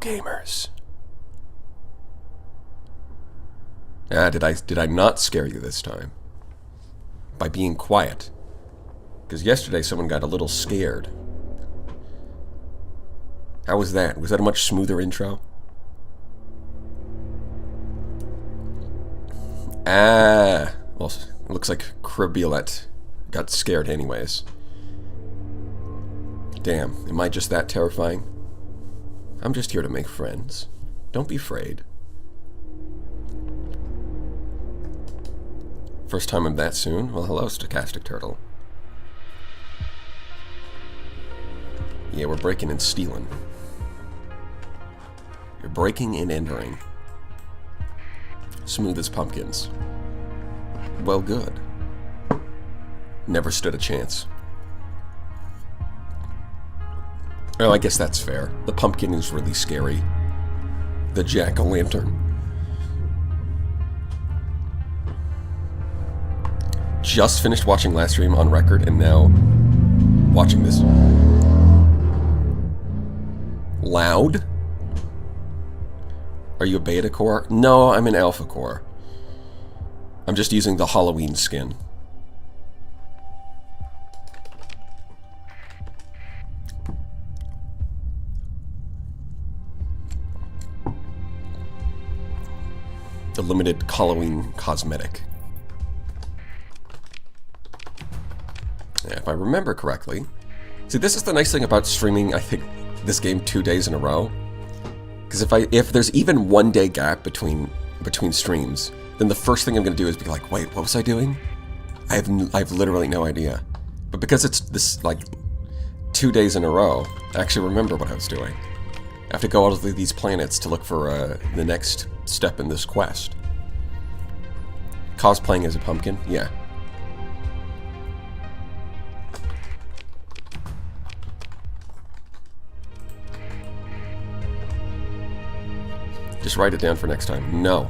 gamers. Ah, did I not scare you this time? By being quiet? Because yesterday someone got a little scared. How was that? Was that a much smoother intro? Ah, well, it looks like Cribulette got scared anyways. Damn, am I just that terrifying? I'm just here to make friends. Don't be afraid. First time I'm that soon? Well, hello, Stochastic Turtle. Yeah, we're breaking and stealing. You're breaking and entering. Smooth as pumpkins. Well, good. Never stood a chance. Oh, I guess that's fair. The pumpkin is really scary. The jack-o'-lantern. Just finished watching last stream on record and now watching this. Loud? Are you a beta core? No, I'm an alpha core. I'm just using the Halloween skin. The limited Halloween cosmetic. Yeah, if I remember correctly. See, this is the nice thing about streaming, I think, this game 2 days in a row. Because if there's even 1 day gap between streams, then the first thing I'm going to do is be like, wait, what was I doing? I have literally no idea. But because it's this, like, 2 days in a row, I actually remember what I was doing. I have to go out of these planets to look for the next step in this quest. Cosplaying as a pumpkin? Yeah. Just write it down for next time. No.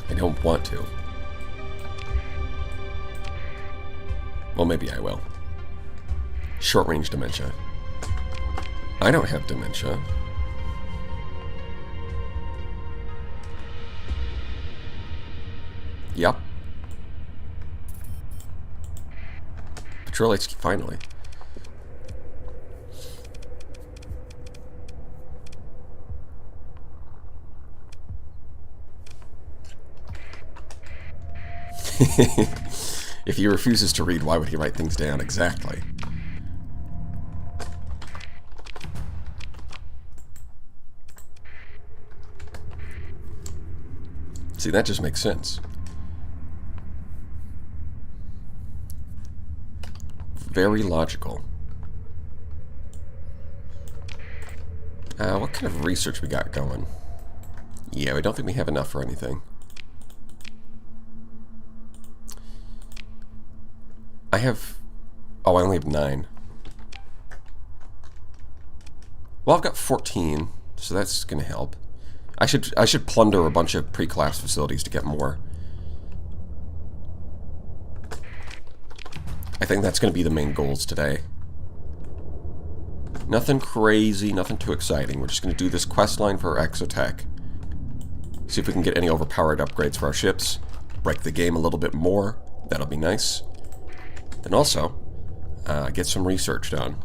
I don't want to. Well, maybe I will. Short-range dementia. I don't have dementia. Yep. Patrol HQ, finally. If he refuses to read, why would he write things down? Exactly. See, that just makes sense. Very logical. What kind of research we got going? Yeah, I don't think we have enough for anything. I have... Oh, I only have 9. Well, I've got 14, so that's going to help. I should plunder a bunch of pre-collapse facilities to get more. I think that's going to be the main goals today. Nothing crazy, nothing too exciting. We're just going to do this quest line for Exotech. See if we can get any overpowered upgrades for our ships. Break the game a little bit more. That'll be nice. Then also, get some research done.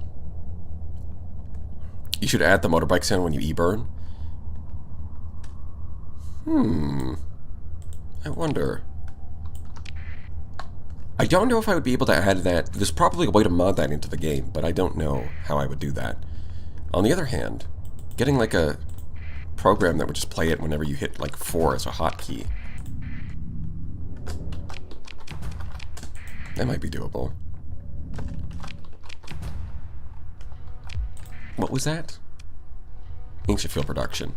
You should add the motorbike sound when you e-burn. I wonder. I don't know if I would be able to add that. There's probably a way to mod that into the game, but I don't know how I would do that. On the other hand, getting like a program that would just play it whenever you hit like 4 as a hotkey. That might be doable. What was that? Ancient Field Production.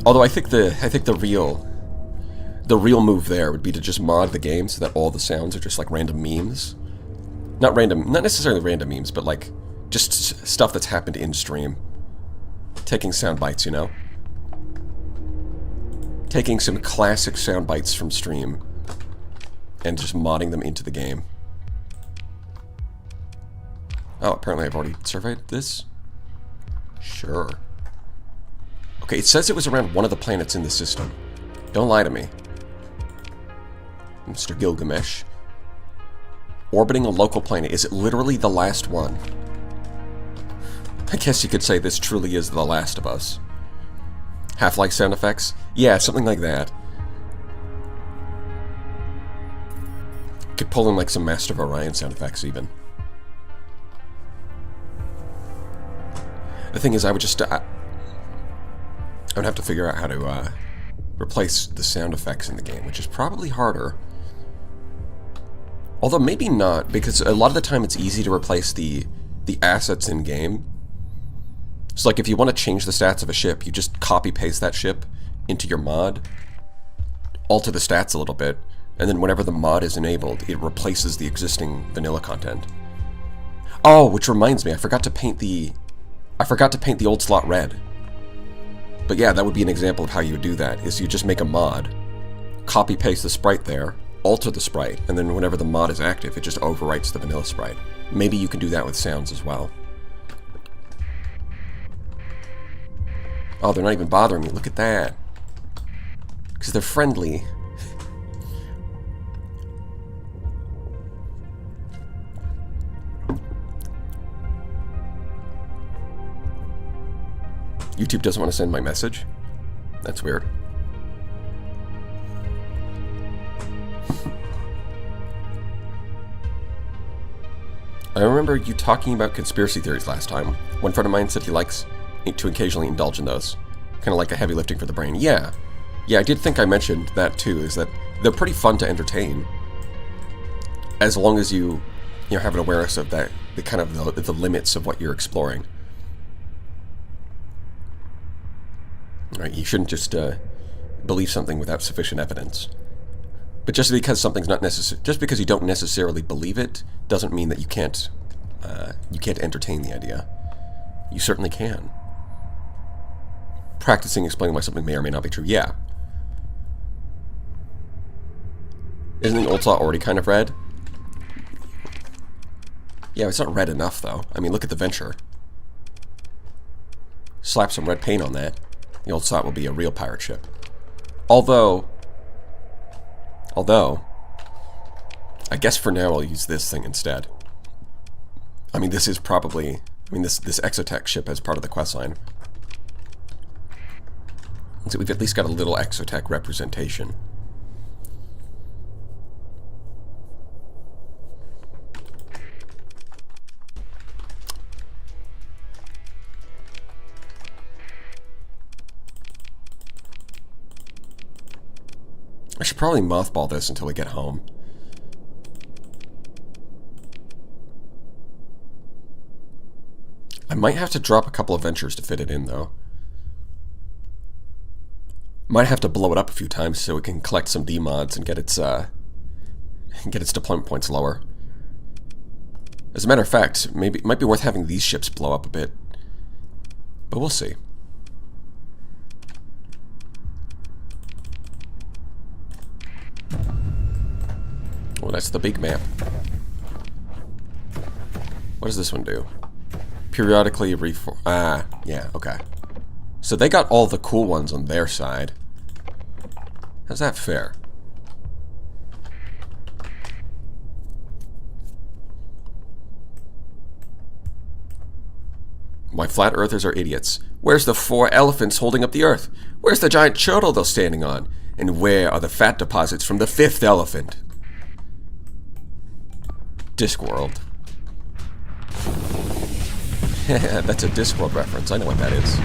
Although I think the real move there would be to just mod the game so that all the sounds are just like random memes. Not necessarily random memes, but like just stuff that's happened in stream. Taking sound bites, you know? Taking some classic sound bites from stream and just modding them into the game. Oh, apparently I've already surveyed this? Sure. Okay, it says it was around one of the planets in the system. Don't lie to me. Mr. Gilgamesh. Orbiting a local planet. Is it literally the last one? I guess you could say this truly is The Last of Us. Half-Life sound effects? Yeah, something like that. Could pull in like some Master of Orion sound effects even. The thing is, I would just... I would have to figure out how to replace the sound effects in the game, which is probably harder. Although maybe not, because a lot of the time it's easy to replace the assets in-game. So like if you want to change the stats of a ship, you just copy-paste that ship into your mod, alter the stats a little bit, and then whenever the mod is enabled, it replaces the existing vanilla content. Oh, which reminds me, I forgot to paint the old slot red. But yeah, that would be an example of how you would do that, is you just make a mod, copy-paste the sprite there, alter the sprite, and then whenever the mod is active, it just overwrites the vanilla sprite. Maybe you can do that with sounds as well. Oh, they're not even bothering me. Look at that. Because they're friendly. YouTube doesn't want to send my message? That's weird. I remember you talking about conspiracy theories last time. One friend of mine said he likes to occasionally indulge in those. Kind of like a heavy lifting for the brain. Yeah. Yeah, I did think I mentioned that too, is that they're pretty fun to entertain. As long as you have an awareness of that, the limits of what you're exploring. Right, you shouldn't just believe something without sufficient evidence. But just because something's not just because you don't necessarily believe it, doesn't mean that you can't entertain the idea. You certainly can. Practicing explaining why something may or may not be true. Yeah. Isn't the old slot already kind of red? Yeah, it's not red enough though. I mean, look at the Venture. Slap some red paint on that. The old slot will be a real pirate ship. Although, I guess for now I'll use this thing instead. I mean, this is probably... this Exotech ship as part of the questline. So we've at least got a little Exotech representation. I should probably mothball this until we get home. I might have to drop a couple of ventures to fit it in, though. Might have to blow it up a few times so we can collect some D-mods and get its deployment points lower. As a matter of fact, maybe it might be worth having these ships blow up a bit. But we'll see. Well, that's the big map. What does this one do? Periodically reform. Ah, yeah, okay. So they got all the cool ones on their side. How's that fair? Why flat earthers are idiots. Where's the 4 elephants holding up the earth? Where's the giant turtle they're standing on? And where are the fat deposits from the 5th elephant? Discworld. That's a Discworld reference. I know what that is.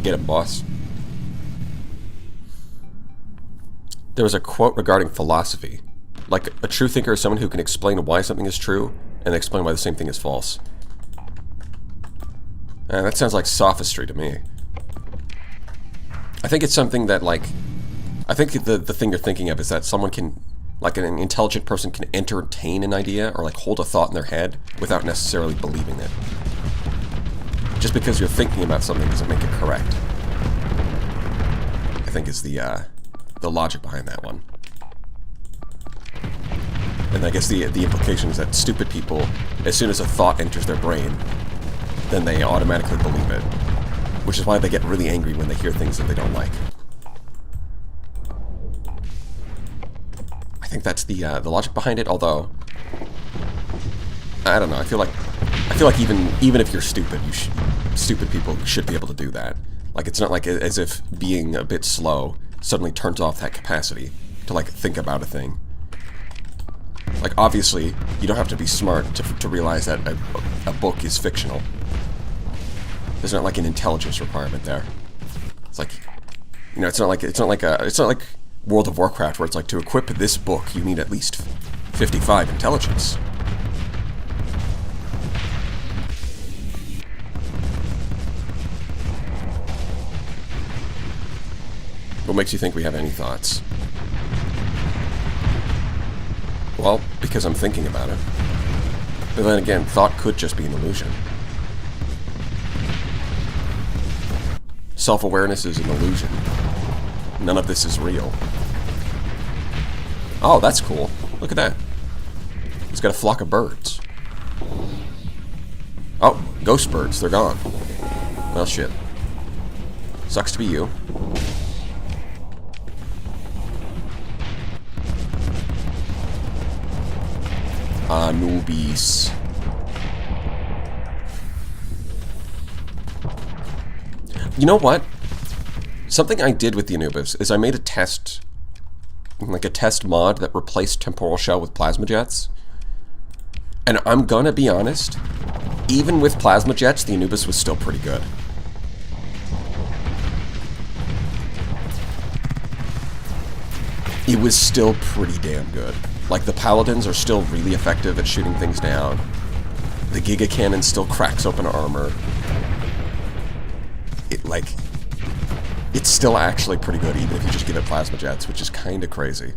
Get it, boss. There was a quote regarding philosophy. Like, a true thinker is someone who can explain why something is true and explain why the same thing is false. That sounds like sophistry to me. I think it's something that, like... I think the thing you're thinking of is that someone can... Like, an intelligent person can entertain an idea or, like, hold a thought in their head without necessarily believing it. Just because you're thinking about something doesn't make it correct. think, is the logic behind that one. And I guess the implication is that stupid people, as soon as a thought enters their brain, then they automatically believe it. Which is why they get really angry when they hear things that they don't like. I think that's the logic behind it, although I don't know. I feel like even if you're stupid, stupid people should be able to do that. Like, it's not like as if being a bit slow suddenly turns off that capacity to, like, think about a thing. Like, obviously, you don't have to be smart to realize that a book is fictional. There's not like an intelligence requirement there. It's like, you know, it's not like World of Warcraft, where it's like, to equip this book you need at least 55 intelligence. What makes you think we have any thoughts? Well, because I'm thinking about it. But then again, thought could just be an illusion. Self-awareness is an illusion. None of this is real. Oh, that's cool. Look at that. He's got a flock of birds. Oh, ghost birds. They're gone. Well, shit. Sucks to be you. Anubis. You know what? Something I did with the Anubis is I made a test, like a test mod that replaced temporal shell with plasma jets. And I'm gonna be honest, even with plasma jets, the Anubis was still pretty good. It was still pretty damn good. Like, the paladins are still really effective at shooting things down. The Giga Cannon still cracks open armor. It's still actually pretty good, even if you just give it plasma jets, which is kind of crazy.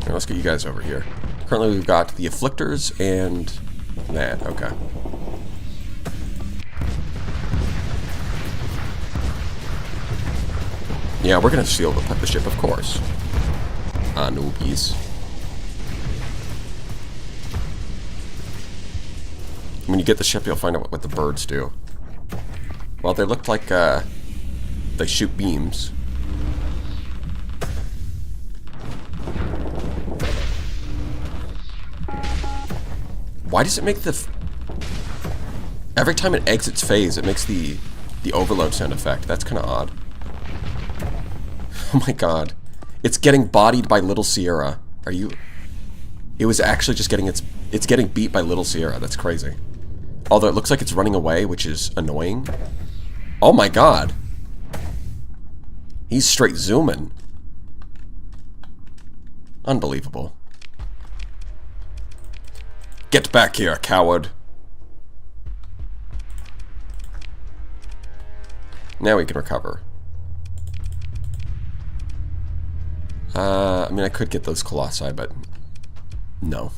Right, let's get you guys over here. Currently, we've got the Afflictors and that. Okay. Yeah, we're gonna steal the ship, of course. Anubis. When you get the ship, you'll find out what the birds do. Well, they look like, they shoot beams. Why does it make the... Every time it exits phase, it makes the overload sound effect. That's kind of odd. Oh my god. It's getting bodied by Little Sierra. Are you... It was actually just getting it's getting beat by Little Sierra. That's crazy. Although it looks like it's running away, which is annoying. Oh my god. He's straight zooming. Unbelievable. Get back here, coward. Now we can recover. I mean, I could get those colossi, but no.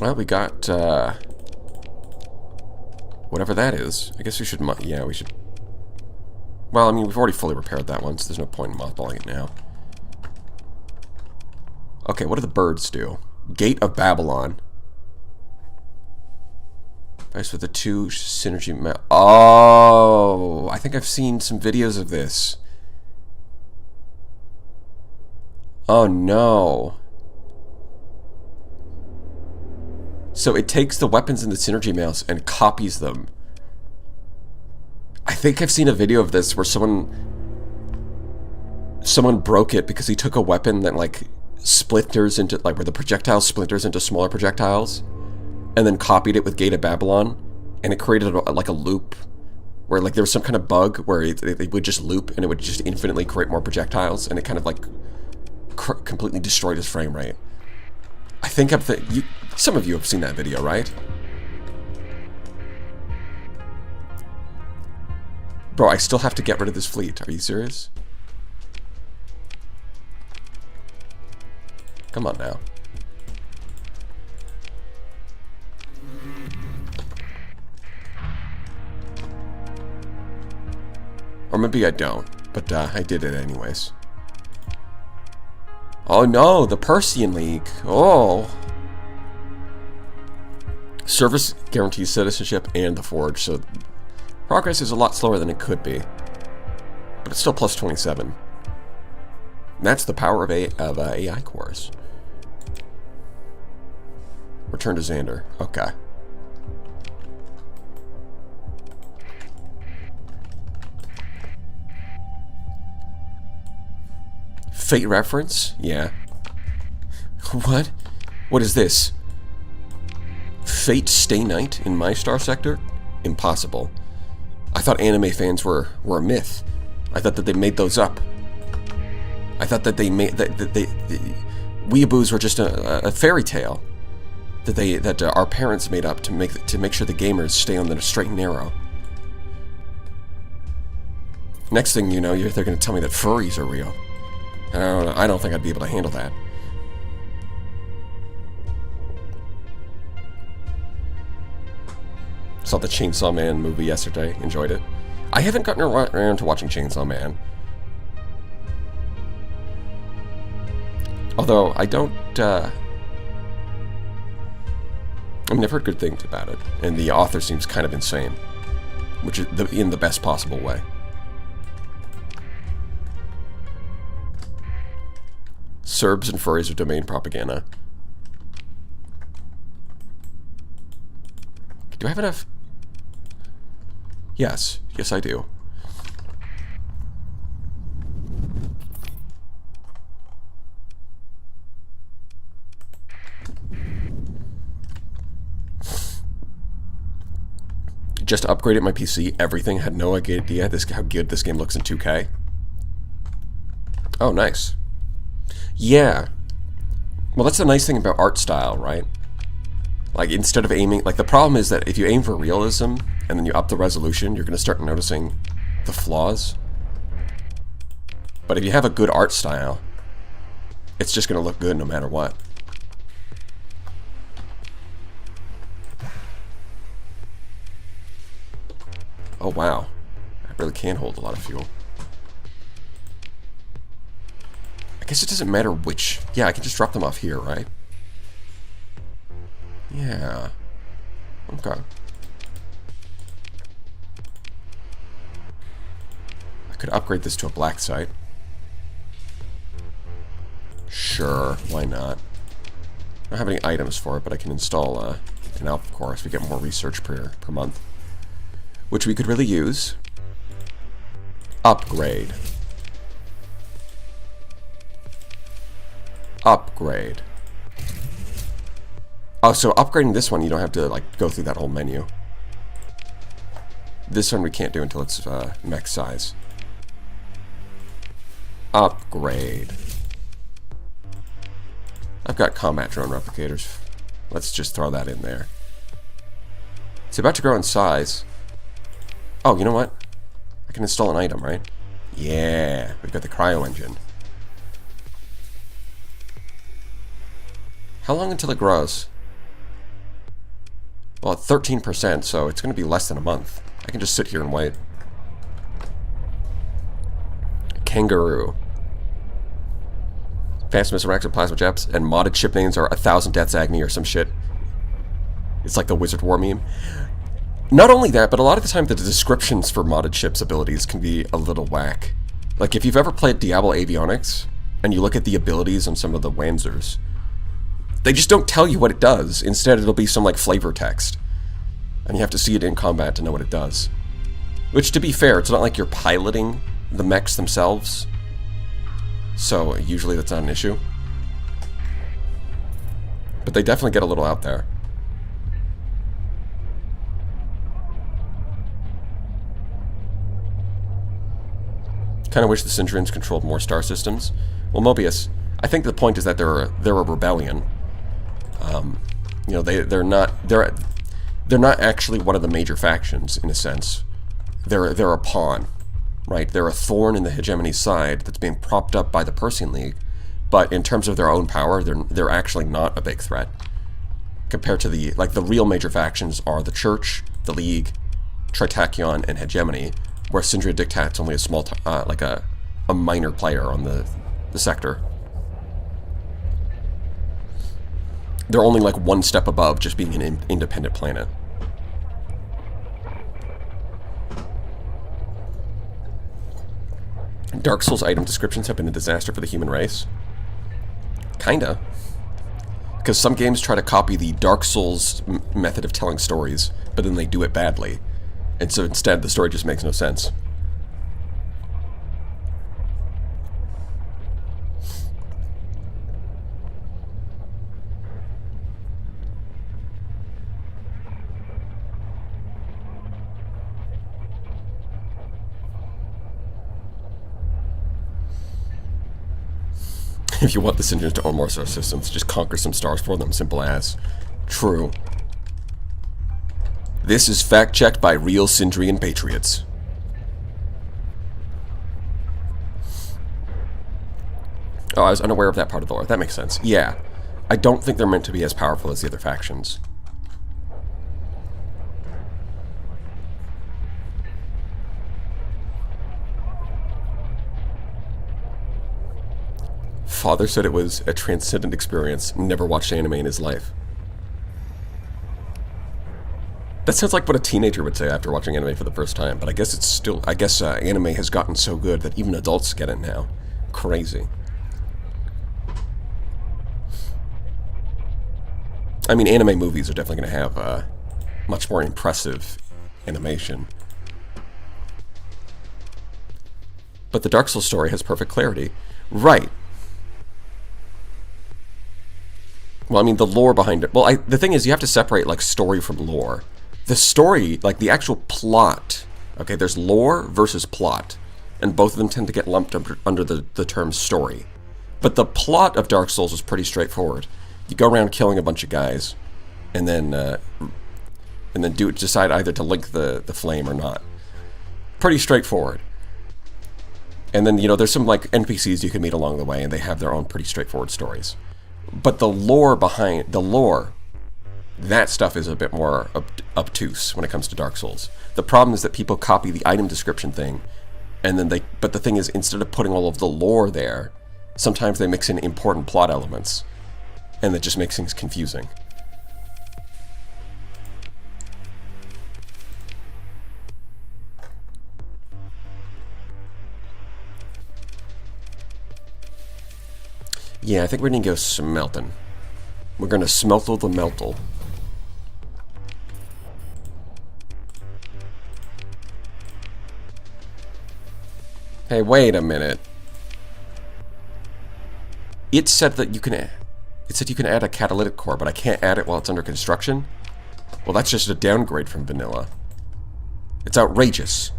Well, we got, whatever that is. I guess we should, yeah, we should... Well, I mean, we've already fully repaired that one, so there's no point in mothballing it now. Okay, what do the birds do? Gate of Babylon. Nice with the 2 synergy... Oh! I think I've seen some videos of this. Oh, no. So it takes the weapons in the synergy mails and copies them. I think I've seen a video of this where someone broke it because he took a weapon that, like, splinters into, like, where the projectile splinters into smaller projectiles, and then copied it with Gate of Babylon, and it created like a loop where, like, there was some kind of bug where it would just loop and it would just infinitely create more projectiles, and it kind of, like, completely destroyed his frame rate. I think some of you have seen that video, right? Bro, I still have to get rid of this fleet. Are you serious? Come on now. Or maybe I don't, but I did it anyways. Oh no, the Persian League. Oh. Service guarantees citizenship and the Forge, so progress is a lot slower than it could be. But it's still plus 27. That's the power of AI cores. Return to Xander. Okay. Fate reference? Yeah. What? What is this? Fate Stay Night in my star sector? Impossible. I thought anime fans were a myth. I thought that they made those up. I thought that they made that weeaboos were just a fairy tale that our parents made up to make sure the gamers stay on the straight and narrow. Next thing you know, they're going to tell me that furries are real. I don't think I'd be able to handle that. Saw the Chainsaw Man movie yesterday. Enjoyed it. I haven't gotten around to watching Chainsaw Man. Although, I don't, I mean, I've heard good things about it. And the author seems kind of insane. Which is in the best possible way. Serbs and furries are domain propaganda. Do I have enough? Yes. Yes, I do. Just upgraded my PC. Everything. Had no idea how good this game looks in 2K. Oh, nice. Yeah. Well, that's the nice thing about art style, right? Like, instead of aiming... Like, the problem is that if you aim for realism, and then you up the resolution, you're going to start noticing the flaws. But if you have a good art style, it's just going to look good no matter what. Oh, wow. I really can hold a lot of fuel. I guess it doesn't matter which... Yeah, I can just drop them off here, right? Yeah. Okay. I could upgrade this to a black site. Sure, why not? I don't have any items for it, but I can install an alpha core if we get more research per month. Which we could really use. Upgrade. Upgrade. Oh, so upgrading this one, you don't have to, like, go through that whole menu. This one we can't do until it's mech size. Upgrade. I've got combat drone replicators. Let's just throw that in there. It's about to grow in size. Oh, you know what? I can install an item, right? Yeah, we've got the cryo engine. How long until it grows? Well, at 13%, so it's going to be less than a month. I can just sit here and wait. Kangaroo. Fast missile racks and plasma jets, and modded ship names are 1,000 Death's Agony or some shit. It's like the Wizard War meme. Not only that, but a lot of the time the descriptions for modded ships' abilities can be a little whack. Like, if you've ever played Diablo Avionics, and you look at the abilities on some of the Wanzers, they just don't tell you what it does. Instead, it'll be some, like, flavor text. And you have to see it in combat to know what it does. Which, to be fair, it's not like you're piloting the mechs themselves. So, usually that's not an issue. But they definitely get a little out there. Kind of wish the Syndrians controlled more star systems. Well, Mobius, I think the point is that they're a rebellion. You know, they're not actually one of the major factions in a sense. They're a pawn. right? They're a thorn in the hegemony side that's being propped up by the Persian League, but in terms of their own power, they're actually not a big threat compared to the real major factions are the Church, the League, Tritachyon, and Hegemony, where Sindria Dictat's only a small, a minor player on the sector. They're only like one step above just being an independent planet. Dark Souls item descriptions have been a disaster for the human race. Kinda. Because some games try to copy the Dark Souls method of telling stories, but then they do it badly. And so instead, the story just makes no sense. If you want the Sinjins to own more star systems, just conquer some stars for them, simple as. True. This is fact-checked by real Sindrian patriots. Oh, I was unaware of that part of the lore. That makes sense. Yeah. I don't think they're meant to be as powerful as the other factions. Father said it was a transcendent experience. Never watched anime in his life. That sounds like what a teenager would say after watching anime for the first time, but I guess it's still... I guess anime has gotten so good that even adults get it now. Crazy. I mean, anime movies are definitely going to have much more impressive animation. But the Dark Souls story has perfect clarity. Right. Well, I mean, the lore behind it... Well, the thing is, you have to separate, like, story from lore. The story, like, the actual plot... Okay, there's lore versus plot. And both of them tend to get lumped under the term story. But the plot of Dark Souls is pretty straightforward. You go around killing a bunch of guys, and then decide either to link the flame or not. Pretty straightforward. And then, you know, there's some, like, NPCs you can meet along the way, and they have their own pretty straightforward stories. But the lore behind... The lore, that stuff is a bit more obtuse when it comes to Dark Souls. The problem is that people copy the item description thing, and then But the thing is, instead of putting all of the lore there, sometimes they mix in important plot elements, and that just makes things confusing. Yeah, I think we're gonna go smelting. We're gonna smeltle the meltle. Hey, wait a minute. It said that you can... It said you can add a catalytic core, but I can't add it while it's under construction? Well, that's just a downgrade from vanilla. It's outrageous.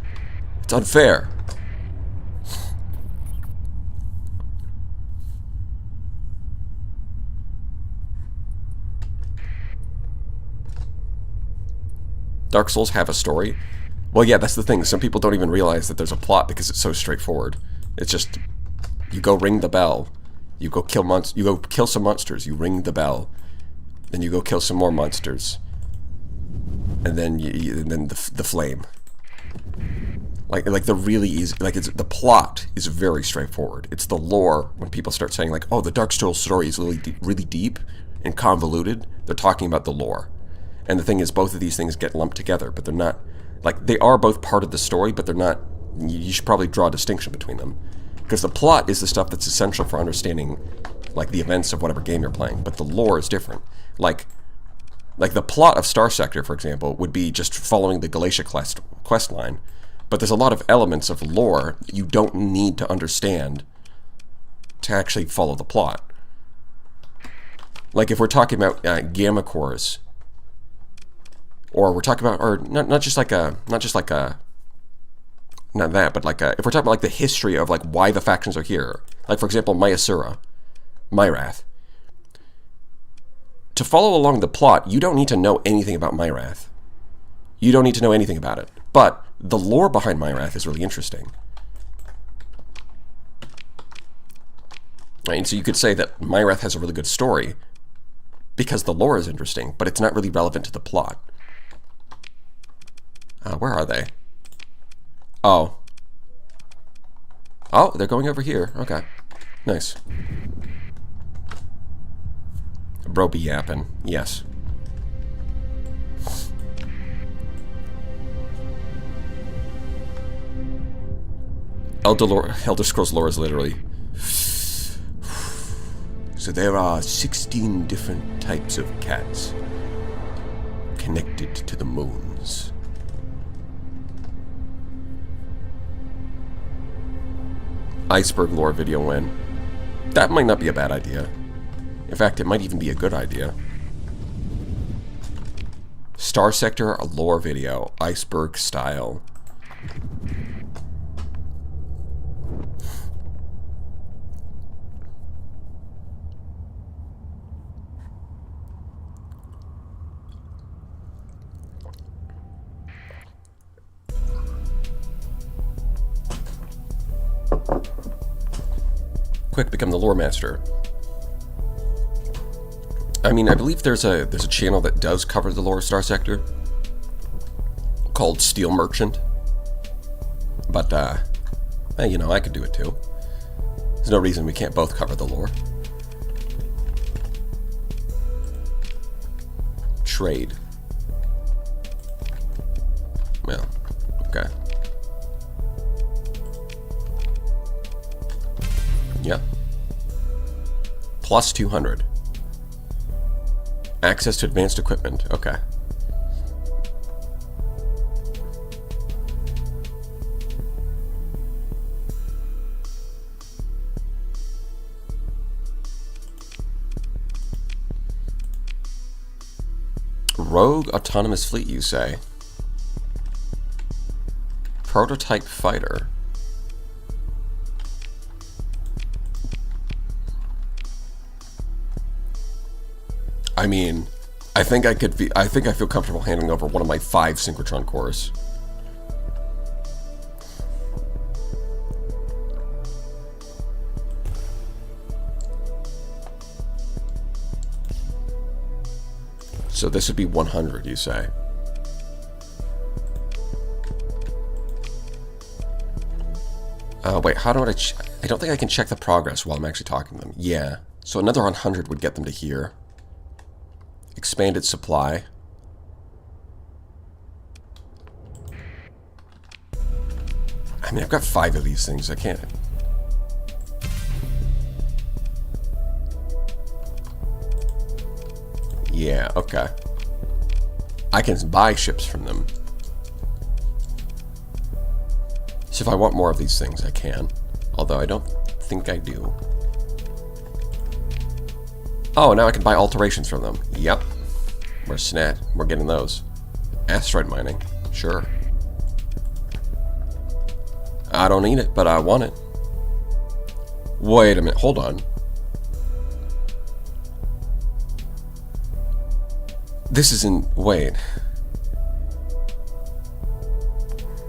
It's unfair. Dark Souls have a story? Well, yeah, that's the thing. Some people don't even realize that there's a plot because it's so straightforward. It's just, you go ring the bell, you go kill some monsters, you ring the bell, then you go kill some more monsters, and then the flame. Like the really easy, the plot is very straightforward. It's the lore when people start saying like, oh, the Dark Souls story is really deep and convoluted. They're talking about the lore. And the thing is, both of these things get lumped together, but they're not... Like, they are both part of the story, but they're not... You should probably draw a distinction between them. Because the plot is the stuff that's essential for understanding, like, the events of whatever game you're playing. But the lore is different. Like the plot of Star Sector, for example, would be just following the Galatia quest line. But there's a lot of elements of lore that you don't need to understand to actually follow the plot. Like, if we're talking about gamma cores... Or we're talking about, or not that, but like if we're talking about like the history of like why the factions are here. Like for example, Myasura, Myrath. To follow along the plot, you don't need to know anything about Myrath. You don't need to know anything about it. But the lore behind Myrath is really interesting. Right? And so you could say that Myreth has a really good story because the lore is interesting, but it's not really relevant to the plot. Where are they? Oh. Oh, they're going over here. Okay. Nice. Bro be yapping. Yes. Elder Scrolls lore is literally... So there are 16 different types of cats connected to the moons. Iceberg lore video win. That might not be a bad idea. In fact, it might even be a good idea. Star Sector lore video, iceberg style. Quick, become the lore master. I mean, I believe there's a channel that does cover the lore of Star Sector called Steel Merchant. But, you know, I could do it too. There's no reason we can't both cover the lore. Trade. Well, okay. Yeah. Plus 200. Access to advanced equipment. Okay. Rogue autonomous fleet, you say? Prototype fighter. I mean, I think I feel comfortable handing over one of my 5 synchrotron cores. So this would be 100, you say? Wait, how do I don't think I can check the progress while I'm actually talking to them. Yeah. So another 100 would get them to here. Expanded supply. I mean, I've got 5 of these things. I can't... Yeah, okay. I can buy ships from them. So if I want more of these things, I can. Although I don't think I do. Oh, now I can buy alterations from them. Yep. We're getting those. Asteroid mining. Sure. I don't need it, but I want it. Wait a minute. Hold on. This isn't... Wait.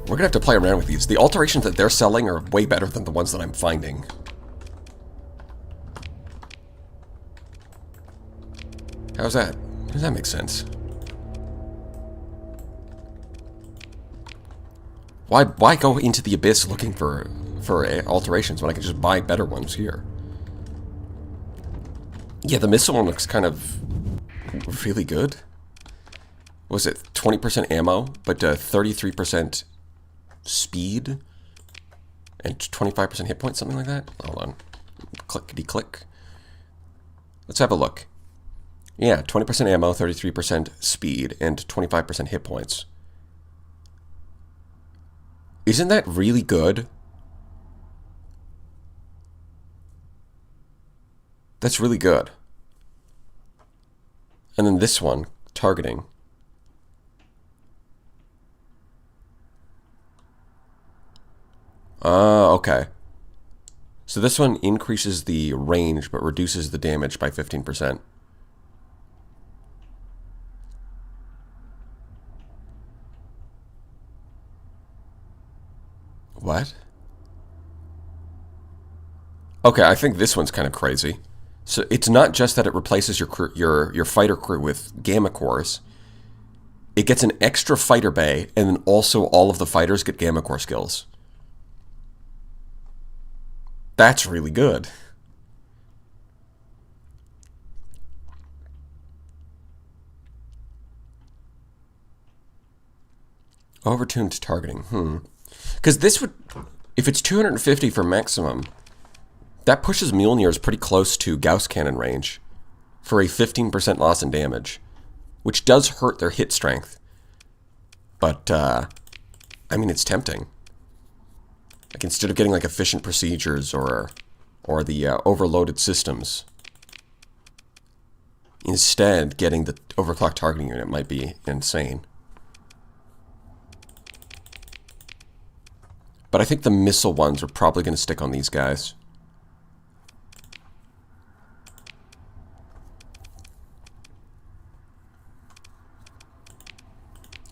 We're gonna have to play around with these. The alterations that they're selling are way better than the ones that I'm finding. How's that? Does that make sense? Why go into the abyss looking for alterations when I can just buy better ones here? Yeah, the missile one looks kind of really good. What was it 20% ammo, but 33% speed and 25% hit points, something like that? Hold on. Clickety-click. Let's have a look. Yeah, 20% ammo, 33% speed, and 25% hit points. Isn't that really good? That's really good. And then this one, targeting. Okay. So this one increases the range, but reduces the damage by 15%. What? Okay, I think this one's kind of crazy. So it's not just that it replaces your fighter crew with gamma cores. It gets an extra fighter bay, and then also all of the fighters get gamma core skills. That's really good. Overtuned targeting. Because this would, if it's 250 for maximum, that pushes Mjolnir's pretty close to Gauss cannon range for a 15% loss in damage, which does hurt their hit strength. But, I mean, it's tempting. Like, instead of getting, like, efficient procedures or the overloaded systems, instead, getting the overclock targeting unit might be insane. But I think the missile ones are probably going to stick on these guys.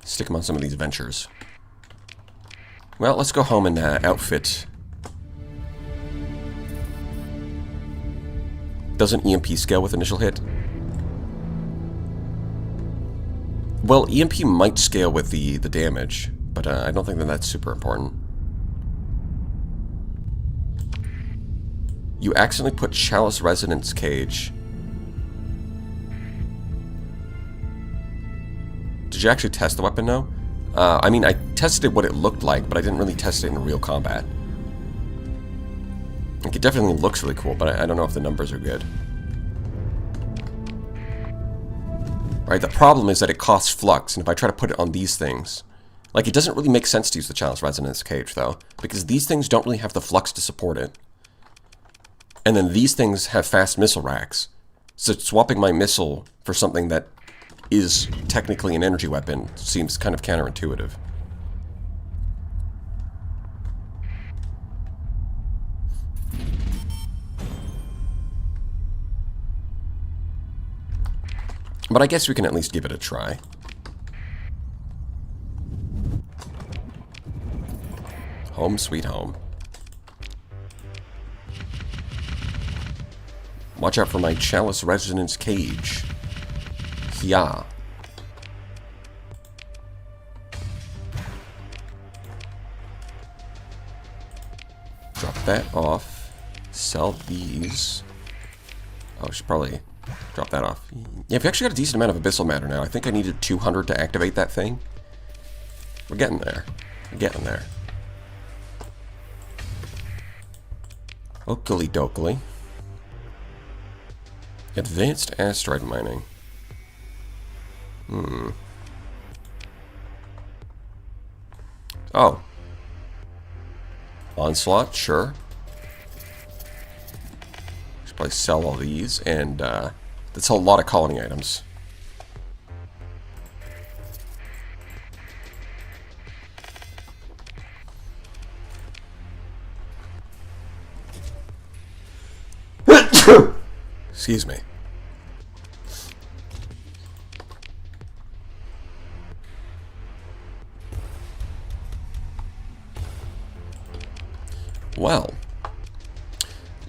Stick them on some of these ventures. Well, let's go home and outfit. Doesn't EMP scale with initial hit? Well, EMP might scale with the damage, but I don't think that that's super important. You accidentally put Chalice Resonance Cage. Did you actually test the weapon now? I mean, I tested what it looked like, but I didn't really test it in real combat. Like, it definitely looks really cool, but I don't know if the numbers are good. Right, the problem is that it costs flux, and if I try to put it on these things... Like, it doesn't really make sense to use the Chalice Resonance Cage, though, because these things don't really have the flux to support it. And then these things have fast missile racks. So swapping my missile for something that is technically an energy weapon seems kind of counterintuitive. But I guess we can at least give it a try. Home sweet home. Watch out for my Chalice Resonance Cage. Yeah. Drop that off. Sell these. Oh, I should probably drop that off. Yeah, if you actually got a decent amount of abyssal matter now, I think I needed 200 to activate that thing. We're getting there. We're getting there. Oakley dokley. Advanced asteroid mining. Oh. Onslaught, sure. Should probably sell all these, and that's a lot of colony items. Excuse me. Well,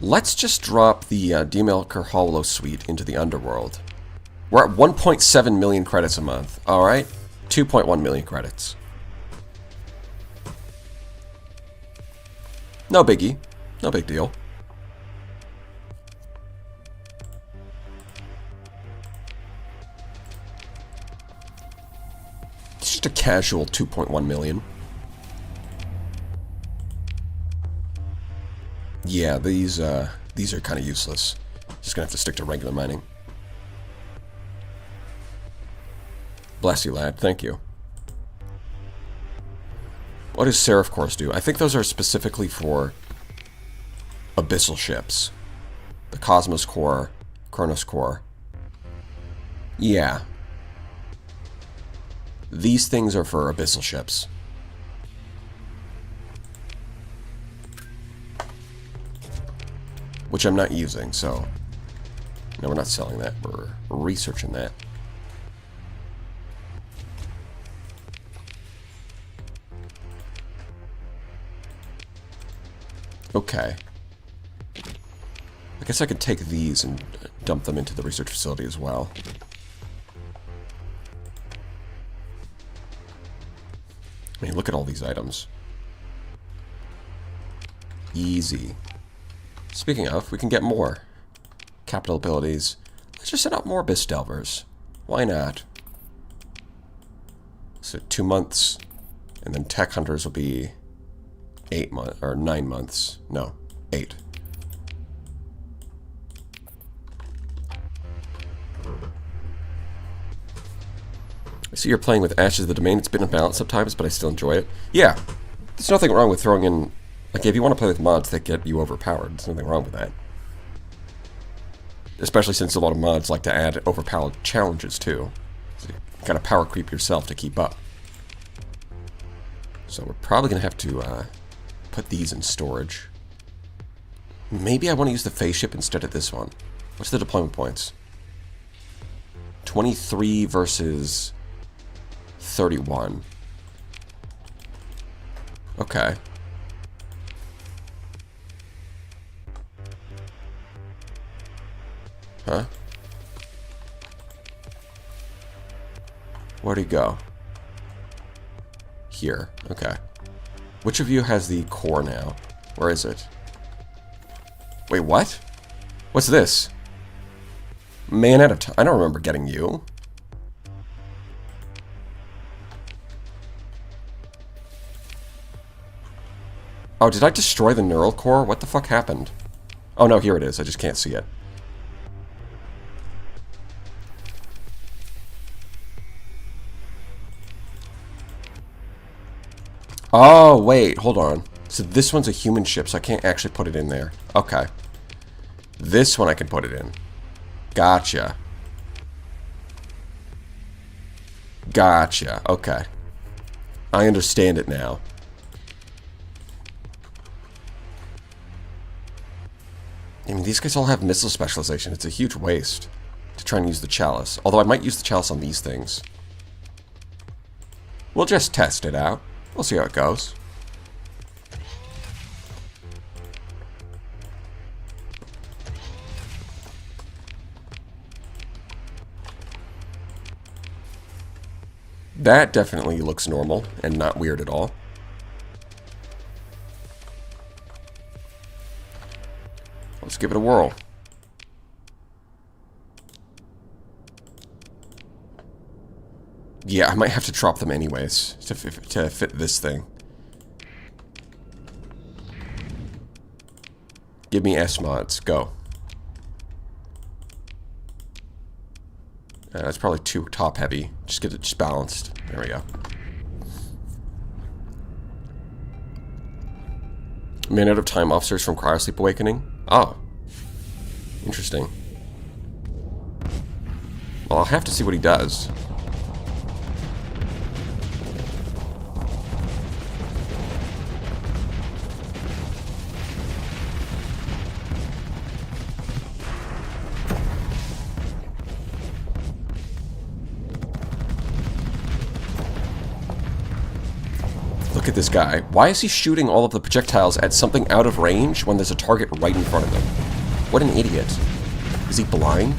let's just drop the Demelker Hollow Suite into the underworld. We're at 1.7 million credits a month, alright? 2.1 million credits. No biggie. No big deal. It's just a casual 2.1 million. Yeah, these are kind of useless. Just gonna have to stick to regular mining. Bless you, lad. Thank you. What does Seraph Cores do? I think those are specifically for abyssal ships. The Cosmos Core, Kronos Core. Yeah. These things are for abyssal ships. Which I'm not using, so... No, we're not selling that. We're researching that. Okay. guess I could take these and dump them into the research facility as well. I mean, look at all these items. Easy. Speaking of, we can get more. Capital abilities. Let's just set up more Abyss Delvers. Why not? So 2 months, and then Tech Hunters will be 8 months, or 9 months. No, 8. I see you're playing with Ashes of the Domain. It's been imbalanced sometimes, but I still enjoy it. Yeah, there's nothing wrong with throwing in... Like, if you want to play with mods that get you overpowered, there's nothing wrong with that. Especially since a lot of mods like to add overpowered challenges, too. So you gotta power creep yourself to keep up. So we're probably gonna have to put these in storage. Maybe I want to use the phase ship instead of this one. What's the deployment points? 23 versus 31. Okay. Huh? Where'd he go? Here. Okay. Which of you has the core now? Where is it? Wait, what? What's this? Man at a time. I don't remember getting you. Oh, did I destroy the neural core? What the fuck happened? Oh no, here it is. I just can't see it. Oh, wait, hold on. So this one's a human ship, so I can't actually put it in there. Okay. This one I can put it in. Gotcha. Gotcha. Okay. I understand it now. I mean, these guys all have missile specialization. It's a huge waste to try and use the chalice. Although I might use the chalice on these things. We'll just test it out. We'll see how it goes. That definitely looks normal and not weird at all. Let's give it a whirl. Yeah, I might have to drop them anyways to fit this thing. Give me S mods. Go. That's probably too top heavy. Just get it just balanced. There we go. Man out of time officers from Cryosleep Awakening. Oh. Interesting. Well, I'll have to see what he does. Look at this guy. Why is he shooting all of the projectiles at something out of range when there's a target right in front of him? What an idiot. Is he blind?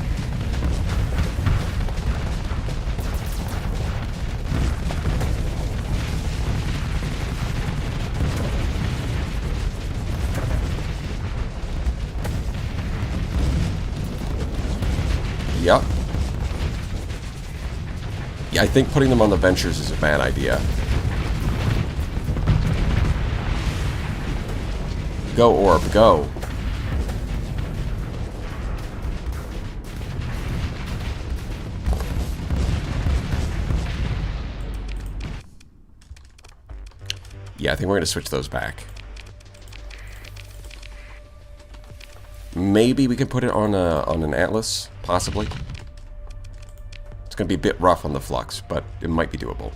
Yep. Yeah, I think putting them on the ventures is a bad idea. Go, Orb, go. Yeah, I think we're going to switch those back. Maybe we can put it on an Atlas, possibly. It's going to be a bit rough on the flux, but it might be doable.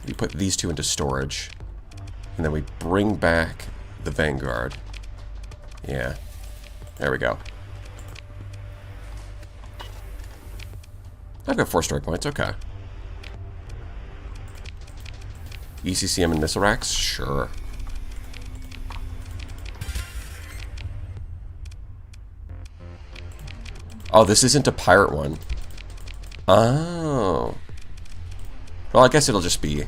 We put these two into storage, and then we bring back the Vanguard. Yeah, there we go. I've got 4 story points, okay. ECCM and missile racks? Sure. Oh, this isn't a pirate one. Oh. Well, I guess it'll just be...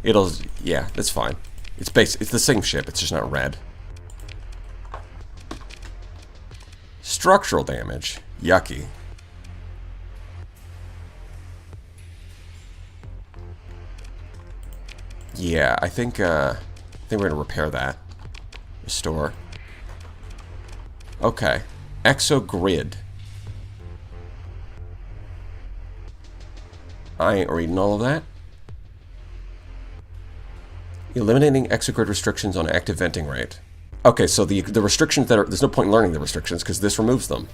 Yeah, that's fine. It's the same ship, it's just not red. Structural damage. Yucky. Yeah, I think we're gonna repair that. Restore. Okay. Exogrid. I ain't reading all of that. Eliminating exogrid restrictions on active venting rate. Okay, so the restrictions that are... There's no point in learning the restrictions because this removes them.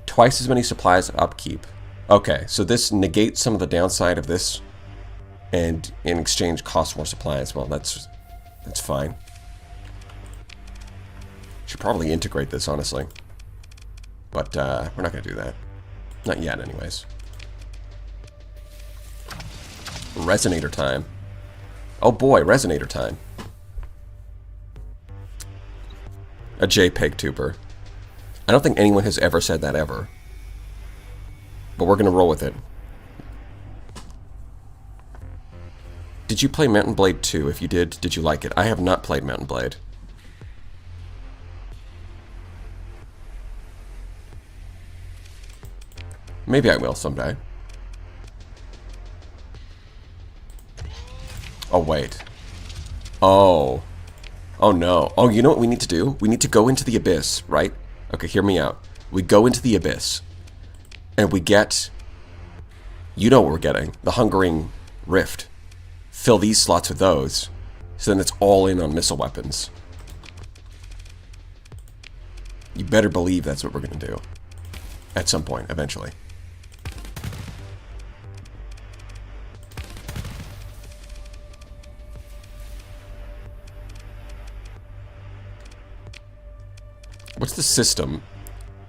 Twice as many supplies upkeep. Okay, so this negates some of the downside of this, and in exchange costs more supplies. Well, that's fine. Should probably integrate this, honestly. But we're not going to do that. Not yet, anyways. Resonator time. Oh boy, resonator time. A JPEG tuber. I don't think anyone has ever said that ever. But we're going to roll with it. Did you play Mountain Blade 2? If you did you like it? I have not played Mountain Blade. Maybe I will someday. Oh, wait. Oh. Oh, no. Oh, you know what we need to do? We need to go into the abyss, right? Okay, hear me out. We go into the abyss. And we get... You know what we're getting. The Hungering Rift. Fill these slots with those. So then it's all in on missile weapons. You better believe that's what we're going to do. At some point, eventually. What's the system?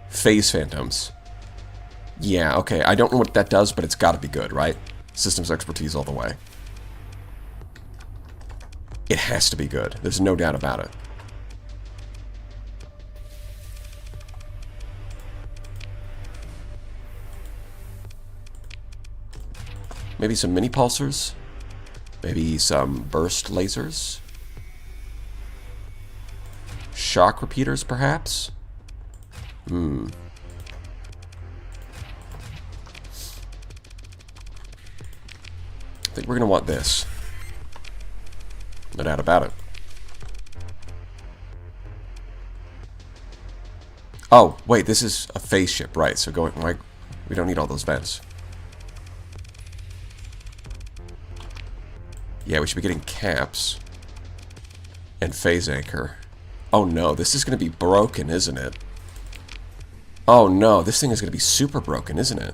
Phase Phantoms. Yeah, okay. I don't know what that does, but it's got to be good, right? Systems expertise all the way. It has to be good. There's no doubt about it. Maybe some mini pulsers? Maybe some burst lasers? Shock repeaters, perhaps? I think we're going to want this. No doubt about it. Oh, wait, this is a phase ship, right? So we don't need all those vents. Yeah, we should be getting caps. And phase anchor. Oh no, this is going to be broken, isn't it? Oh no, this thing is going to be super broken, isn't it?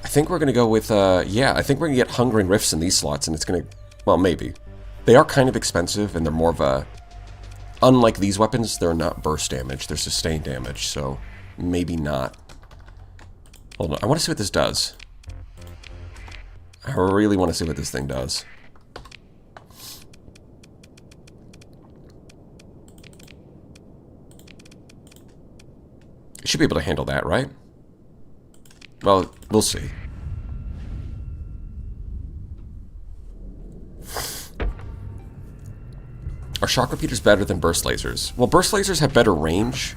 I think we're going to go with, yeah, I think we're going to get Hungering Rifts in these slots, and it's going to, well, maybe. They are kind of expensive, and they're more of a... Unlike these weapons, they're not burst damage, they're sustained damage, so maybe not. Hold on, I want to see what this does. I really want to see what this thing does. It should be able to handle that, right? Well, we'll see. Are shock repeaters better than burst lasers? Well, burst lasers have better range.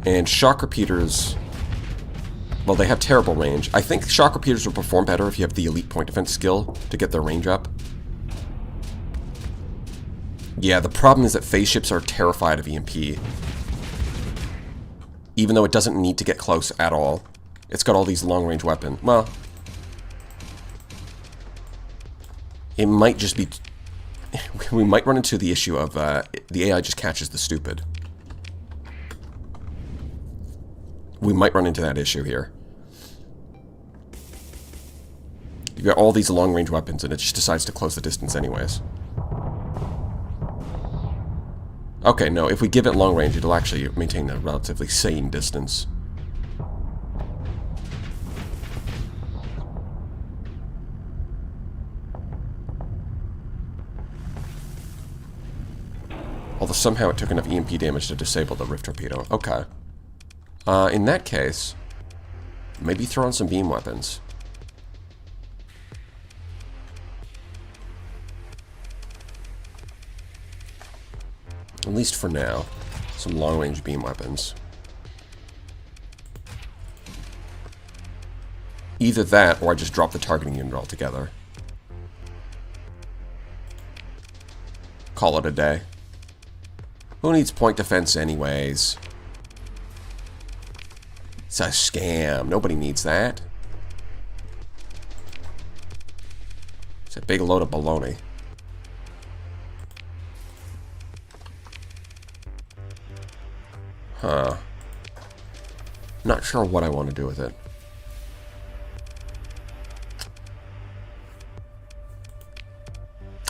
And shock repeaters... Well, they have terrible range. I think shock repeaters will perform better if you have the elite point defense skill to get their range up. Yeah, the problem is that phase ships are terrified of EMP. Even though it doesn't need to get close at all. It's got all these long-range weapons. Well... It might just be... We might run into the issue of the AI just catches the stupid. We might run into that issue here. You got all these long-range weapons, and it just decides to close the distance anyways. Okay, no, if we give it long range, it'll actually maintain a relatively sane distance. Although somehow it took enough EMP damage to disable the rift torpedo. Okay. In that case, maybe throw on some beam weapons. At least for now. Some long-range beam weapons. Either that, or I just drop the targeting unit altogether. Call it a day. Who needs point defense anyways? It's a scam. Nobody needs that. It's a big load of baloney. Huh. Not sure what I want to do with it.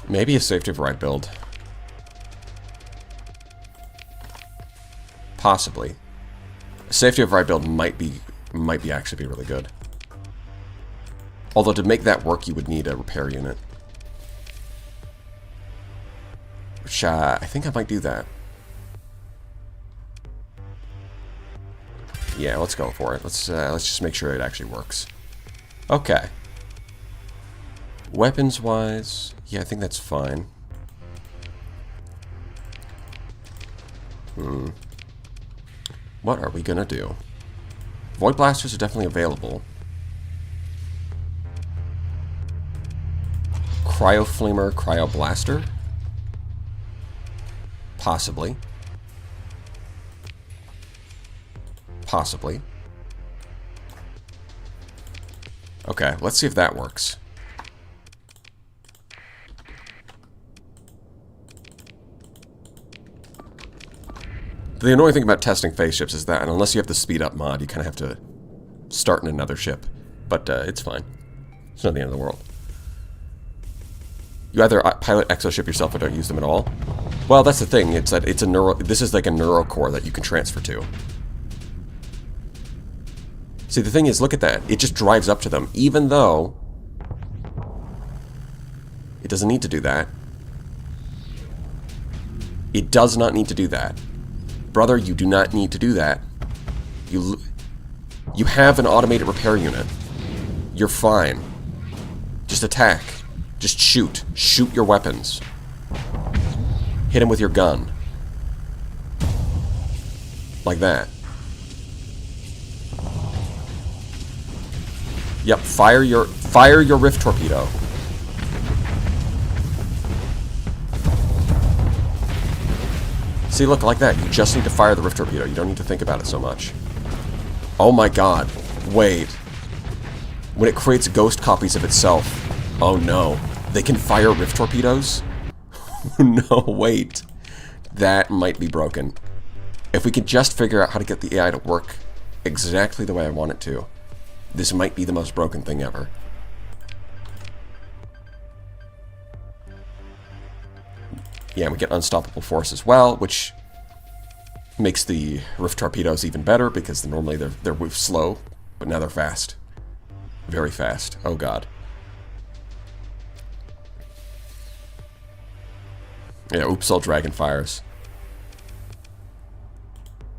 Maybe a safety of ride build. Possibly. A safety of ride build might be actually be really good. Although to make that work, you would need a repair unit. Which I think I might do that. Yeah, let's go for it. Let's just make sure it actually works. Okay. Weapons-wise, yeah, I think that's fine. What are we gonna do? Void blasters are definitely available. Cryo flamer, cryo blaster? Possibly. Possibly. Okay, let's see if that works. The annoying thing about testing phase ships is that unless you have the speed up mod, you kind of have to start in another ship. But it's fine. It's not the end of the world. You either pilot exoship yourself or don't use them at all. Well, that's the thing. It's that it's a neuro. This is like a neuro core that you can transfer to. See, the thing is, look at that. It just drives up to them, even though it doesn't need to do that. It does not need to do that. Brother, you do not need to do that. You have an automated repair unit. You're fine. Just attack. Just shoot. Shoot your weapons. Hit him with your gun. Like that. Yep, fire your rift torpedo. See, look, like that. You just need to fire the rift torpedo. You don't need to think about it so much. Oh my god. Wait. When it creates ghost copies of itself. Oh no. They can fire rift torpedoes? No, wait. That might be broken. If we could just figure out how to get the AI to work exactly the way I want it to, this might be the most broken thing ever. Yeah, we get unstoppable force as well, which makes the rift torpedoes even better because normally they're slow, but now they're fast. Very fast. Oh god. Yeah, oops, all dragon fires.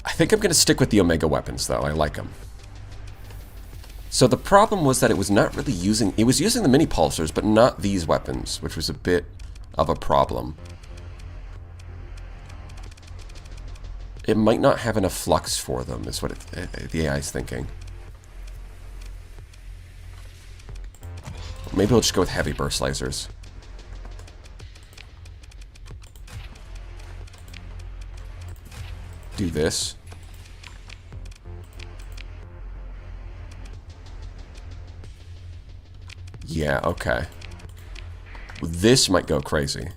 I think I'm going to stick with the Omega weapons, though. I like them. So the problem was that it was not really using... It was using the mini pulsars, but not these weapons, which was a bit of a problem. It might not have enough flux for them, is what the AI is thinking. Maybe we'll just go with heavy burst lasers. Do this. Yeah, okay. This might go crazy.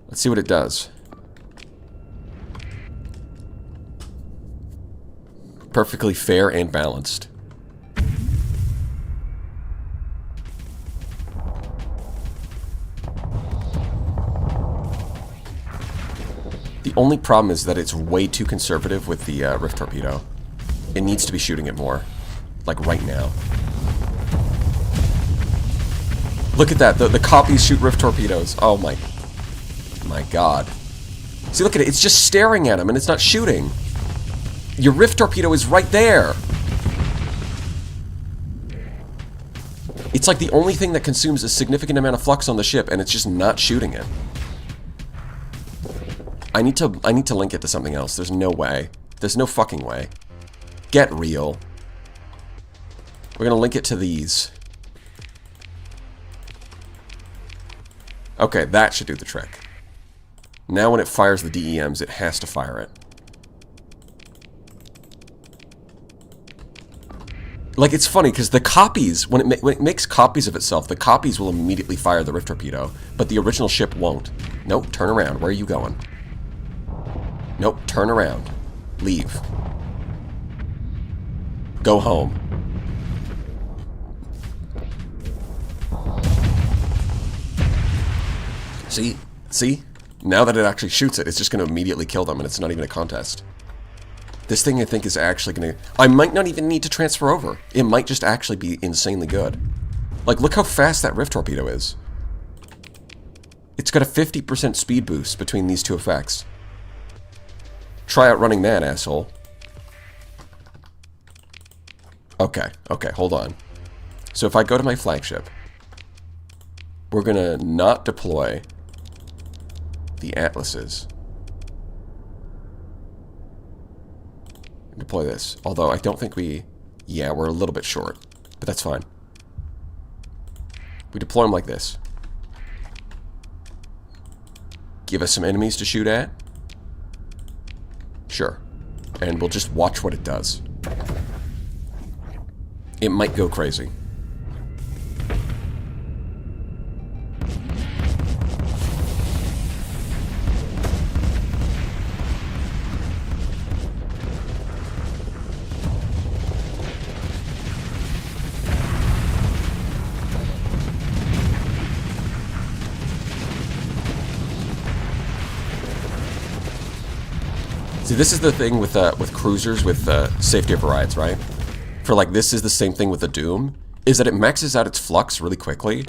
Let's see what it does. Perfectly fair and balanced. The only problem is that it's way too conservative with the Rift Torpedo. It needs to be shooting it more. Like right now. Look at that. The copies shoot Rift Torpedoes. Oh my god. See, look at it. It's just staring at him and it's not shooting. Your Rift Torpedo is right there. It's like the only thing that consumes a significant amount of flux on the ship and it's just not shooting it. I need to link it to something else. There's no way. There's no fucking way. Get real. We're gonna link it to these. Okay, that should do the trick. Now when it fires the DEMs, it has to fire it. Like, it's funny, because the copies, when it makes copies of itself, the copies will immediately fire the Rift Torpedo, but the original ship won't. Nope, turn around. Where are you going? Nope, turn around. Leave. Go home. See? See? Now that it actually shoots it, it's just going to immediately kill them, and it's not even a contest. This thing, I think, is actually going to... I might not even need to transfer over. It might just actually be insanely good. Like, look how fast that Rift Torpedo is. It's got a 50% speed boost between these two effects. Try out running that, asshole. Okay, okay, hold on. So if I go to my flagship, we're going to not deploy the Atlases. Deploy this. Although I don't think we... Yeah, we're a little bit short. But that's fine. We deploy them like this. Give us some enemies to shoot at. Sure. And we'll just watch what it does. It might go crazy. See, this is the thing with cruisers with safety overrides, right? For like, this is the same thing with the Doom, is that it maxes out its flux really quickly,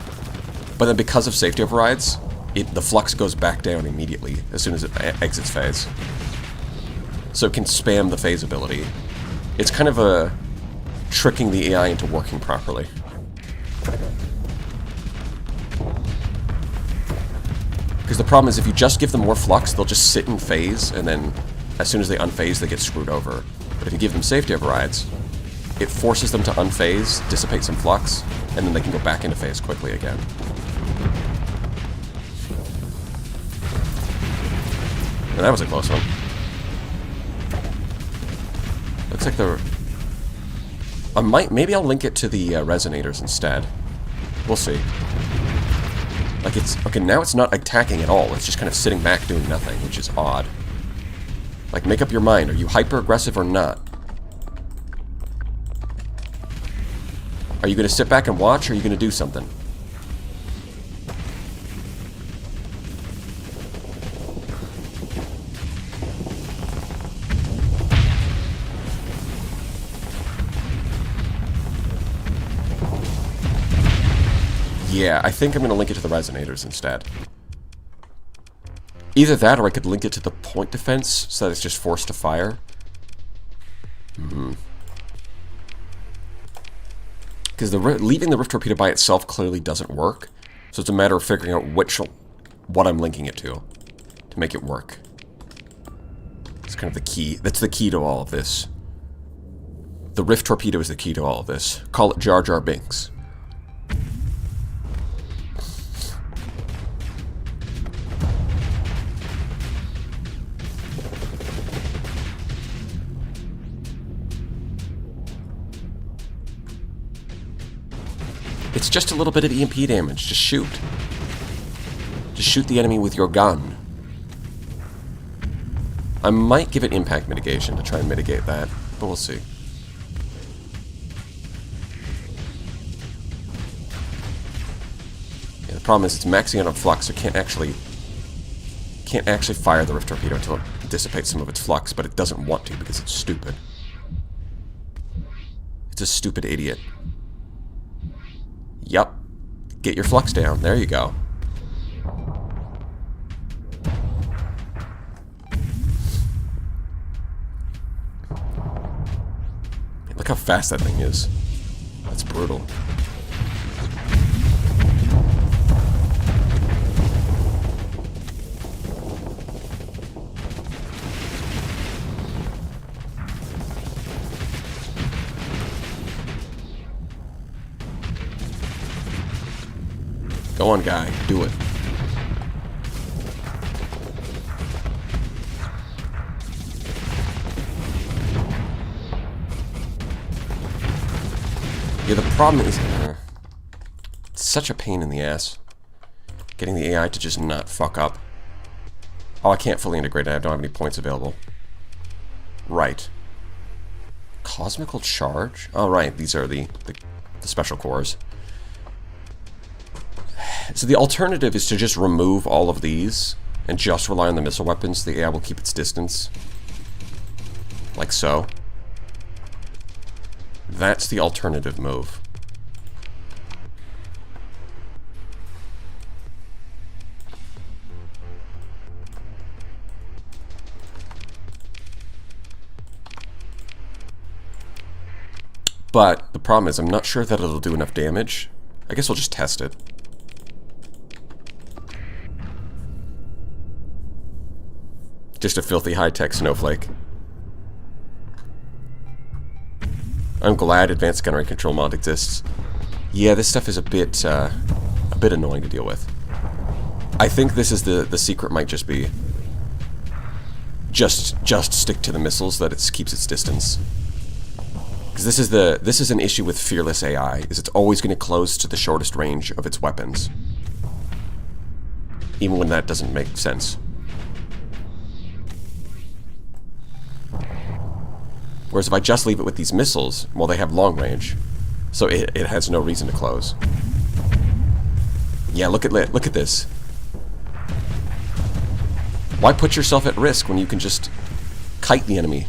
but then because of safety overrides, the flux goes back down immediately as soon as it exits phase. So it can spam the phase ability. It's kind of a tricking the AI into working properly. Because the problem is if you just give them more flux, they'll just sit in phase, and then as soon as they unphase, they get screwed over. But if you give them safety overrides, it forces them to unphase, dissipate some flux, and then they can go back into phase quickly again. And that was a close one. Looks like maybe I'll link it to the resonators instead. We'll see. Like okay, now it's not attacking at all. It's just kind of sitting back doing nothing, which is odd. Like, make up your mind. Are you hyper-aggressive or not? Are you going to sit back and watch, or are you going to do something? Yeah, I think I'm going to link it to the resonators instead. Either that, or I could link it to the point defense, so that it's just forced to fire. Because leaving the Rift Torpedo by itself clearly doesn't work, so it's a matter of figuring out what I'm linking it to make it work. It's kind of the key. That's the key to all of this. The Rift Torpedo is the key to all of this. Call it Jar Jar Binks. It's just a little bit of EMP damage. Just shoot. Just shoot the enemy with your gun. I might give it impact mitigation to try and mitigate that, but we'll see. Yeah, the problem is it's maxing out on flux, so it can't actually Can't actually fire the Rift Torpedo until it dissipates some of its flux, but it doesn't want to because it's stupid. It's a stupid idiot. Yup. Get your flux down. There you go. Look how fast that thing is. That's brutal. Go on, guy. Do it. Yeah, the problem is... it's such a pain in the ass. Getting the AI to just not fuck up. Oh, I can't fully integrate it. I don't have any points available. Right. Cosmical Charge? Oh, right. These are the special cores. So the alternative is to just remove all of these and just rely on the missile weapons. The AI will keep its distance. Like so. That's the alternative move. But the problem is I'm not sure that it'll do enough damage. I guess we'll just test it. Just a filthy high-tech snowflake. I'm glad Advanced Gunnery Control mod exists. Yeah, this stuff is a bit annoying to deal with. I think this is the secret might just be just stick to the missiles, that it keeps its distance. Because this is an issue with Fearless AI, is it's always going to close to the shortest range of its weapons. Even when that doesn't make sense. Whereas if I just leave it with these missiles, well, they have long range, so it has no reason to close. Yeah, look at this. Why put yourself at risk when you can just kite the enemy?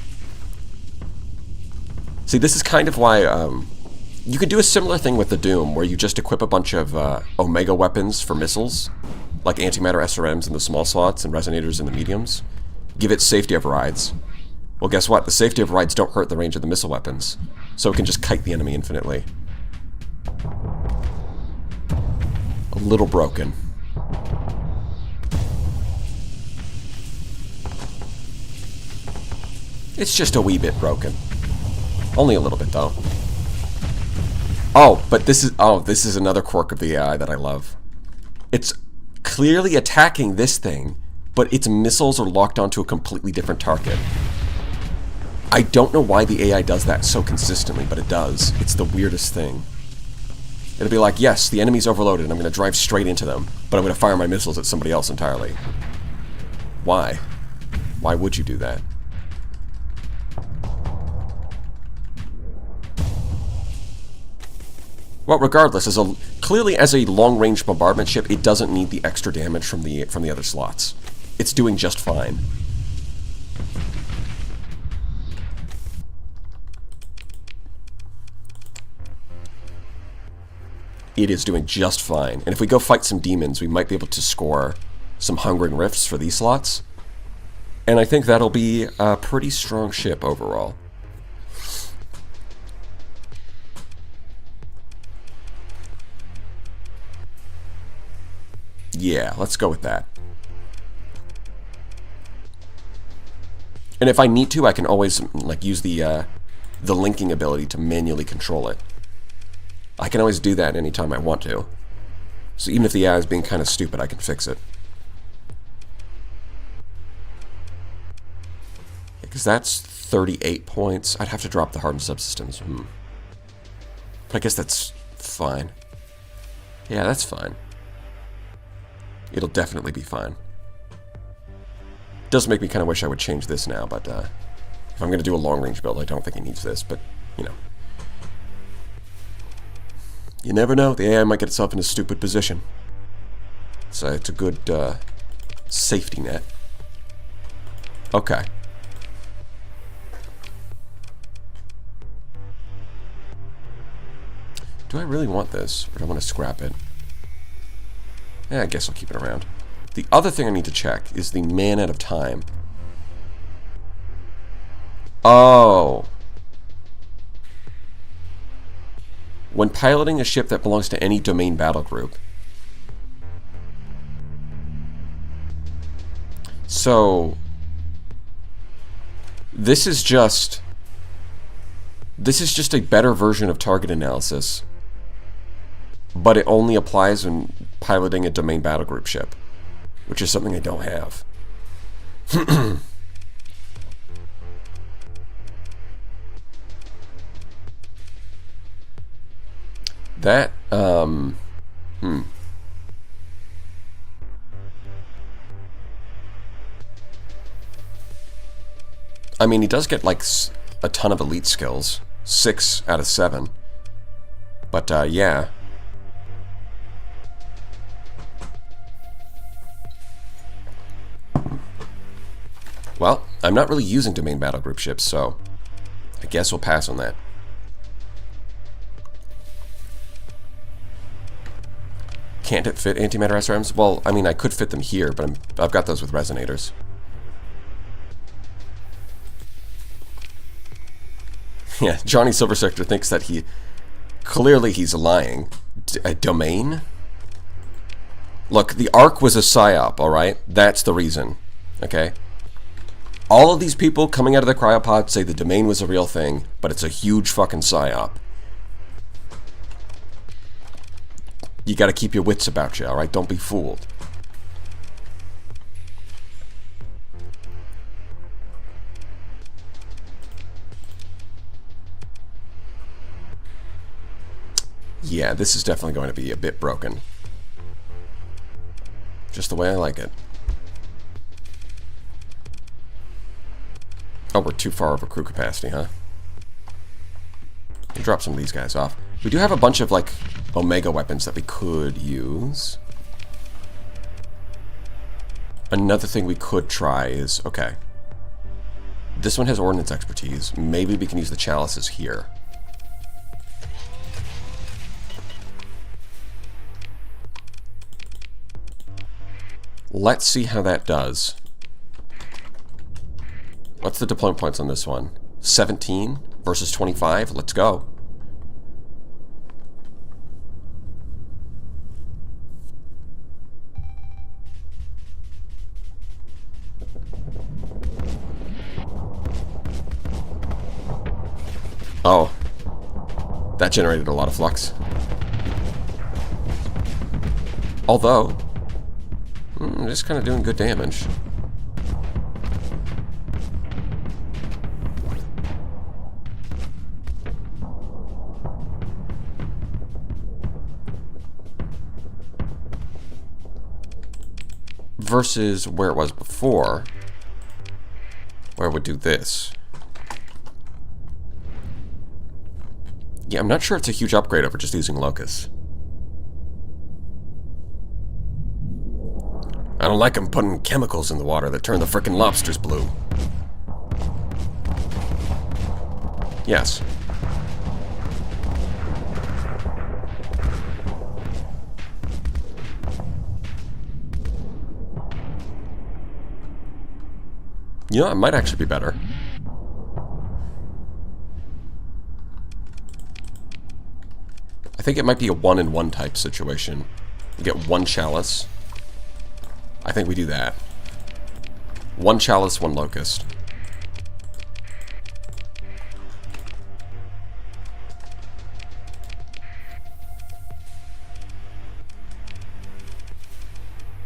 See, this is kind of why you could do a similar thing with the Doom, where you just equip a bunch of Omega weapons for missiles, like antimatter SRMs in the small slots and resonators in the mediums. Give it safety overrides. Well, guess what? The safety overrides don't hurt the range of the missile weapons, so it can just kite the enemy infinitely. A little broken. It's just a wee bit broken. Only a little bit, though. Oh, but this is another quirk of the AI that I love. It's clearly attacking this thing, but its missiles are locked onto a completely different target. I don't know why the AI does that so consistently, but it does. It's the weirdest thing. It'll be like, yes, the enemy's overloaded, and I'm going to drive straight into them, but I'm going to fire my missiles at somebody else entirely. Why? Why would you do that? Well, regardless, clearly as a long-range bombardment ship, it doesn't need the extra damage from the other slots. It's doing just fine. It is doing just fine. And if we go fight some demons, we might be able to score some Hungering Rifts for these slots. And I think that'll be a pretty strong ship overall. Yeah, let's go with that. And if I need to, I can always use the linking ability to manually control it. I can always do that anytime I want to. So even if the AI is being kind of stupid, I can fix it. Because that's 38 points. I'd have to drop the hardened subsystems. But I guess that's fine. Yeah, that's fine. It'll definitely be fine. Does make me kind of wish I would change this now, but if I'm going to do a long-range build, I don't think it needs this, but, you know. You never know. The AI might get itself in a stupid position. So it's a good Safety net. Okay. Do I really want this, or do I want to scrap it? Yeah, I guess I'll keep it around. The other thing I need to check is the man out of time. Oh. When piloting a ship that belongs to any domain battle group. So, this is just a better version of target analysis, but it only applies when piloting a domain battle group ship, which is something I don't have. That, I mean, he does get, like, a ton of elite skills. 6 out of 7. But, yeah. Well, I'm not really using domain battle group ships, so I guess we'll pass on that. Can't it fit antimatter SRMs? Well, I mean, I could fit them here, but I've got those with resonators. Yeah, Johnny Silver Sector thinks that clearly he's lying. A domain? Look, the Ark was a psyop, alright? That's the reason, okay? All of these people coming out of the cryopod say the domain was a real thing, but it's a huge fucking psyop. You gotta keep your wits about you, alright? Don't be fooled. Yeah, this is definitely going to be a bit broken. Just the way I like it. Oh, we're too far over crew capacity, huh? We'll drop some of these guys off. We do have a bunch of, like, Omega weapons that we could use. Another thing we could try is... Okay. This one has ordnance expertise. Maybe we can use the chalices here. Let's see how that does. What's the deployment points on this one? 17 versus 25? Let's go. Oh. That generated a lot of flux. Although... just kind of doing good damage. Versus where it was before, where it would do this. Yeah, I'm not sure it's a huge upgrade over just using Locust. I don't like them putting chemicals in the water that turn the frickin' lobsters blue. Yes. You know, it might actually be better. I think it might be a 1-in-1 type situation. You get 1 chalice. I think we do that. 1 chalice, 1 locust.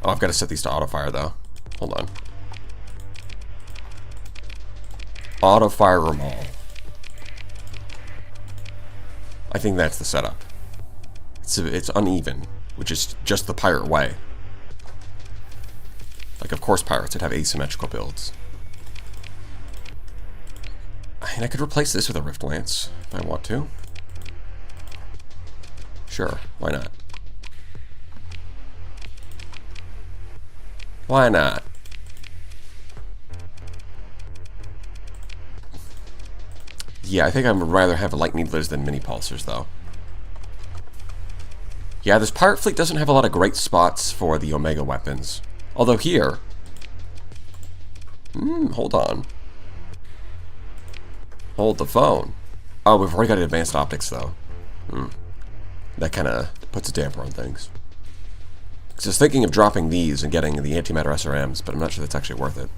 Oh, I've got to set these to auto fire though. Hold on. Auto fire them all. I think that's the setup. It's uneven, which is just the pirate way. Like, of course, pirates would have asymmetrical builds. I mean, I could replace this with a Rift Lance if I want to. Sure, why not? Why not? Yeah, I think I would rather have light needlers than mini pulsers, though. Yeah, this pirate fleet doesn't have a lot of great spots for the Omega weapons. Although here... hold on. Hold the phone. Oh, we've already got advanced optics, though. That kind of puts a damper on things. Because I was thinking of dropping these and getting the antimatter SRMs, but I'm not sure that's actually worth it.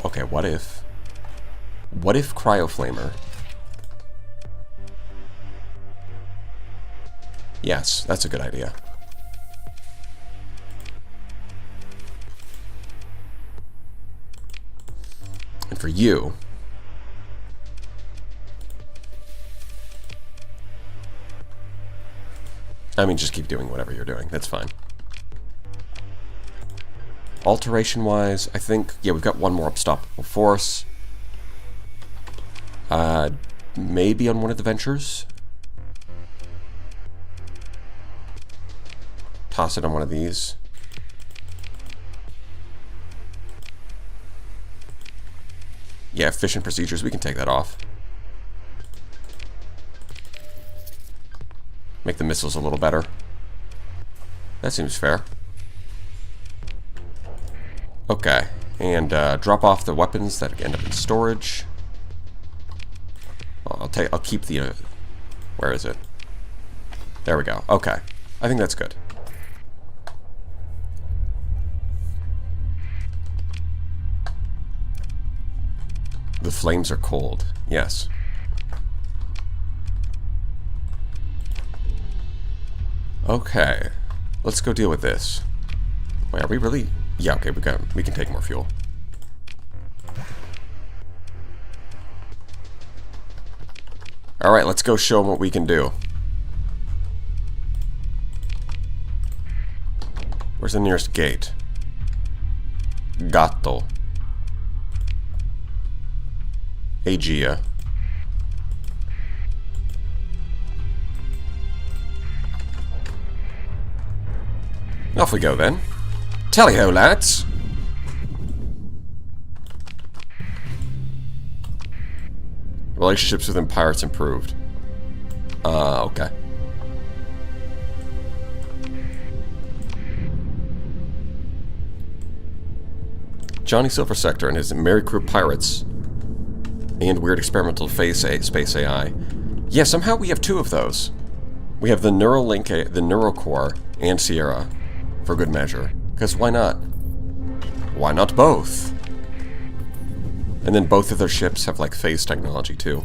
Okay, what if... What if Cryoflamer... Yes, that's a good idea. And for you... I mean, just keep doing whatever you're doing. That's fine. Alteration-wise, I think... Yeah, we've got one more unstoppable force. Maybe on one of the ventures. Toss it on one of these. Yeah, efficient procedures, we can take that off. Make the missiles a little better. That seems fair. Okay, and drop off the weapons that end up in storage. Well, I'll keep the... where is it? There we go. Okay, I think that's good. The flames are cold. Yes. Okay, let's go deal with this. Wait, are we really? Yeah, okay, we can take more fuel. All right, let's go show them what we can do. Where's the nearest gate? Gatto. Aegea. Off we go then. Tally-ho, lads! Relationships within pirates improved. Okay. Johnny Silver Sector and his merry crew pirates and weird experimental space AI. Yeah, somehow we have two of those. We have the Neuralink, the Neurocore, and Sierra, for good measure. Because why not? Why not both? And then both of their ships have, like, phase technology, too.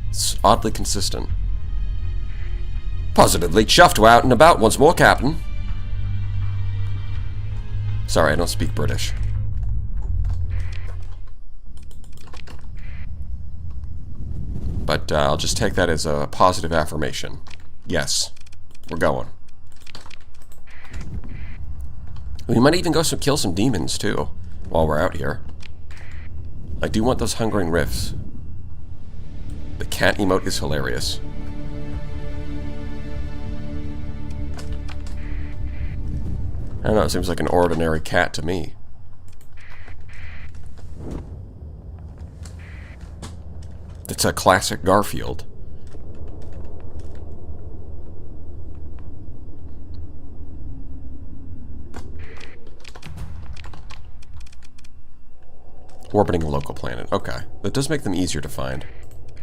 It's oddly consistent. Positively chuffed to out and about once more, Captain. Sorry, I don't speak British. But I'll just take that as a positive affirmation. Yes, we're going. We might even go kill some demons, too, while we're out here. I do want those hungering riffs. The cat emote is hilarious. I don't know, it seems like an ordinary cat to me. It's a classic Garfield. Orbiting a local planet. Okay. That does make them easier to find.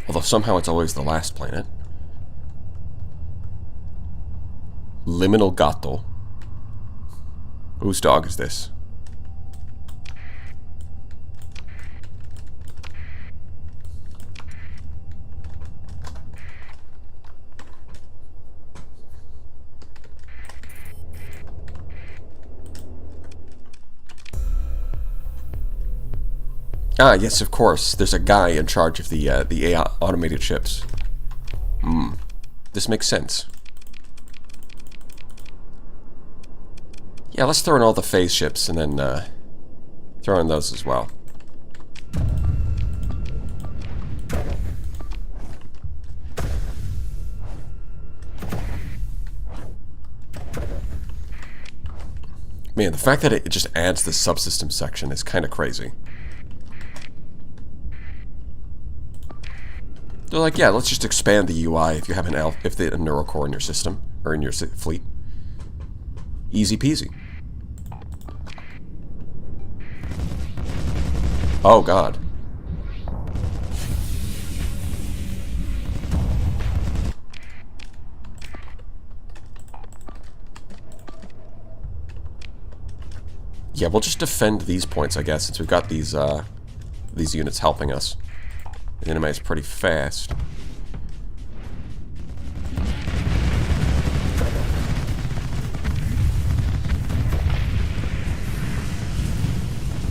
Although somehow it's always the last planet. Liminal Gatto. Whose dog is this? Ah, yes, of course. There's a guy in charge of the AI automated ships. This makes sense. Yeah, let's throw in all the phase ships and then throw in those as well. Man, the fact that it just adds the subsystem section is kind of crazy. They're like, yeah, let's just expand the UI if you have a neurocore in your system or in your fleet. Easy peasy. Oh god. Yeah, we'll just defend these points, I guess, since we've got these units helping us. The enemy is pretty fast.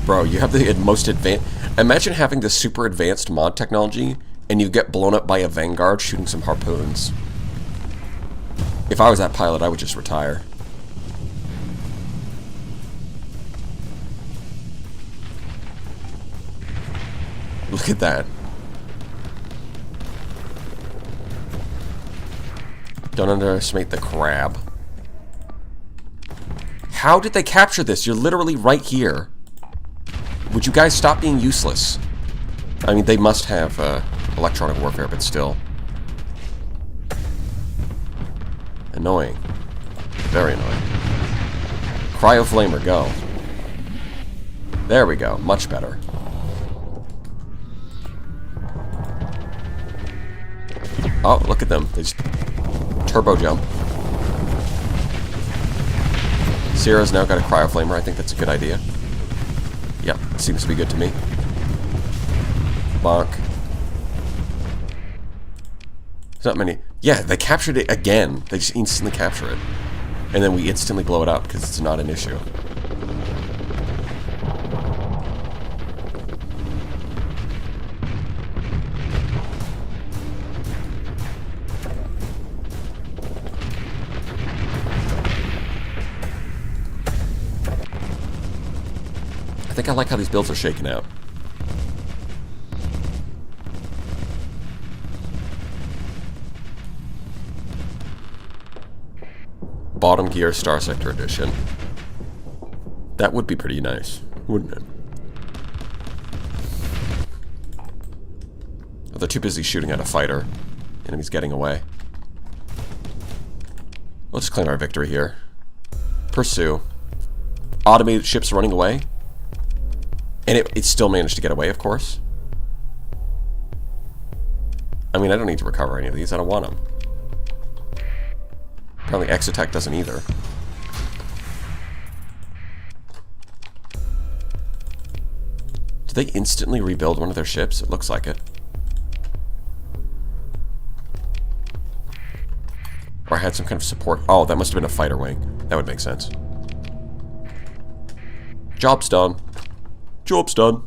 Bro, you have the most advanced... Imagine having this super advanced mod technology, and you get blown up by a Vanguard shooting some harpoons. If I was that pilot, I would just retire. Look at that. Don't underestimate the crab. How did they capture this? You're literally right here. Would you guys stop being useless? I mean, they must have electronic warfare, but still. Annoying. Very annoying. Cryo Flamer, go. There we go. Much better. Oh, look at them. They just turbo jump. Sierra's now got a cryo flamer. I think that's a good idea. Yep, seems to be good to me. Bonk. There's not many. Yeah, they captured it again. They just instantly capture it. And then we instantly blow it up because it's not an issue. I think I like how these builds are shaking out. Bottom Gear Star Sector Edition. That would be pretty nice, wouldn't it? Oh, they're too busy shooting at a fighter. Enemy's getting away. We'll just claim our victory here. Pursue. Automated ships running away. And it still managed to get away, of course. I mean, I don't need to recover any of these. I don't want them. Apparently Exotech doesn't either. Did they instantly rebuild one of their ships? It looks like it. Or had some kind of support. Oh, that must have been a fighter wing. That would make sense. Job's done. Job's done.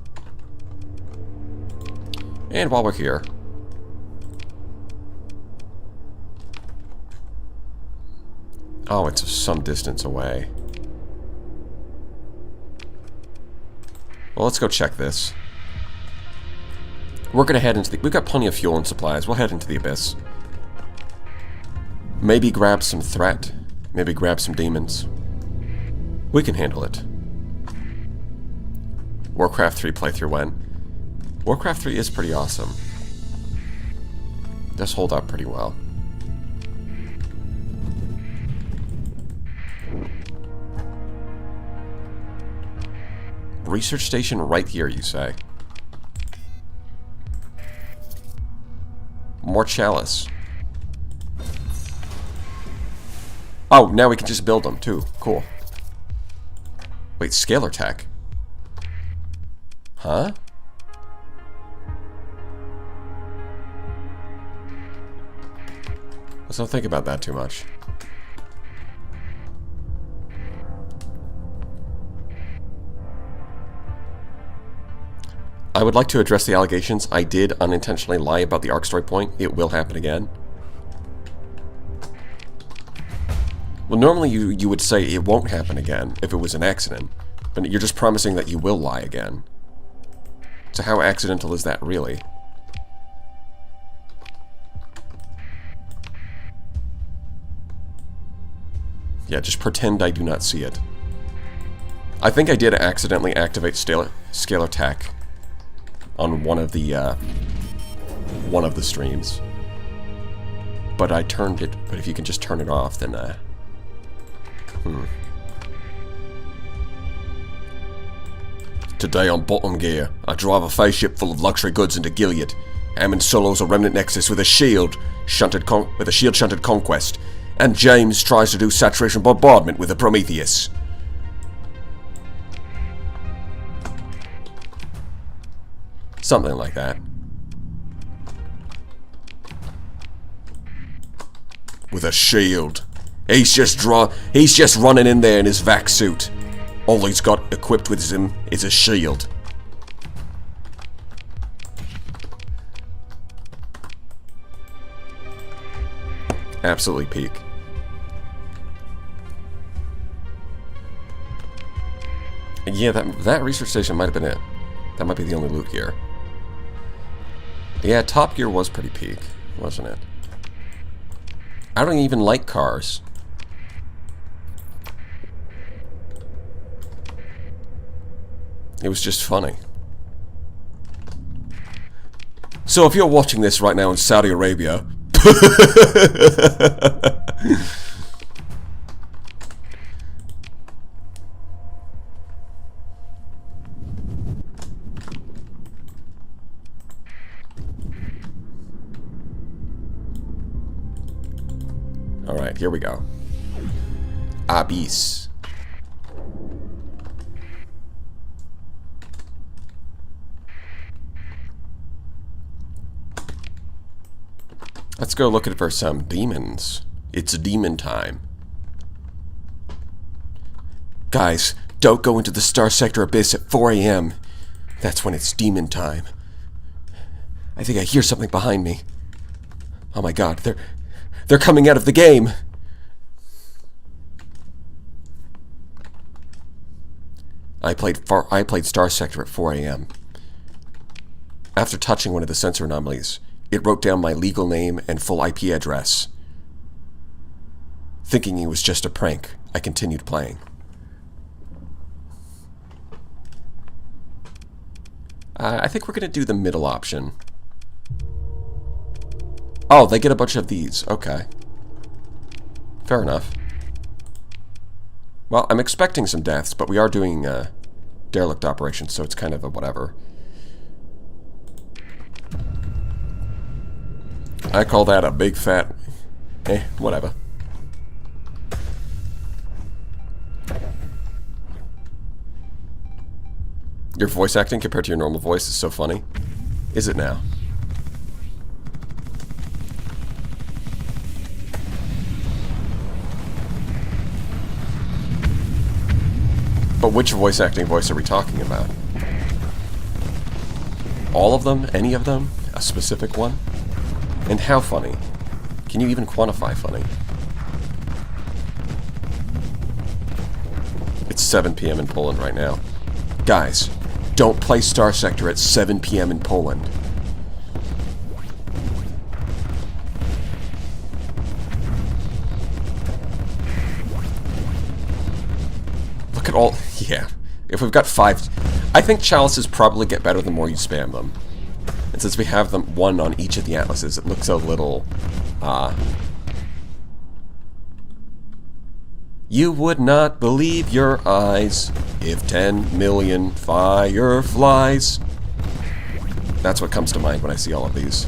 And while we're here... Oh, it's some distance away. Well, let's go check this. We're gonna head into the... We've got plenty of fuel and supplies. We'll head into the Abyss. Maybe grab some threat. Maybe grab some demons. We can handle it. Warcraft 3 playthrough when? Warcraft 3 is pretty awesome. Does hold up pretty well. Research station right here, you say? More chalice. Oh, now we can just build them too. Cool. Wait, scalar tech? Huh? Let's not think about that too much. I would like to address the allegations. I did unintentionally lie about the arc story point. It will happen again. Well, normally you would say it won't happen again if it was an accident. But you're just promising that you will lie again. So how accidental is that, really? Yeah, just pretend I do not see it. I think I did accidentally activate scalar tech on one of the streams. But I turned it, but if you can just turn it off, then, Today on Bottom Gear, I drive a spaceship full of luxury goods into Gilead. Ammon solos a remnant nexus with a shield-shunted conquest, and James tries to do saturation bombardment with a Prometheus. Something like that. With a shield. He's just running in there in his vac suit. All he's got equipped with him is a shield. Absolutely peak. Yeah, that research station might have been it. That might be the only loot here. Yeah, Top Gear was pretty peak, wasn't it? I don't even like cars. It was just funny. So if you're watching this right now in Saudi Arabia... Alright, here we go. Abyss. Let's go looking for some demons. It's demon time. Guys, don't go into the Star Sector Abyss at 4 AM. That's when it's demon time. I think I hear something behind me. Oh my god, they're coming out of the game! I played Star Sector at 4 AM. After touching one of the sensor anomalies, it wrote down my legal name and full IP address. Thinking it was just a prank, I continued playing. I think we're gonna do the middle option. Oh, they get a bunch of these. Okay. Fair enough. Well, I'm expecting some deaths, but we are doing derelict operations, so it's kind of a whatever. I call that a big fat... whatever. Your voice acting compared to your normal voice is so funny. Is it now? But which voice acting voice are we talking about? All of them? Any of them? A specific one? And how funny? Can you even quantify funny? It's 7 PM in Poland right now. Guys, don't play Star Sector at 7 PM in Poland. Look at all... Yeah. If we've got 5... I think chalices probably get better the more you spam them. And since we have them one on each of the atlases, it looks a little... You would not believe your eyes if 10 million fireflies. That's what comes to mind when I see all of these.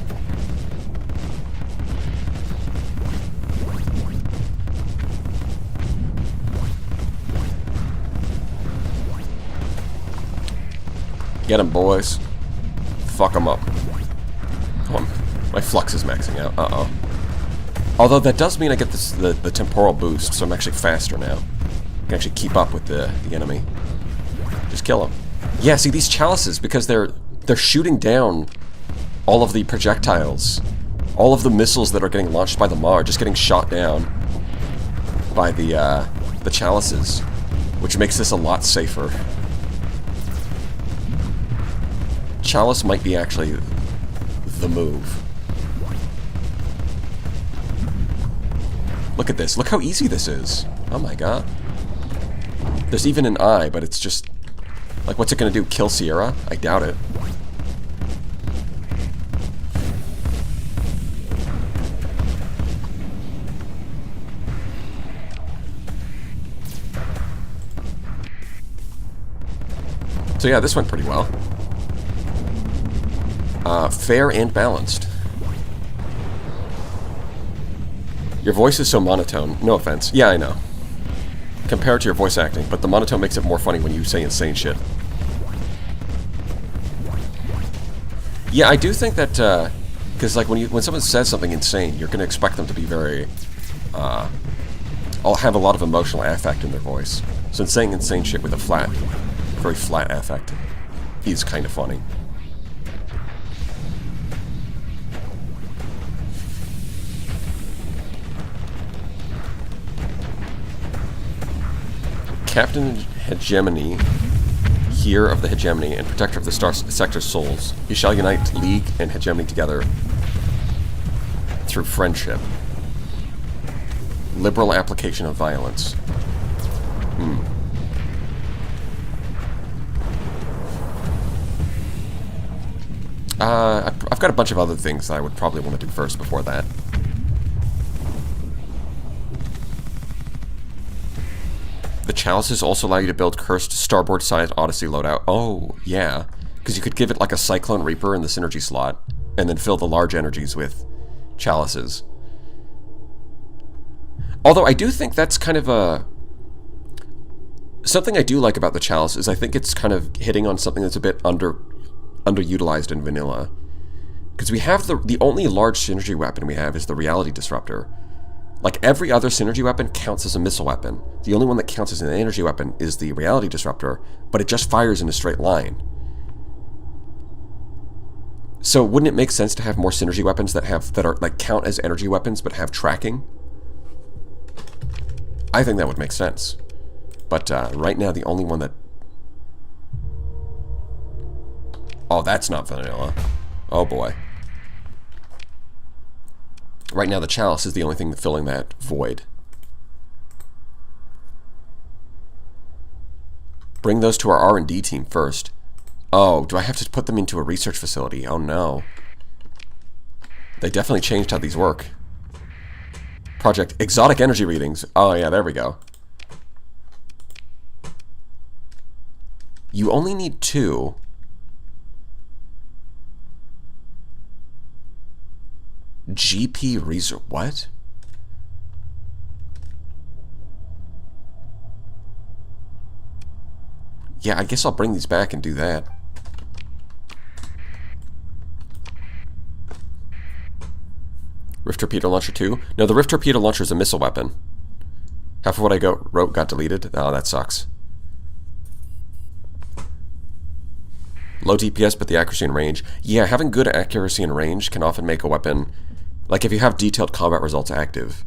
Get 'em, boys. Fuck 'em up. Hold on. My flux is maxing out. Uh-oh. Although that does mean I get this, the temporal boost, so I'm actually faster now. I can actually keep up with the enemy. Just kill him. Yeah, see, these chalices, because they're shooting down all of the projectiles. All of the missiles that are getting launched by the Mar, just getting shot down by the chalices. Which makes this a lot safer. Chalice might be actually the move. Look at this. Look how easy this is. Oh my god. There's even an eye, but it's just... Like, what's it gonna do? Kill Sierra? I doubt it. So yeah, this went pretty well. Fair and balanced. Your voice is so monotone. No offense. Yeah, I know. Compared to your voice acting, but the monotone makes it more funny when you say insane shit. Yeah, I do think that, because like when someone says something insane, you're going to expect them to be very, I'll have a lot of emotional affect in their voice. So saying insane shit with a very flat affect is kind of funny. Captain Hegemony, here of the Hegemony, and protector of the Star Sector's souls. You shall unite League and Hegemony together through friendship. Liberal application of violence. I've got a bunch of other things that I would probably want to do first before that. The chalices also allow you to build cursed starboard-sized Odyssey loadout. Oh, yeah. Because you could give it like a Cyclone Reaper in the synergy slot, and then fill the large energies with chalices. Although I do think that's kind of a... Something I do like about the chalice is I think it's kind of hitting on something that's a bit underutilized in vanilla. Because we have the only large synergy weapon we have is the Reality Disruptor. Like, every other synergy weapon counts as a missile weapon. The only one that counts as an energy weapon is the Reality Disruptor, but it just fires in a straight line. So wouldn't it make sense to have more synergy weapons that are like count as energy weapons but have tracking? I think that would make sense. But right now the only one that... Oh, that's not vanilla. Oh boy. Right now, the chalice is the only thing filling that void. Bring those to our R&D team first. Oh, do I have to put them into a research facility? Oh no. They definitely changed how these work. Project Exotic Energy Readings. Oh yeah, there we go. You only need 2. GP research. What? Yeah, I guess I'll bring these back and do that. Rift Torpedo Launcher 2? No, the Rift Torpedo Launcher is a missile weapon. Half of what I wrote got deleted. Oh, that sucks. Low DPS, but the accuracy and range. Yeah, having good accuracy and range can often make a weapon... Like, if you have detailed combat results active,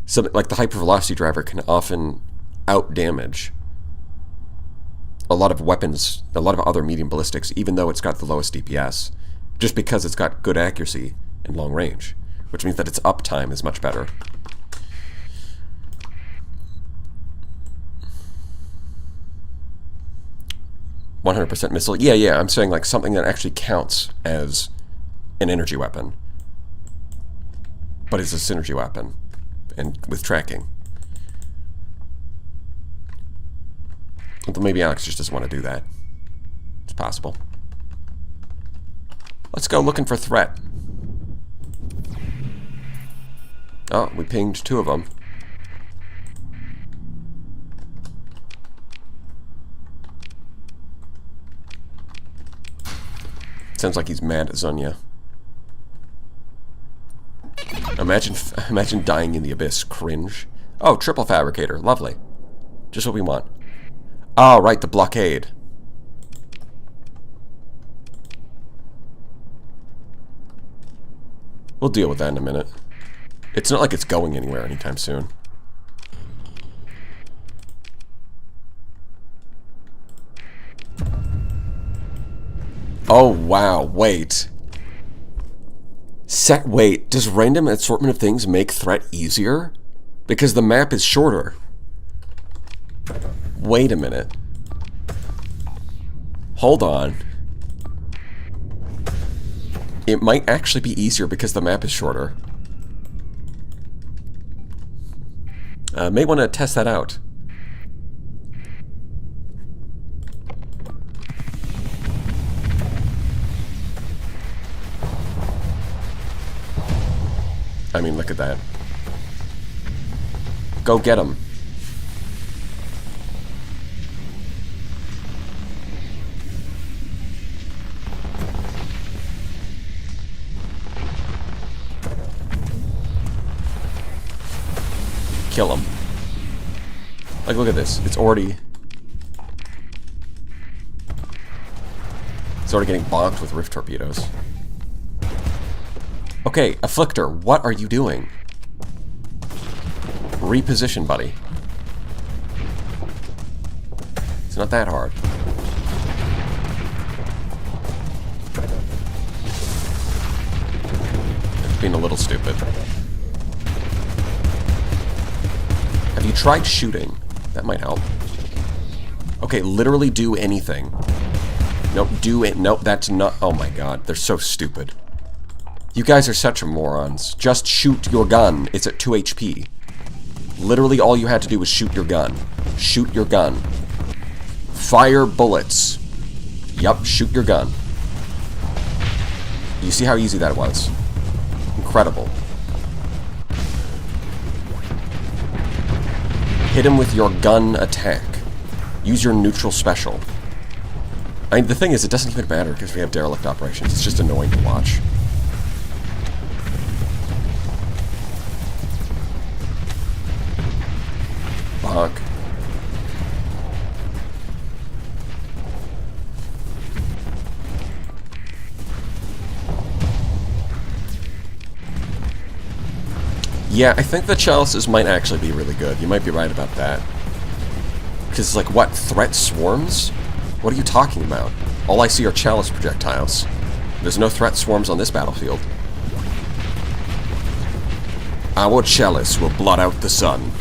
so like the hypervelocity driver can often out-damage a lot of weapons, a lot of other medium ballistics, even though it's got the lowest DPS, just because it's got good accuracy and long range, which means that its uptime is much better. %100% missile. Yeah, I'm saying like something that actually counts as an energy weapon. But it's a synergy weapon, and with tracking. Although maybe Alex just doesn't want to do that. It's possible. Let's go looking for threat. Oh, we pinged 2 of them. Sounds like he's mad at Zunya. Imagine dying in the abyss. Cringe. Oh, triple fabricator. Lovely. Just what we want. Oh, right, the blockade. We'll deal with that in a minute. It's not like it's going anywhere anytime soon. Oh, wow. Wait. Wait, does random assortment of things make threat easier? Because the map is shorter. Wait a minute. Hold on. It might actually be easier because the map is shorter. May want to test that out. I mean, look at that. Go get him. Kill him. Like, look at this. It's already getting bonked with rift torpedoes. Okay, Afflictor, what are you doing? Reposition, buddy. It's not that hard. It's being a little stupid. Have you tried shooting? That might help. Okay, literally do anything. Nope, do it. Nope, that's not... Oh my god, they're so stupid. You guys are such morons. Just shoot your gun. It's at 2 HP. Literally all you had to do was shoot your gun. Shoot your gun. Fire bullets. Yup, shoot your gun. You see how easy that was? Incredible. Hit him with your gun attack. Use your neutral special. I mean, the thing is, it doesn't even matter because we have derelict operations. It's just annoying to watch. Bonk. Yeah, I think the chalices might actually be really good. You might be right about that. Because, like, what? Threat swarms? What are you talking about? All I see are chalice projectiles. There's no threat swarms on this battlefield. Our chalice will blot out the sun.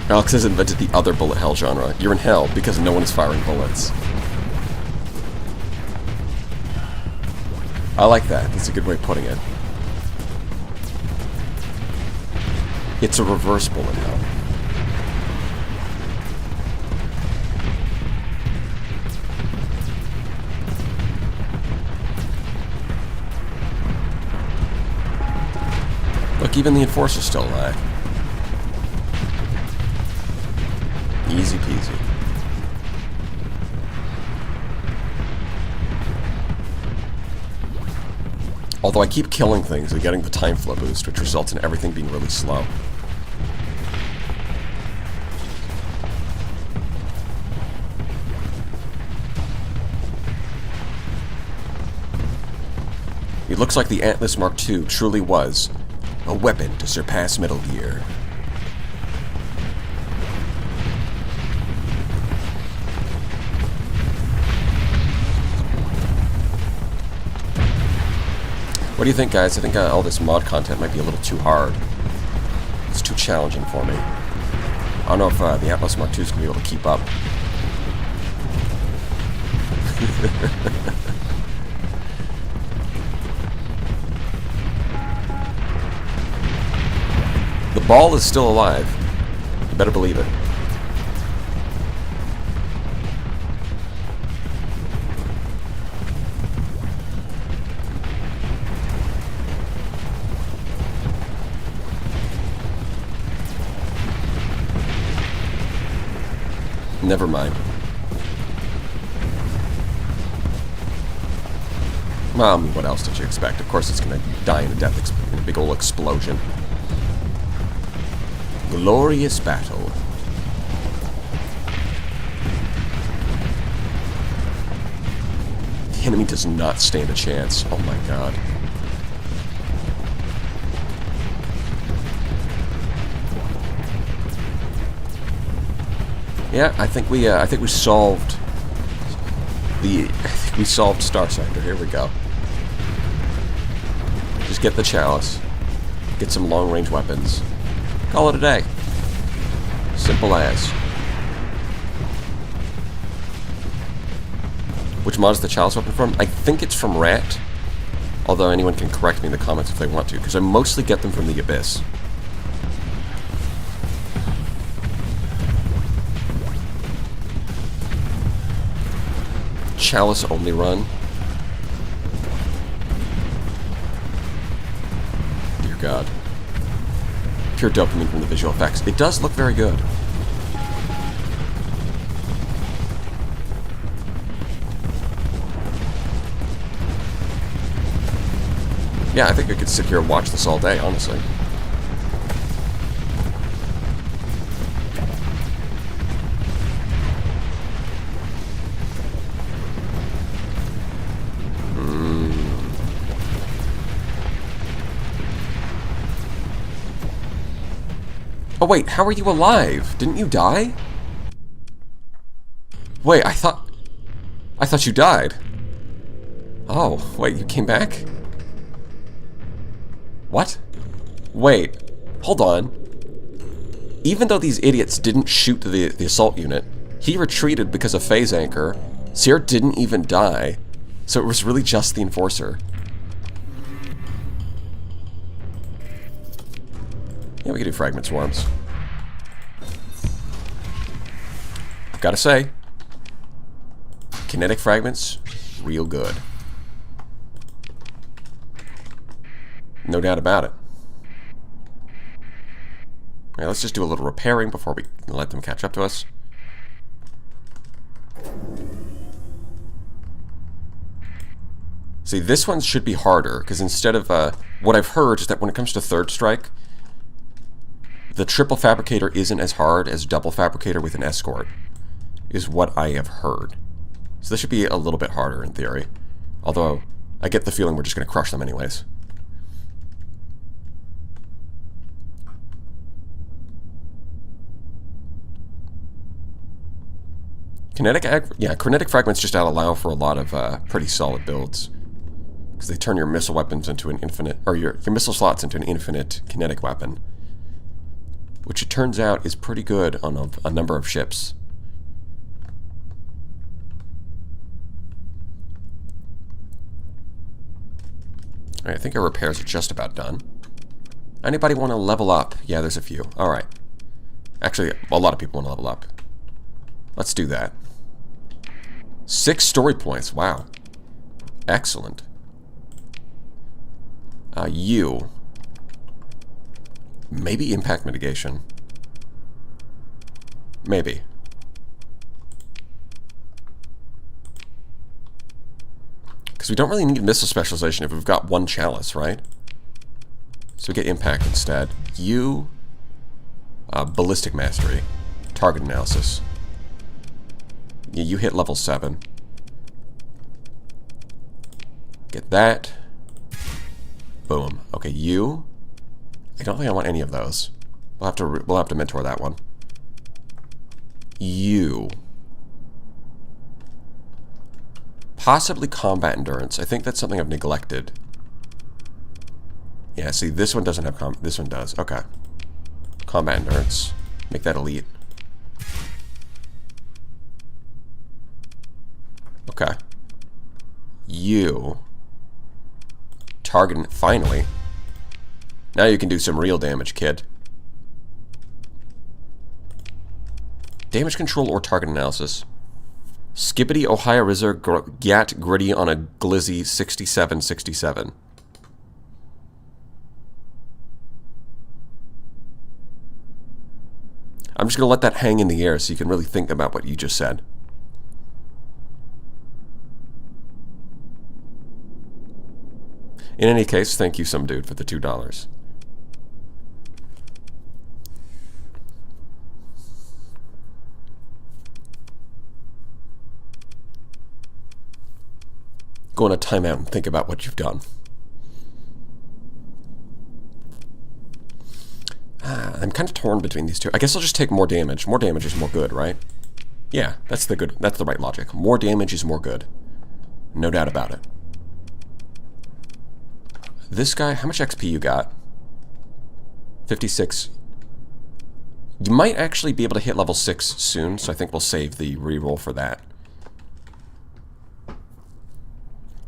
Alex has invented the other bullet hell genre. You're in hell because no one is firing bullets. I like that. That's a good way of putting it. It's a reverse bullet hell. Look, even the Enforcer's still alive. Easy peasy. Although I keep killing things and getting the time flow boost, which results in everything being really slow. It looks like the Atlas Mark II truly was a weapon to surpass Metal Gear. What do you think, guys? I think all this mod content might be a little too hard. It's too challenging for me. I don't know if the Atlas Mark II is going to be able to keep up. The ball is still alive. You better believe it. Never mind. Well, I mean, what else did you expect? Of course it's going to die in in a big old explosion. Glorious battle. The enemy does not stand a chance. Oh my god. Yeah, I think we solved I think we solved Star Sector. Here we go. Just get the chalice. Get some long-range weapons. Call it a day. Simple as. Which mod is the chalice weapon from? I think it's from Rat. Although anyone can correct me in the comments if they want to, because I mostly get them from the Abyss. Chalice only run. Dear God. Pure dopamine from the visual effects. It does look very good. Yeah, I think I could sit here and watch this all day, honestly. Oh wait, how are you alive? Didn't you die? Wait, I thought you died. Oh, wait, you came back? What? Wait, hold on. Even though these idiots didn't shoot the assault unit, he retreated because of phase anchor. Seer didn't even die, so it was really just the Enforcer. Yeah, we can do fragment swarms. I've got to say, kinetic fragments, real good. No doubt about it. Alright, let's just do a little repairing before we let them catch up to us. See, this one should be harder, because instead of, what I've heard is that when it comes to Third Strike, the triple fabricator isn't as hard as double fabricator with an escort, is what I have heard. So this should be a little bit harder in theory. Although, I get the feeling we're just going to crush them anyways. Kinetic fragments just allow for a lot of pretty solid builds. Because they turn your missile weapons into an infinite, or your missile slots into an infinite kinetic weapon. Which it turns out is pretty good on a number of ships. Alright, I think our repairs are just about done. Anybody want to level up? Yeah, there's a few. Alright. Actually, a lot of people want to level up. Let's do that. 6 story points. Wow. Excellent. You. Maybe impact mitigation. Maybe. Because we don't really need missile specialization if we've got one chalice, right? So we get impact instead. You. Ballistic mastery. Target analysis. Yeah, you hit level 7. Get that. Boom. Okay, you. I don't think I want any of those. We'll have to mentor that one. You. Possibly combat endurance. I think that's something I've neglected. Yeah, see, this one doesn't have this one does. Okay. Combat endurance. Make that elite. Okay. You. Target, finally. Now you can do some real damage, kid. Damage control or target analysis. Skippity Ohio Rizzer Gat Gritty on a Glizzy 6767. I'm just going to let that hang in the air so you can really think about what you just said. In any case, thank you some dude for the $2. Go on a timeout and think about what you've done. I'm kind of torn between these two. I guess I'll just take more damage. More damage is more good, right? Yeah, that's the right logic. More damage is more good. No doubt about it. This guy, how much XP you got? 56. You might actually be able to hit level 6 soon, so I think we'll save the reroll for that.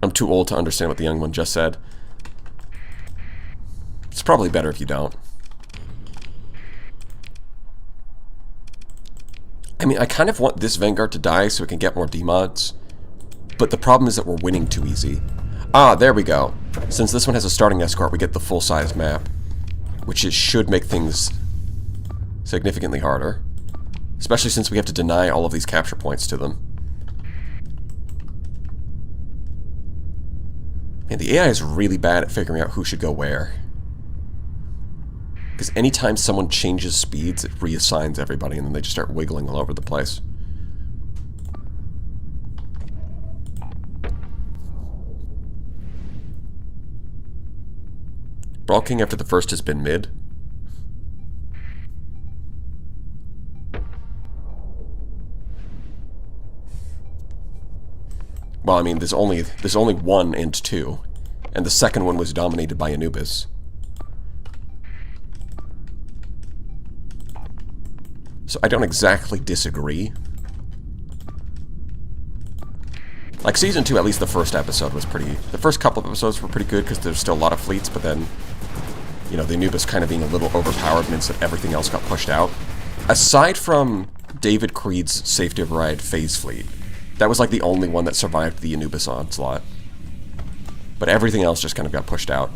I'm too old to understand what the young one just said. It's probably better if you don't. I mean, I kind of want this Vanguard to die so we can get more demods. But the problem is that we're winning too easy. Ah, there we go. Since this one has a starting escort, we get the full-size map. Which should make things significantly harder. Especially since we have to deny all of these capture points to them. And the AI is really bad at figuring out who should go where. Because anytime someone changes speeds, it reassigns everybody, and then they just start wiggling all over the place. Brawl King after the first has been mid. Well, I mean, there's only one and two, and the second one was dominated by Anubis. So I don't exactly disagree. Like, Season 2, at least the first episode was pretty... The first couple of episodes were pretty good because there's still a lot of fleets, but then, you know, the Anubis kind of being a little overpowered means that everything else got pushed out. Aside from David Creed's Safety of Ride phase fleet, that was like the only one that survived the Anubis onslaught. But everything else just kind of got pushed out.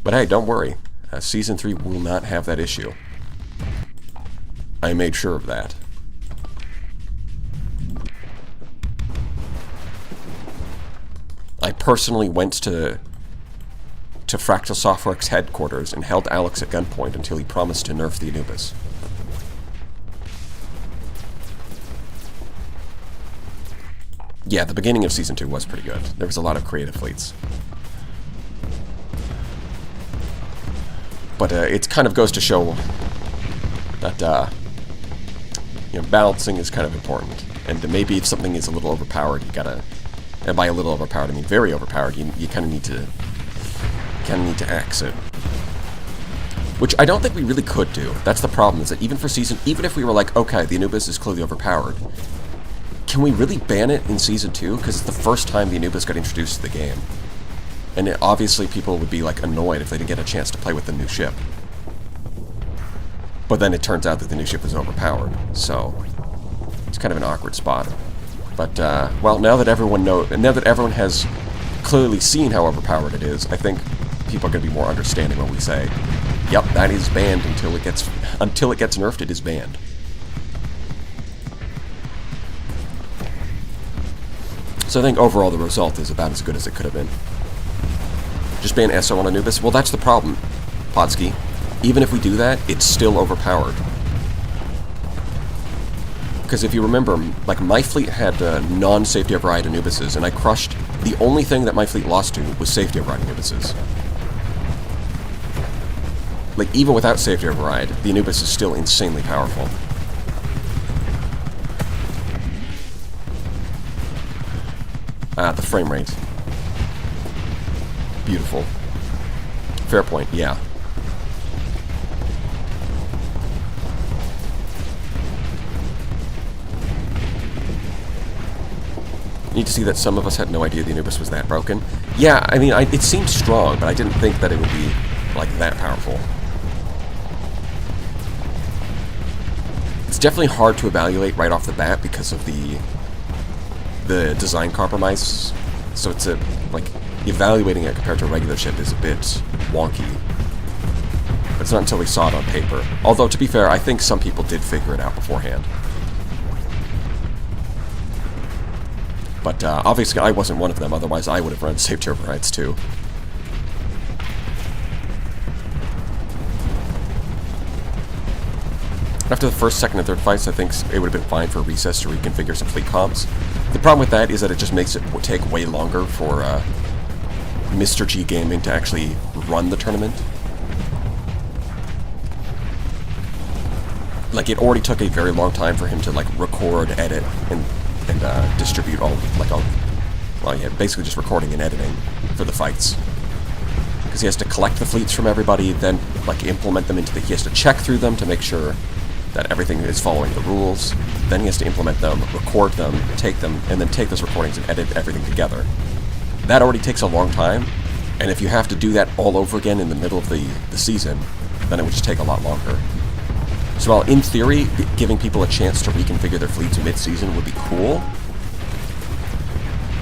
But hey, don't worry. Season 3 will not have that issue. I made sure of that. I personally went to Fractal Softworks headquarters and held Alex at gunpoint until he promised to nerf the Anubis. Yeah, the beginning of Season 2 was pretty good. There was a lot of creative fleets. But it kind of goes to show that, you know, balancing is kind of important. And maybe if something is a little overpowered, you gotta... And by a little overpowered, I mean very overpowered. You kind of need to axe it. Which I don't think we really could do. That's the problem, is that even if we were like, okay, the Anubis is clearly overpowered, can we really ban it in Season 2? Because it's the first time the Anubis got introduced to the game. And obviously people would be, like, annoyed if they didn't get a chance to play with the new ship. But then it turns out that the new ship is overpowered, so it's kind of an awkward spot. But, well, now that everyone has clearly seen how overpowered it is, I think people are going to be more understanding when we say, yep, that is banned until it gets nerfed, it is banned. So I think overall the result is about as good as it could have been. Just ban SO on Anubis? Well, that's the problem, Podsky. Even if we do that, it's still overpowered. Because if you remember, like, my fleet had non-safety of ride Anubises, and I crushed... The only thing that my fleet lost to was safety of ride Anubises. Like, even without safety of ride, the Anubis is still insanely powerful. Ah, the frame rate. Beautiful. Fair point, yeah. You need to see that some of us had no idea the Anubis was that broken. Yeah, I mean, it seemed strong, but I didn't think that it would be, like, that powerful. It's definitely hard to evaluate right off the bat because of the design compromise. So it's like, evaluating it compared to a regular ship is a bit wonky. But it's not until we saw it on paper. Although, to be fair, I think some people did figure it out beforehand. But obviously I wasn't one of them, otherwise I would have run safety overrides too. After the first, second, and third fights, I think it would have been fine for Recess to reconfigure some fleet comps. The problem with that is that it just makes it take way longer for Mr. G Gaming to actually run the tournament. like, it already took a very long time for him to, like, record, edit, and distribute all, well, yeah, basically just recording and editing for the fights. Because he has to collect the fleets from everybody, then, like, implement them he has to check through them to make sure that everything is following the rules. Then he has to implement them, record them, and then take those recordings and edit everything together. That already takes a long time, and if you have to do that all over again in the middle of the season, then it would just take a lot longer. So while in theory, giving people a chance to reconfigure their fleets mid-season would be cool,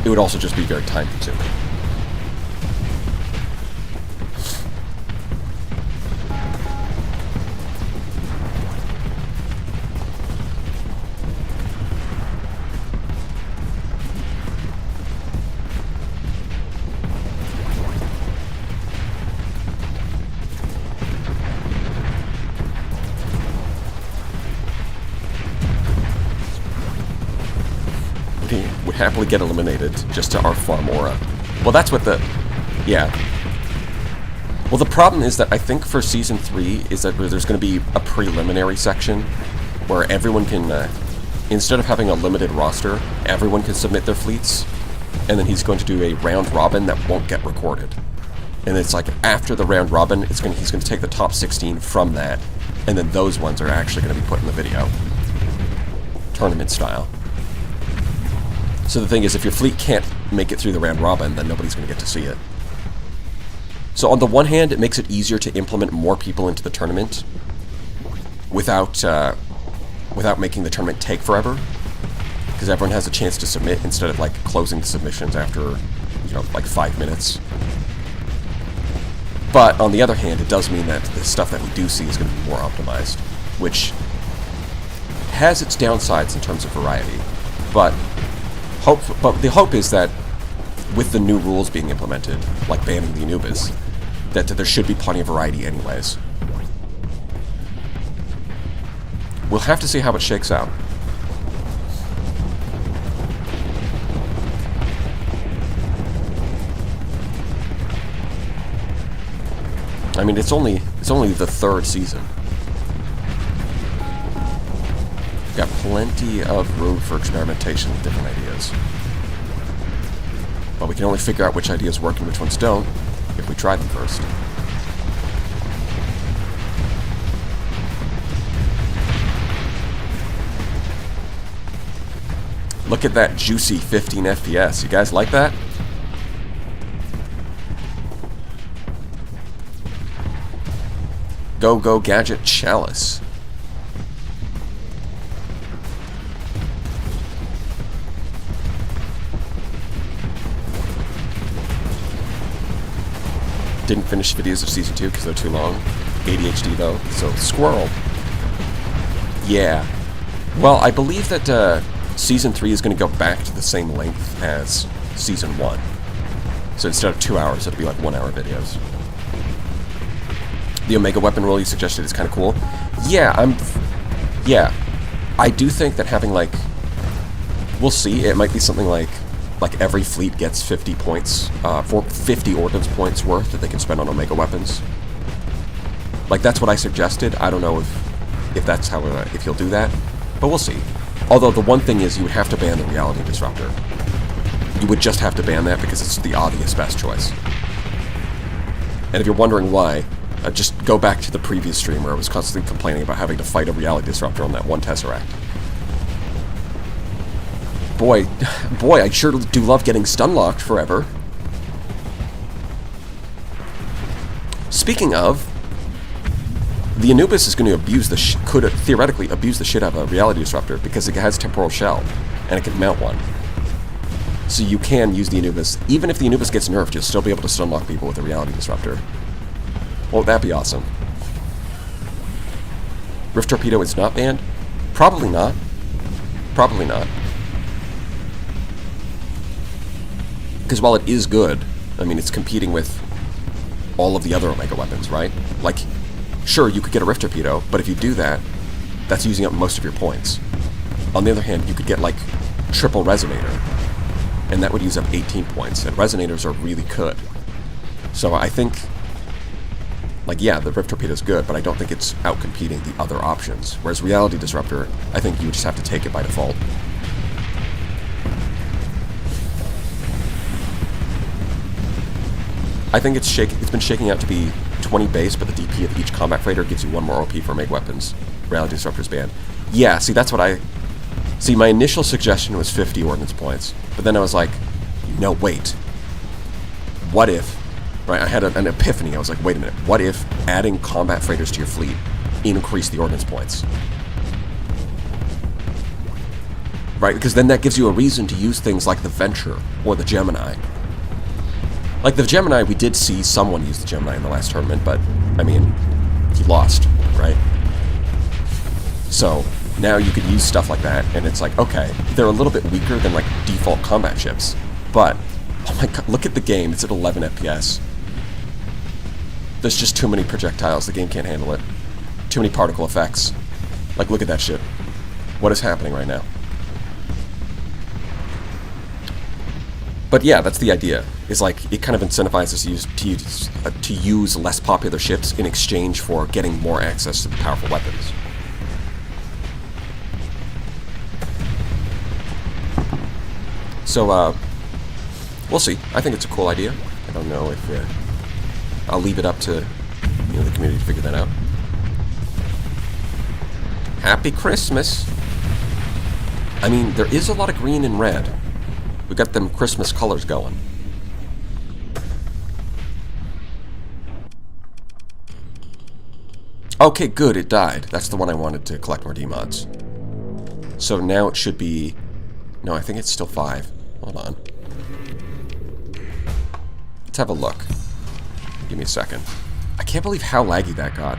it would also just be very time-consuming. Would happily get eliminated just to our Farmora. Well, that's what yeah. Well, the problem is that I think for Season 3 is that there's going to be a preliminary section where everyone can, instead of having a limited roster, everyone can submit their fleets, and then he's going to do a round robin that won't get recorded. And it's like after the round robin, he's going to take the top 16 from that, and then those ones are actually going to be put in the video. Tournament style. So the thing is, if your fleet can't make it through the round robin, then nobody's going to get to see it. So on the one hand, it makes it easier to implement more people into the tournament without making the tournament take forever, because everyone has a chance to submit instead of like closing the submissions after, like 5 minutes. But on the other hand, it does mean that the stuff that we do see is going to be more optimized, which has its downsides in terms of variety, but the hope is that with the new rules being implemented, like banning the Anubis, that there should be plenty of variety anyways. We'll have to see how it shakes out. I mean, it's only the 3rd season. Got plenty of room for experimentation with different ideas. But we can only figure out which ideas work and which ones don't if we try them first. Look at that juicy 15 FPS. You guys like that? Go Gadget Chalice. Didn't finish videos of Season 2 because they're too long. ADHD though, so squirrel. Yeah. Well, I believe that Season 3 is going to go back to the same length as Season 1. So instead of 2 hours, it'll be like 1 hour videos. The Omega weapon rule you suggested is kind of cool. Yeah, I do think that having like... We'll see, it might be something like every fleet gets 50 points, for 50 ordnance points worth that they can spend on Omega weapons. Like, that's what I suggested. I don't know if that's how, if he'll do that, but we'll see. Although the one thing is you would have to ban the Reality Disruptor. You would just have to ban that because it's the obvious best choice. And if you're wondering why, just go back to the previous stream where I was constantly complaining about having to fight a Reality Disruptor on that one Tesseract. Boy, I sure do love getting stun-locked forever. Speaking of, the Anubis is going to abuse could theoretically abuse the shit out of a Reality Disruptor because it has Temporal Shell, and it can mount one. So you can use the Anubis. Even if the Anubis gets nerfed, you'll still be able to stun-lock people with a Reality Disruptor. Won't that be awesome? Rift Torpedo is not banned? Probably not. Probably not. Because while it is good, I mean, it's competing with all of the other Omega weapons, right? Like, sure, you could get a Rift Torpedo, but if you do that, that's using up most of your points. On the other hand, you could get, like, triple Resonator, and that would use up 18 points, and Resonators are really good. So I think Like, yeah, the Rift Torpedo is good, but I don't think it's outcompeting the other options. Whereas Reality Disruptor, I think you would just have to take it by default. I think it's been shaking out to be 20 base, but the DP of each combat freighter gives you 1 more OP for MiG weapons. Reality Disruptor's banned. Yeah, see, that's what I... See, my initial suggestion was 50 ordnance points, but then I was like, no, wait. What if... Right, I had an epiphany. I was like, wait a minute. What if adding combat freighters to your fleet increased the ordnance points? Right, because then that gives you a reason to use things like the Venture or the Gemini. Like the Gemini, we did see someone use the Gemini in the last tournament, but, I mean, he lost, right? So, now you could use stuff like that, and it's like, okay, they're a little bit weaker than, like, default combat ships, but, oh my god, look at the game. It's at 11 FPS. There's just too many projectiles. The game can't handle it. Too many particle effects. Like, look at that shit. What is happening right now? But yeah, that's the idea. Is like, it kind of incentivizes you to use less popular ships in exchange for getting more access to the powerful weapons. So, we'll see. I think it's a cool idea. I don't know if... I'll leave it up to the community to figure that out. Happy Christmas! I mean, there is a lot of green and red. We got them Christmas colors going. Okay, good, it died. That's the one I wanted to collect more D-mods. So now it should be... No, I think it's still 5. Hold on. Let's have a look. Give me a second. I can't believe how laggy that got.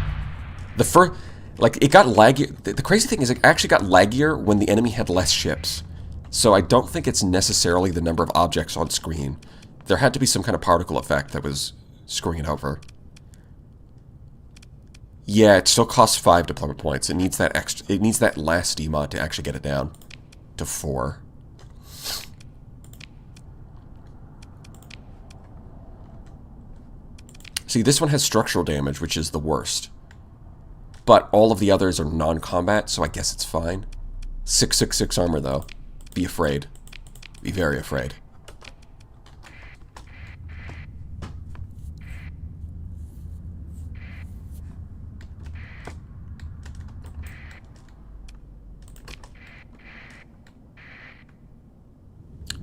Like, it got laggy. The crazy thing is it actually got laggier when the enemy had less ships. So I don't think it's necessarily the number of objects on screen. There had to be some kind of particle effect that was screwing it over. Yeah, it still costs 5 deployment points. It needs that extra. It needs that last D-mod to actually get it down to 4. See, this one has structural damage, which is the worst. But all of the others are non-combat, so I guess it's fine. 666 armor, though. Be afraid. Be very afraid.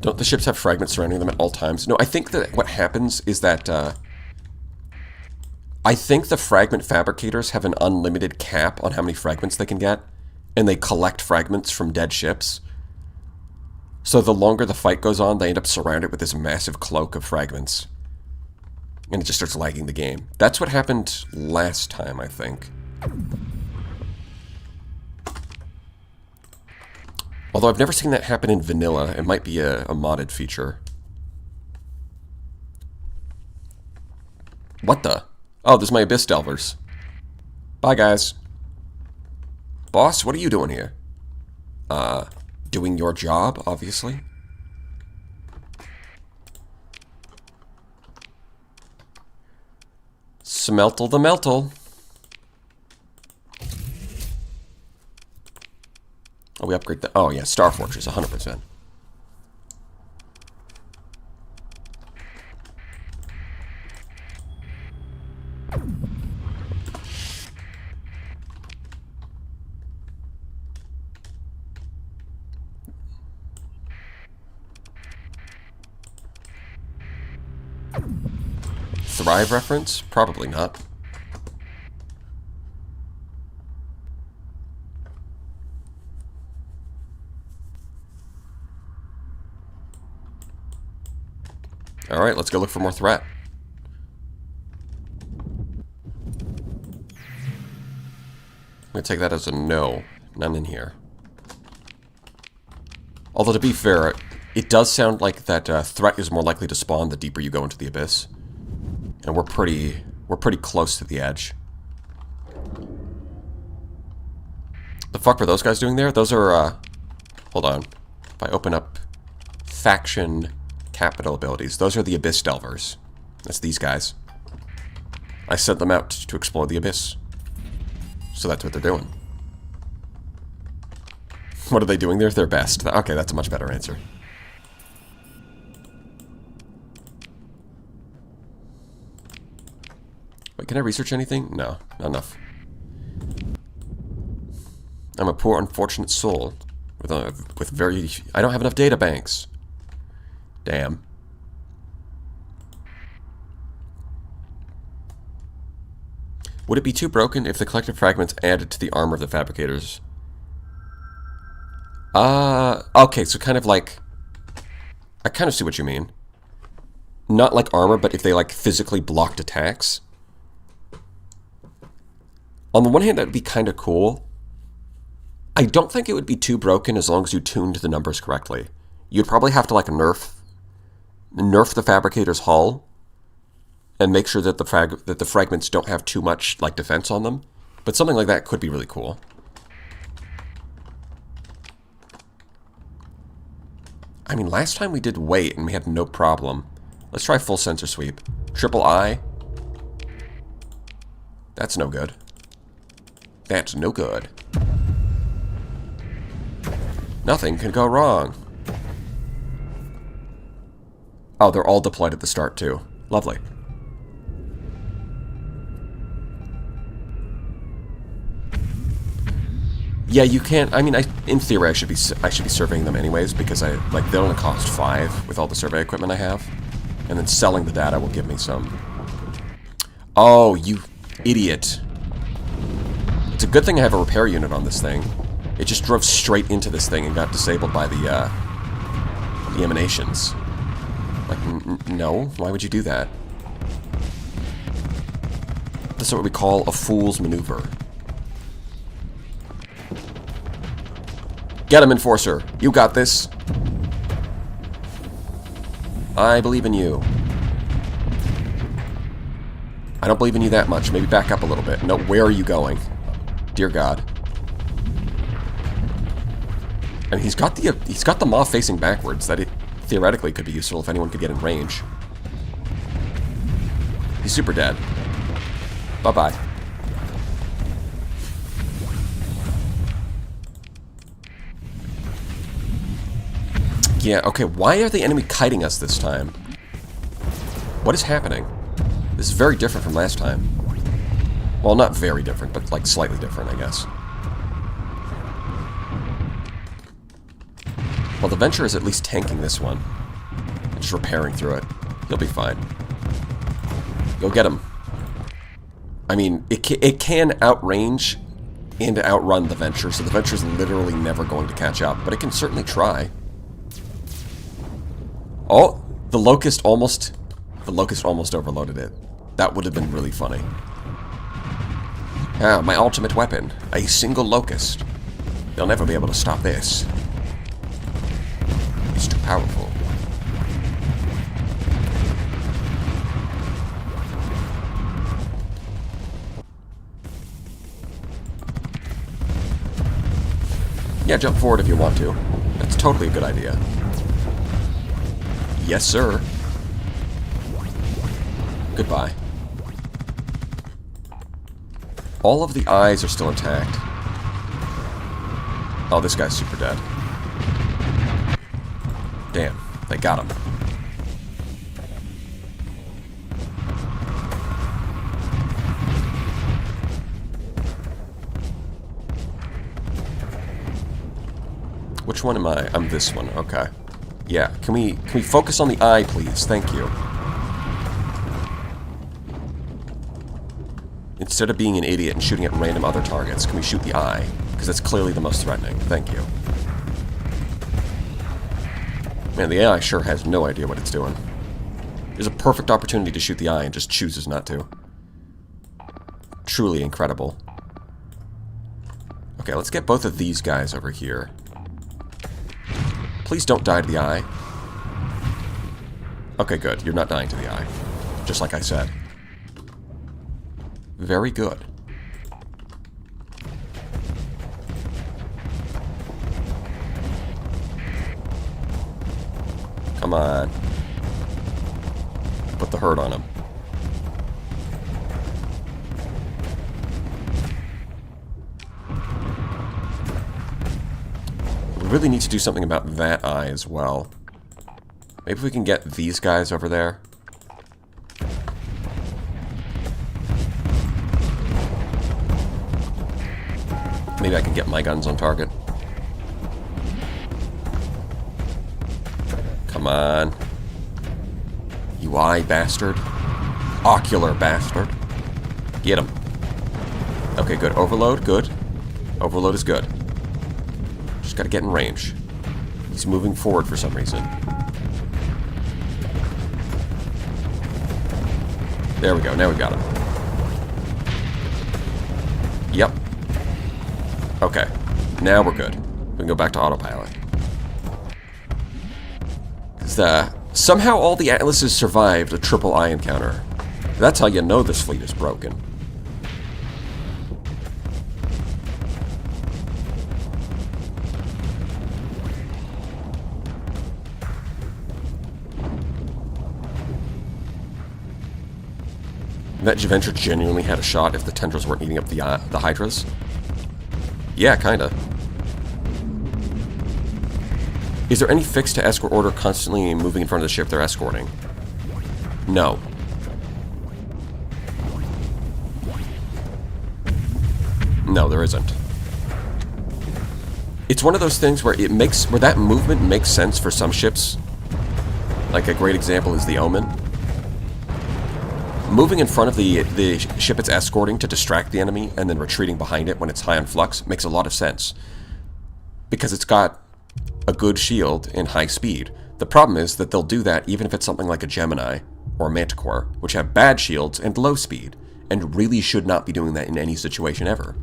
Don't the ships have fragments surrounding them at all times? No, I think that what happens is that... I think the fragment fabricators have an unlimited cap on how many fragments they can get, and they collect fragments from dead ships. So the longer the fight goes on, they end up surrounded with this massive cloak of fragments. And it just starts lagging the game. That's what happened last time, I think. Although I've never seen that happen in vanilla. It might be a modded feature. What the? Oh, there's my Abyss Delvers. Bye, guys. Boss, what are you doing here? Doing your job, obviously. Smeltle the meltle. Oh, we upgrade the... Oh, yeah, Star Fortress, 100%. Thrive reference? Probably not. Alright, let's go look for more threat. I'm gonna take that as a no. None in here. Although, to be fair, it does sound like that threat is more likely to spawn the deeper you go into the abyss. And we're pretty close to the edge. The fuck were those guys doing there? Those are, hold on. If I open up faction capital abilities, those are the Abyss Delvers. That's these guys. I sent them out to explore the abyss. So that's what they're doing. What are they doing there? Their best. Okay, that's a much better answer. Wait, can I research anything? No, not enough. I'm a poor, unfortunate soul with very... I don't have enough data banks. Damn. Would it be too broken if the collected fragments added to the armor of the fabricators? Okay, so kind of like... I kind of see what you mean. Not like armor, but if they like physically blocked attacks. On the one hand, that would be kind of cool. I don't think it would be too broken as long as you tuned the numbers correctly. You'd probably have to like nerf the fabricator's hull and make sure that the fragments don't have too much like defense on them. But something like that could be really cool. I mean, last time we did weight and we had no problem. Let's try full sensor sweep. Triple I. That's no good. That's no good. Nothing can go wrong. Oh, they're all deployed at the start too. Lovely. Yeah, you can't. I mean, in theory, I should be surveying them anyways because they only cost 5 with all the survey equipment I have, and then selling the data will give me some. Oh, you idiot! It's a good thing I have a repair unit on this thing. It just drove straight into this thing and got disabled by the emanations. Like, no, why would you do that? That's what we call a fool's maneuver. Get him, Enforcer. You got this. I believe in you. I don't believe in you that much. Maybe back up a little bit. No, where are you going? Dear God. And he's got the maw facing backwards. That it theoretically could be useful if anyone could get in range. He's super dead. Bye-bye. Yeah, okay, why are the enemy kiting us this time? What is happening? This is very different from last time. Well, not very different, but like slightly different, I guess. Well, the Venture is at least tanking this one. And just repairing through it. He'll be fine. Go get him. I mean, it can outrange and outrun the Venture, so the Venture's literally never going to catch up, but it can certainly try. Oh, the Locust almost overloaded it. That would have been really funny. Ah, my ultimate weapon. A single Locust. They'll never be able to stop this. It's too powerful. Yeah, jump forward if you want to. That's totally a good idea. Yes, sir. Goodbye. All of the eyes are still intact. Oh, this guy's super dead. Damn, they got him. Which one am I? I'm this one, okay. Yeah, can we focus on the eye, please? Thank you. Instead of being an idiot and shooting at random other targets, can we shoot the eye? Because that's clearly the most threatening. Thank you. Man, the AI sure has no idea what it's doing. There's a perfect opportunity to shoot the eye and just chooses not to. Truly incredible. Okay, let's get both of these guys over here. Please don't die to the eye. Okay, good. You're not dying to the eye. Just like I said. Very good. Come on. Put the hurt on him. really need to do something about that eye as well. Maybe we can get these guys over there. Maybe I can get my guns on target. Come on. You eye bastard. Ocular bastard. Get him. Okay, good. Overload, good. Overload is good. Just gotta get in range. He's moving forward for some reason. There we go. Now we got him. Yep. Okay. Now we're good. We can go back to autopilot. Somehow all the Atlases survived a triple eye encounter. That's how you know this fleet is broken. That Javenture genuinely had a shot if the Tendrils weren't eating up the Hydras? Yeah, kinda. Is there any fix to escort order constantly moving in front of the ship they're escorting? No. No, there isn't. It's one of those things where where that movement makes sense for some ships. Like a great example is the Omen. Moving in front of the ship it's escorting to distract the enemy and then retreating behind it when it's high on flux makes a lot of sense. Because it's got a good shield and high speed. The problem is that they'll do that even if it's something like a Gemini or a Manticore, which have bad shields and low speed, and really should not be doing that in any situation ever.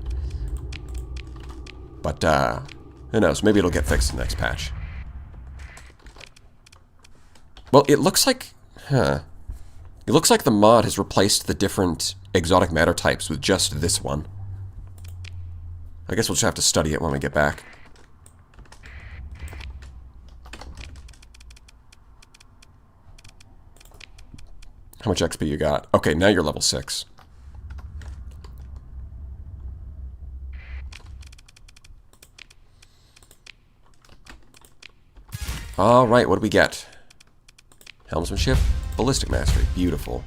But, who knows, maybe it'll get fixed in the next patch. Well, it looks like, It looks like the mod has replaced the different exotic matter types with just this one. I guess we'll just have to study it when we get back. How much XP you got? Okay, now you're level 6. Alright, what do we get? Helmsmanship? Ballistic Mastery. Beautiful.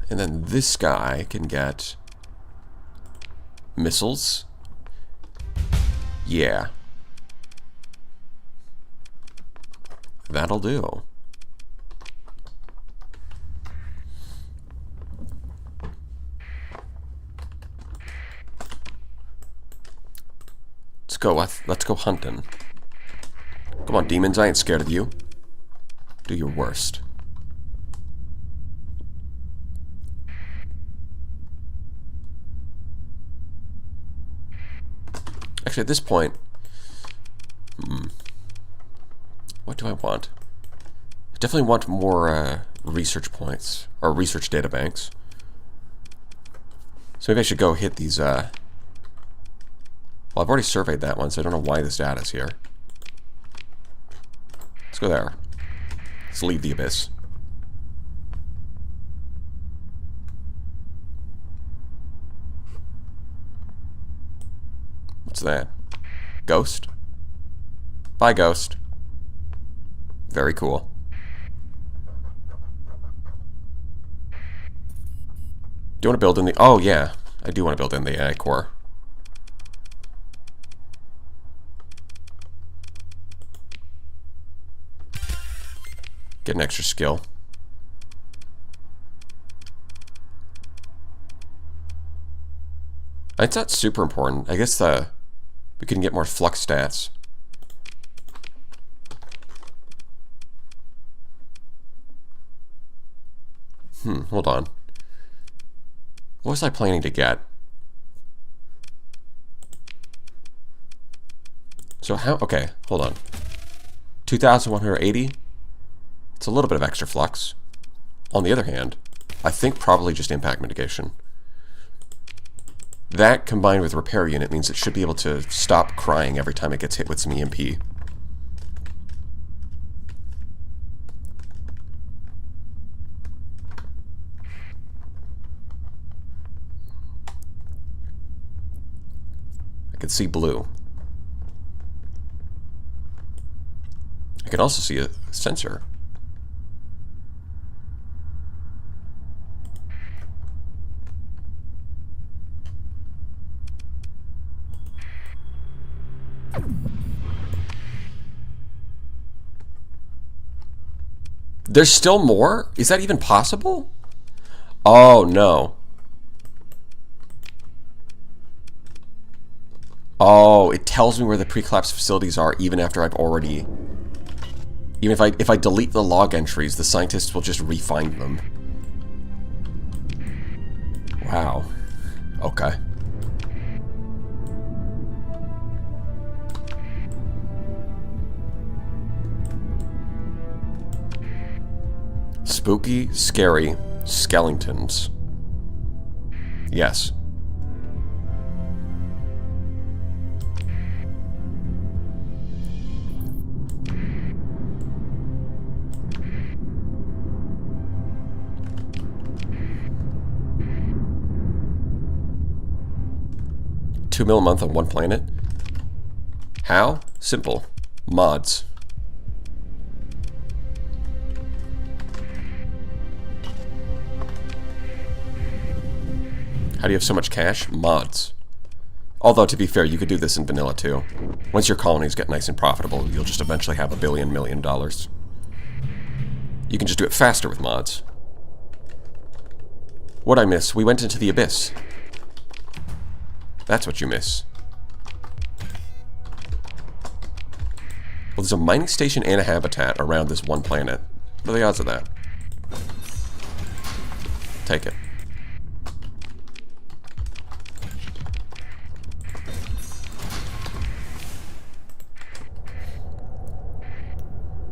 And then this guy can get missiles. Yeah. That'll do. Let's go hunting. Come on, demons, I ain't scared of you. Do your worst. Actually, at this point, what do I want? I definitely want more research points, or research data banks. So maybe I should go hit these, well, I've already surveyed that one, so I don't know why this data is here. Let's go there. Let's leave the abyss. What's that? Ghost? Bye, Ghost. Very cool. Do you want to build in the... Oh, yeah. I do want to build in the AI core. Get an extra skill. It's not super important. I guess we can get more flux stats. Hold on. What was I planning to get? So how... Okay, hold on. 2,180? It's a little bit of extra flux. On the other hand, I think probably just impact mitigation. That combined with repair unit means it should be able to stop crying every time it gets hit with some EMP. I can see blue. I can also see a sensor. There's still more? Is that even possible? Oh, no. Oh, it tells me where the pre-collapse facilities are even after I've already... Even if I delete the log entries, the scientists will just re-find them. Wow. Okay. Spooky, scary skeletons. Yes. $2 million a month on one planet? How? Simple. Mods. How do you have so much cash? Mods. Although, to be fair, you could do this in vanilla, too. Once your colonies get nice and profitable, you'll just eventually have $1 million. You can just do it faster with mods. What'd I miss? We went into the abyss. That's what you miss. Well, there's a mining station and a habitat around this one planet. What are the odds of that? Take it.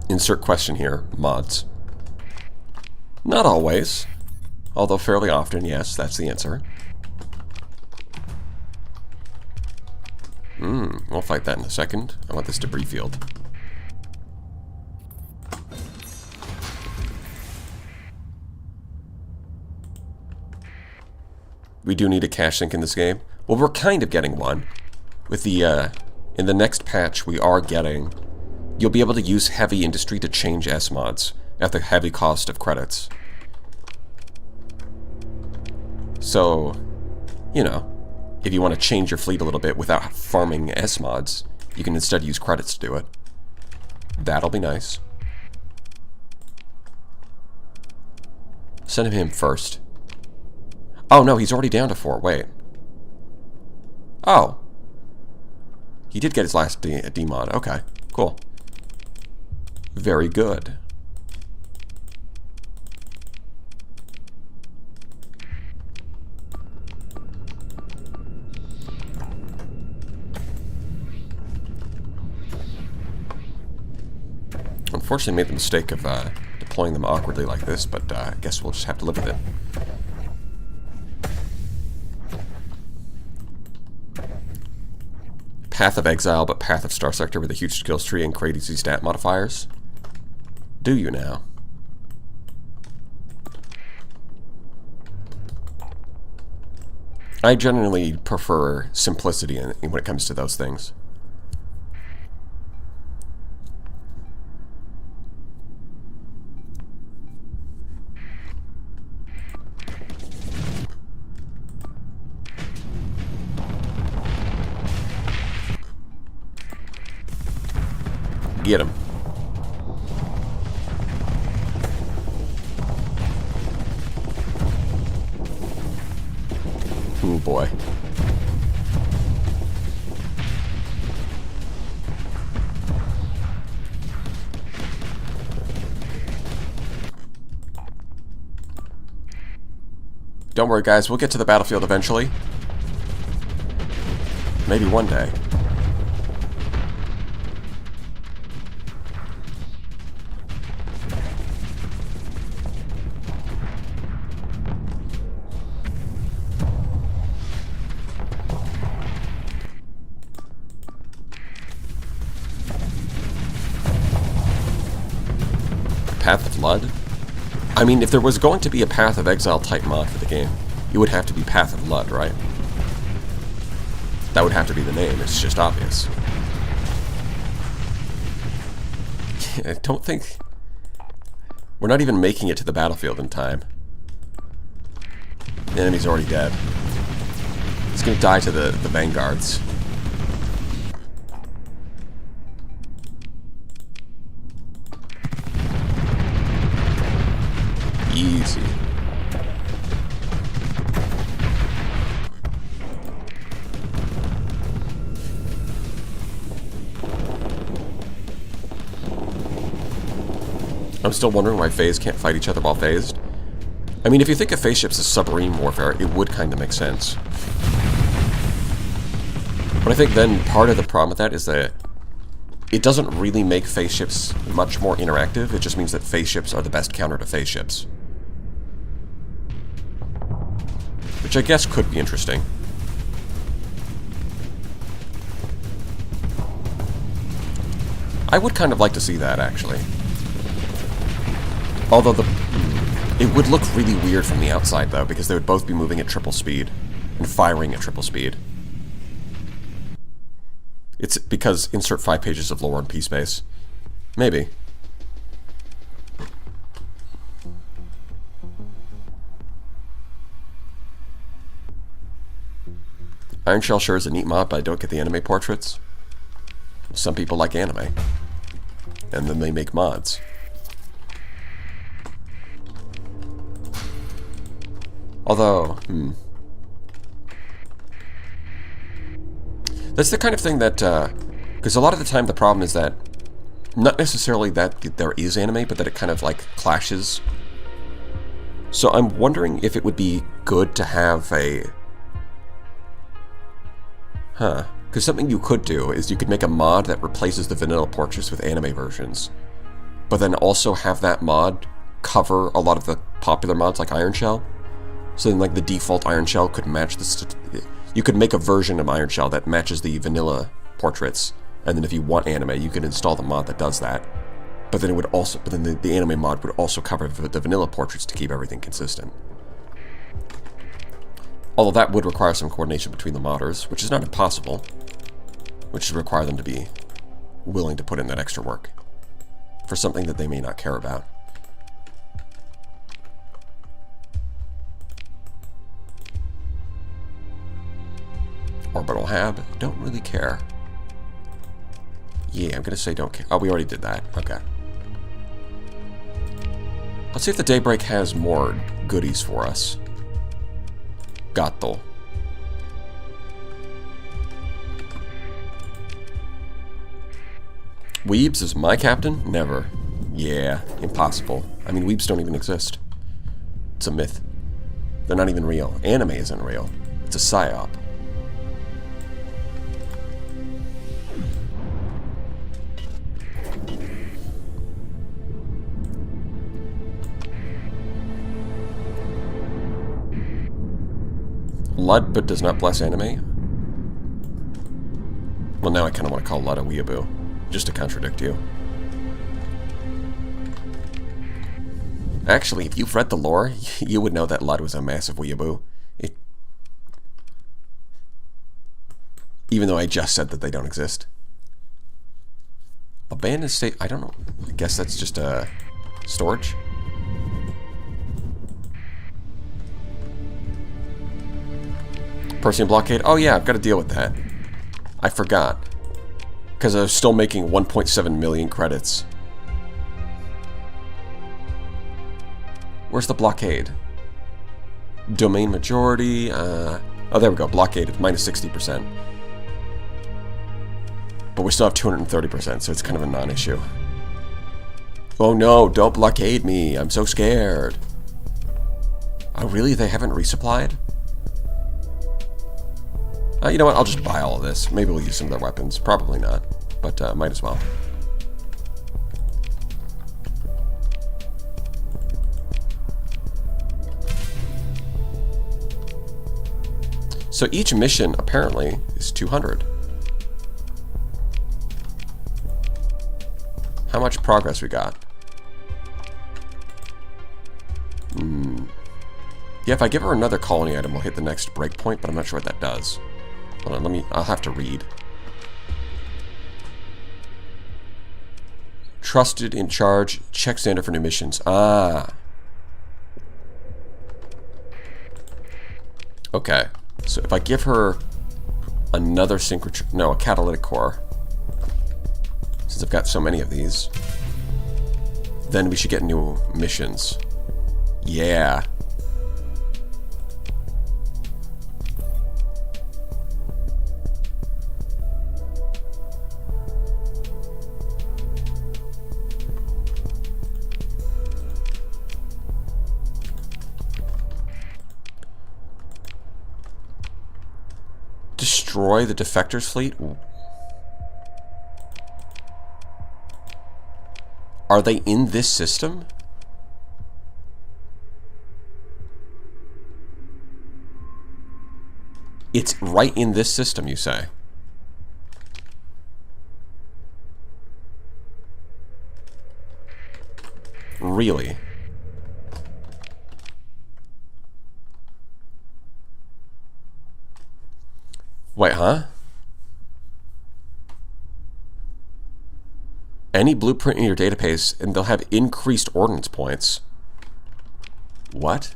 Insert question here. Mods. Not always. Although fairly often, yes, that's the answer. We'll fight that in a second. I want this debris field. We do need a cache sync in this game. Well, we're kind of getting one. With the, in the next patch, we are getting... You'll be able to use heavy industry to change S-mods at the heavy cost of credits. So, you know, if you want to change your fleet a little bit without farming S-mods, you can instead use credits to do it. That'll be nice. Send him first. Oh no, he's already down to 4. Wait. Oh. He did get his last D-mod. Okay, cool. Very good. Unfortunately, made the mistake of deploying them awkwardly like this, but I guess we'll just have to live with it. Path of Exile, but Path of Star Sector with a huge skills tree and crazy stat modifiers. Do you now? I generally prefer simplicity when it comes to those things. Get him. Oh boy. Don't worry, guys. We'll get to the battlefield eventually. Maybe one day. Path of Blood? I mean, if there was going to be a Path of Exile type mod for the game, it would have to be Path of Blood, right? That would have to be the name. It's just obvious. I don't think... We're not even making it to the battlefield in time. The enemy's already dead. He's gonna die to the vanguards. Easy. I'm still wondering why phase can't fight each other while phased. I mean, if you think of phase ships as submarine warfare, it would kind of make sense. But I think then part of the problem with that is that it doesn't really make phase ships much more interactive. It just means that phase ships are the best counter to phase ships. Which I guess could be interesting. I would kind of like to see that, actually. Although it would look really weird from the outside, though, because they would both be moving at triple speed and firing at triple speed. It's because insert 5 pages of lore on P-Space. Maybe. Iron Shell sure is a neat mod, but I don't get the anime portraits. Some people like anime. And then they make mods. Although, that's the kind of thing that, because a lot of the time the problem is that, not necessarily that there is anime, but that it kind of, like, clashes. So I'm wondering if it would be good to have a... Because something you could do is you could make a mod that replaces the vanilla portraits with anime versions. But then also have that mod cover a lot of the popular mods like Iron Shell. So then, like, the default Iron Shell could match the... You could make a version of Iron Shell that matches the vanilla portraits, and then if you want anime, you could install the mod that does that. But then it would also... But then the anime mod would also cover the vanilla portraits to keep everything consistent. Although that would require some coordination between the modders, which is not impossible. Which would require them to be willing to put in that extra work for something that they may not care about. Orbital Hab, don't really care. Yeah, I'm gonna say don't care. Oh, we already did that. Okay. Let's see if the Daybreak has more goodies for us. Gato. Weebs is my captain? Never. Yeah, impossible. I mean, weebs don't even exist. It's a myth. They're not even real. Anime isn't real. It's a psyop. Lud, but does not bless anime? Well, now I kind of want to call Lud a weeaboo, just to contradict you. Actually, if you've read the lore, you would know that Lud was a massive weeaboo. Even though I just said that they don't exist. Abandoned state, I don't know. I guess that's just storage. Persian blockade? Oh yeah, I've got to deal with that. I forgot. Because I was still making 1.7 million credits. Where's the blockade? Domain majority, oh there we go, blockade at minus 60%. But we still have 230%, so it's kind of a non-issue. Oh no, don't blockade me, I'm so scared. Oh really, they haven't resupplied? You know what, I'll just buy all of this. Maybe we'll use some of their weapons. Probably not, but might as well. So each mission, apparently, is 200. How much progress we got? Yeah, if I give her another colony item, we'll hit the next breakpoint, but I'm not sure what that does. Hold on, I'll have to read. Trusted in charge, check standard for new missions. Ah. Okay. So if I give her another a catalytic core, since I've got so many of these, then we should get new missions. Yeah. Destroy the defectors fleet? Are they in this system? It's right in this system, you say? Really? Wait, huh? Any blueprint in your database, and they'll have increased ordnance points. What?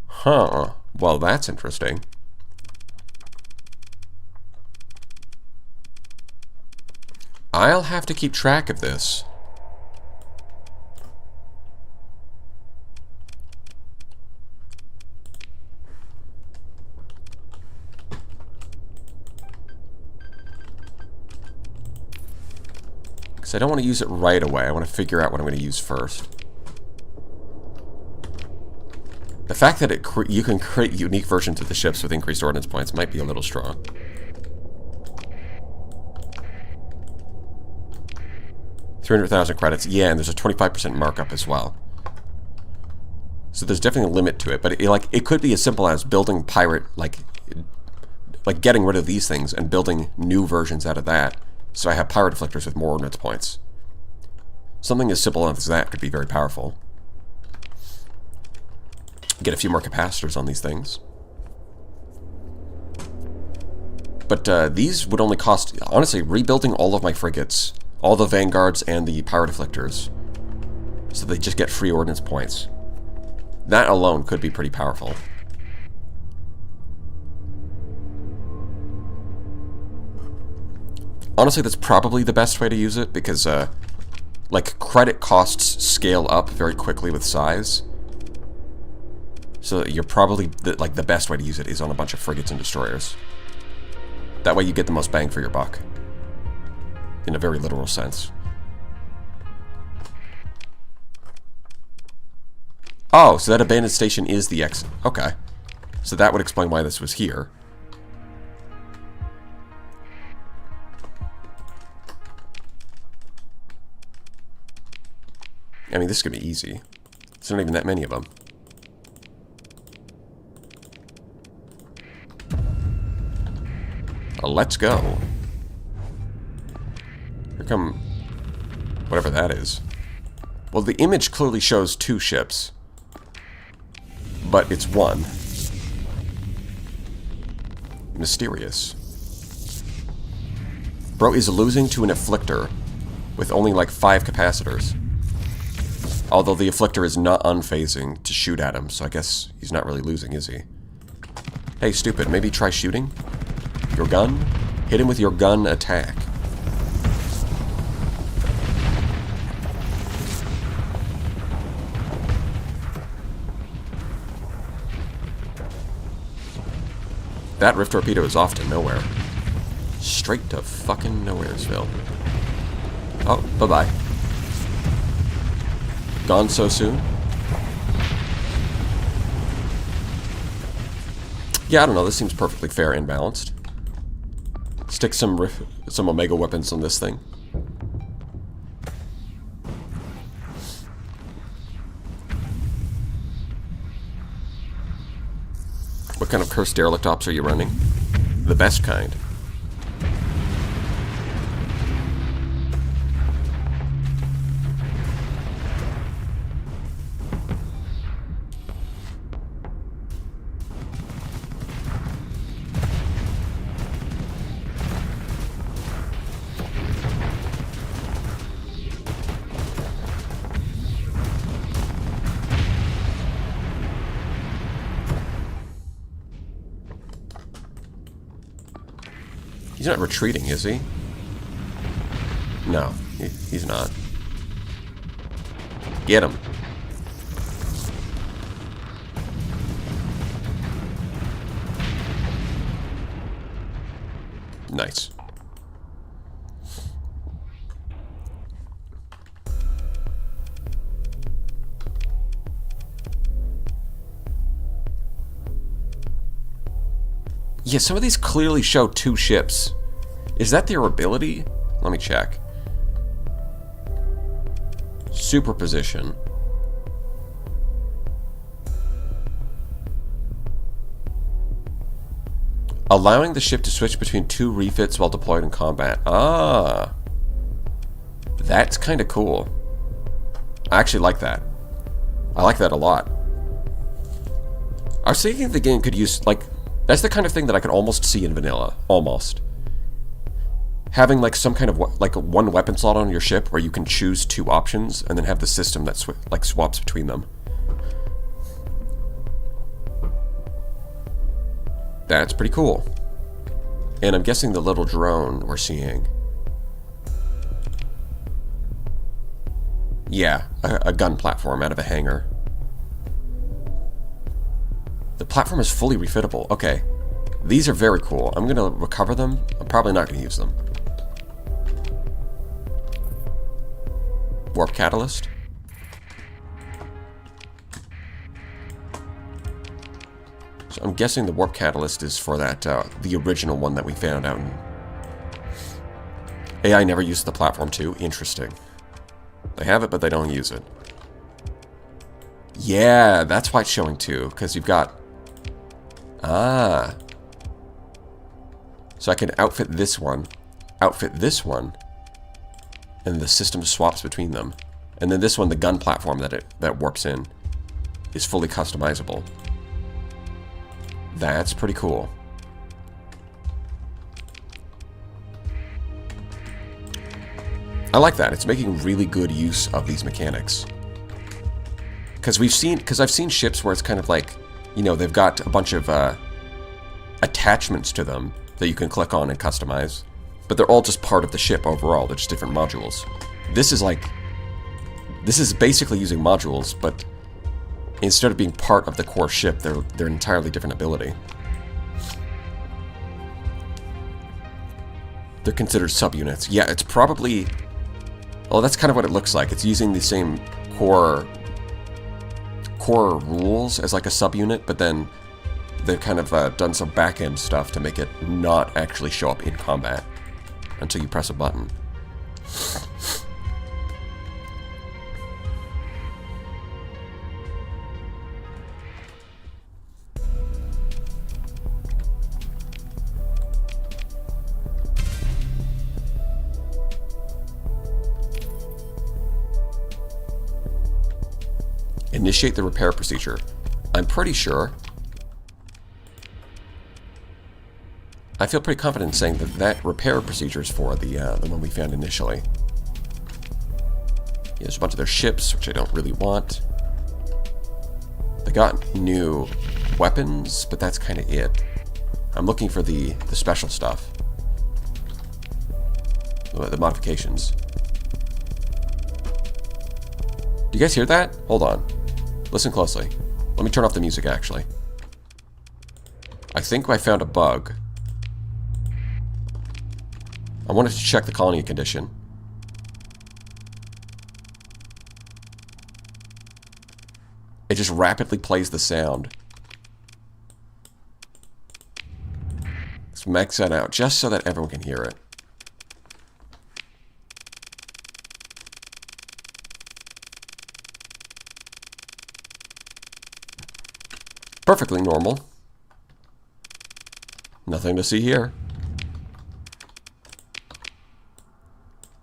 Huh. Well, that's interesting. I'll have to keep track of this. Because I don't want to use it right away. I want to figure out what I'm going to use first. The fact that you can create unique versions of the ships with increased ordnance points might be a little strong. $300,000 credits. Yeah, and there's a 25% markup as well. So there's definitely a limit to it, but it could be as simple as building pirate, like getting rid of these things and building new versions out of that. So I have pirate afflictors with more ordnance points. Something as simple as that could be very powerful. Get a few more capacitors on these things. But these would only cost, honestly, rebuilding all of my frigates, all the vanguards and the pirate afflictors, so they just get free ordnance points. That alone could be pretty powerful. Honestly, that's probably the best way to use it, because like credit costs scale up very quickly with size. So you're probably the best way to use it is on a bunch of frigates and destroyers. That way you get the most bang for your buck, in a very literal sense. Oh, so that abandoned station is the exit. Okay. So that would explain why this was here. I mean, this could be easy. There's not even that many of them. Let's go. Here come whatever that is. Well, the image clearly shows 2 ships, but it's one. Mysterious. Bro is losing to an afflictor with only like 5 capacitors. Although the afflictor is not unphasing to shoot at him, so I guess he's not really losing, is he? Hey, stupid, maybe try shooting? Your gun? Hit him with your gun attack. That rift torpedo is off to nowhere. Straight to fucking Nowheresville. Oh, bye-bye. Gone so soon? Yeah, I don't know. This seems perfectly fair and balanced. Stick some Omega weapons on this thing. What kind of cursed derelict ops are you running? The best kind. He's not retreating, is he? No, he's not. Get him. Nice. Yeah, some of these clearly show 2 ships. Is that their ability? Let me check. Superposition. Allowing the ship to switch between 2 refits while deployed in combat. Ah. That's kind of cool. I actually like that. I like that a lot. I was thinking the game could use, like, that's the kind of thing that I could almost see in vanilla. Almost. Having, like, some kind of, like, a 1 weapon slot on your ship where you can choose 2 options and then have the system that, swaps between them. That's pretty cool. And I'm guessing the little drone we're seeing. Yeah, a gun platform out of a hangar. The platform is fully refittable. Okay. These are very cool. I'm going to recover them. I'm probably not going to use them. Warp catalyst. So I'm guessing the warp catalyst is for that, the original one that we found out in... AI never used the platform too. Interesting. They have it, but they don't use it. Yeah, that's why it's showing 2, because you've got... Ah. So I can outfit this one, and the system swaps between them. And then this one, the gun platform that warps in, is fully customizable. That's pretty cool. I like that. It's making really good use of these mechanics. Because I've seen ships where it's kind of like, you know, they've got a bunch of attachments to them that you can click on and customize. But they're all just part of the ship overall. They're just different modules. This is basically using modules, but instead of being part of the core ship, they're an entirely different ability. They're considered subunits. Yeah, it's probably... Well, that's kind of what it looks like. It's using the same core rules as like a subunit, but then they've kind of done some back-end stuff to make it not actually show up in combat until you press a button. Initiate the repair procedure. I'm pretty sure. I feel pretty confident in saying that repair procedure is for the one we found initially. Yeah, there's a bunch of their ships, which I don't really want. They got new weapons, but that's kind of it. I'm looking for the special stuff. The modifications. Do you guys hear that? Hold on. Listen closely. Let me turn off the music, actually. I think I found a bug. I wanted to check the colony condition. It just rapidly plays the sound. Let's max that out, just so that everyone can hear it. Perfectly normal. Nothing to see here.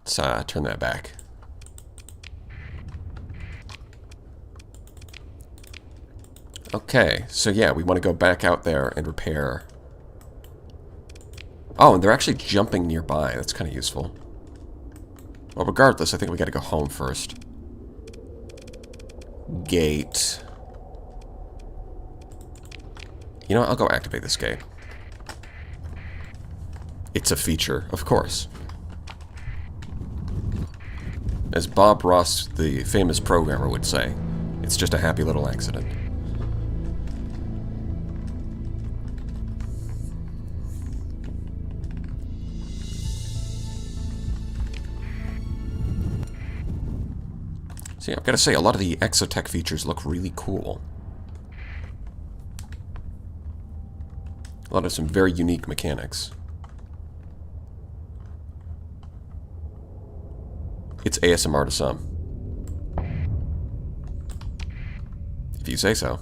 Let's turn that back. Okay, so yeah, we want to go back out there and repair. Oh, and they're actually jumping nearby. That's kind of useful. Well, regardless, I think we got to go home first. Gate. You know what? I'll go activate this gate. It's a feature, of course. As Bob Ross, the famous programmer, would say, it's just a happy little accident. See, I've got to say, a lot of the exotech features look really cool. A lot of some very unique mechanics. It's ASMR to some. If you say so.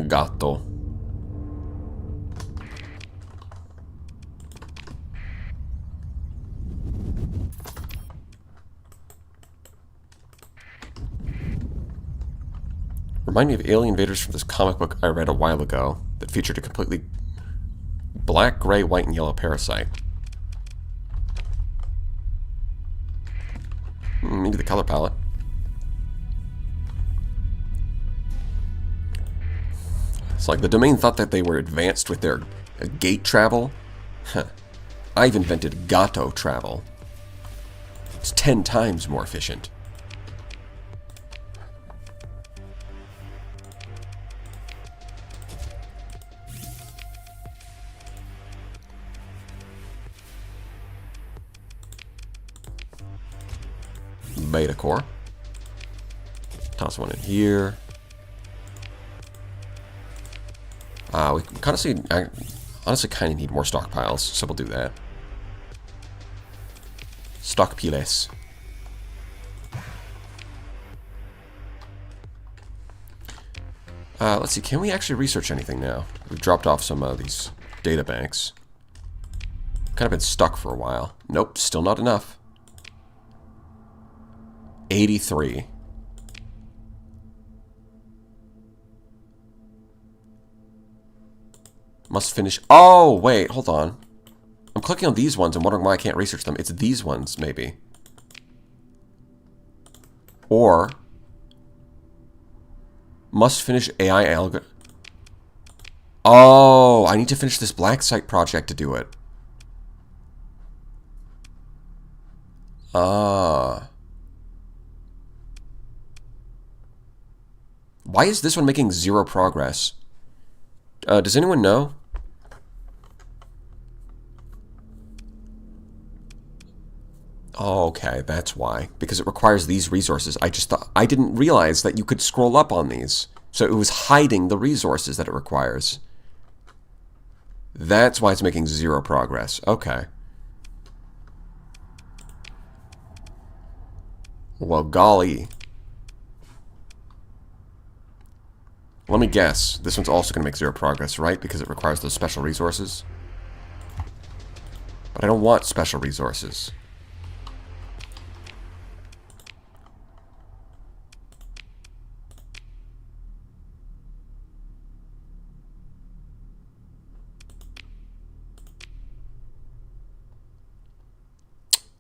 Gatto. Remind me of alien invaders from this comic book I read a while ago that featured a completely black, gray, white, and yellow parasite. Maybe the color palette. It's like the domain thought that they were advanced with their gate travel. Huh. I've invented Gatto travel. It's 10 times more efficient. Beta core. Toss one in here. We honestly kind of need more stockpiles, so we'll do that. Stockpiles. Let's see, can we actually research anything now? We've dropped off some of these data banks. Kind of been stuck for a while. Nope, still not enough. 83. Must finish. Oh, wait, hold on. I'm clicking on these ones and wondering why I can't research them. It's these ones, maybe. Or must finish AI algorithm. Oh, I need to finish this black site project to do it. Why is this one making 0 progress? Does anyone know? Oh, okay, that's why. Because it requires these resources. I didn't realize that you could scroll up on these. So it was hiding the resources that it requires. That's why it's making 0 progress. Okay. Well, golly. Let me guess. This one's also going to make 0 progress, right? Because it requires those special resources. But I don't want special resources.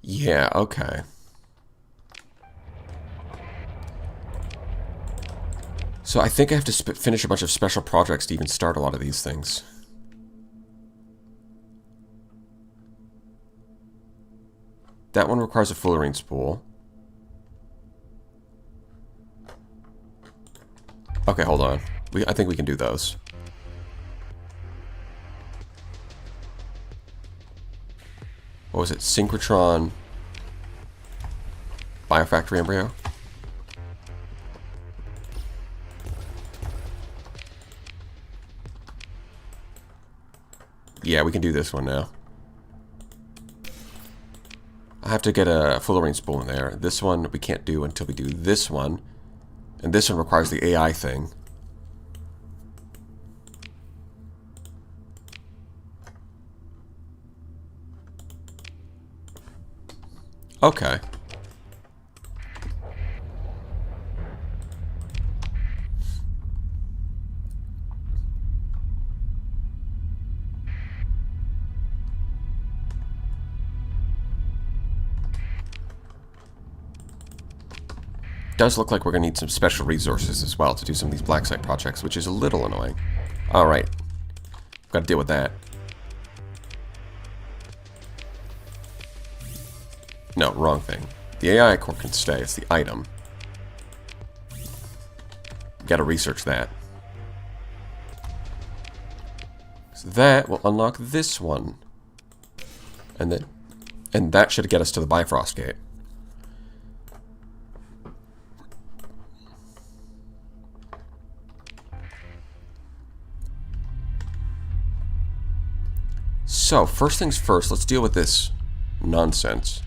Yeah, okay. So I think I have to finish a bunch of special projects to even start a lot of these things. That one requires a fullerene spool. Okay, hold on. I think we can do those. What was it? Synchrotron Biofactory embryo? Yeah, we can do this one now. I have to get a fullerene spool in there. This one we can't do until we do this one. And this one requires the AI thing. Okay. does look like we're going to need some special resources as well to do some of these black site projects, which is a little annoying. Alright. Got to deal with that. No, wrong thing. The AI core can stay. It's the item. Got to research that. So that will unlock this one. And that should get us to the Bifrost Gate. So, first things first, let's deal with this nonsense.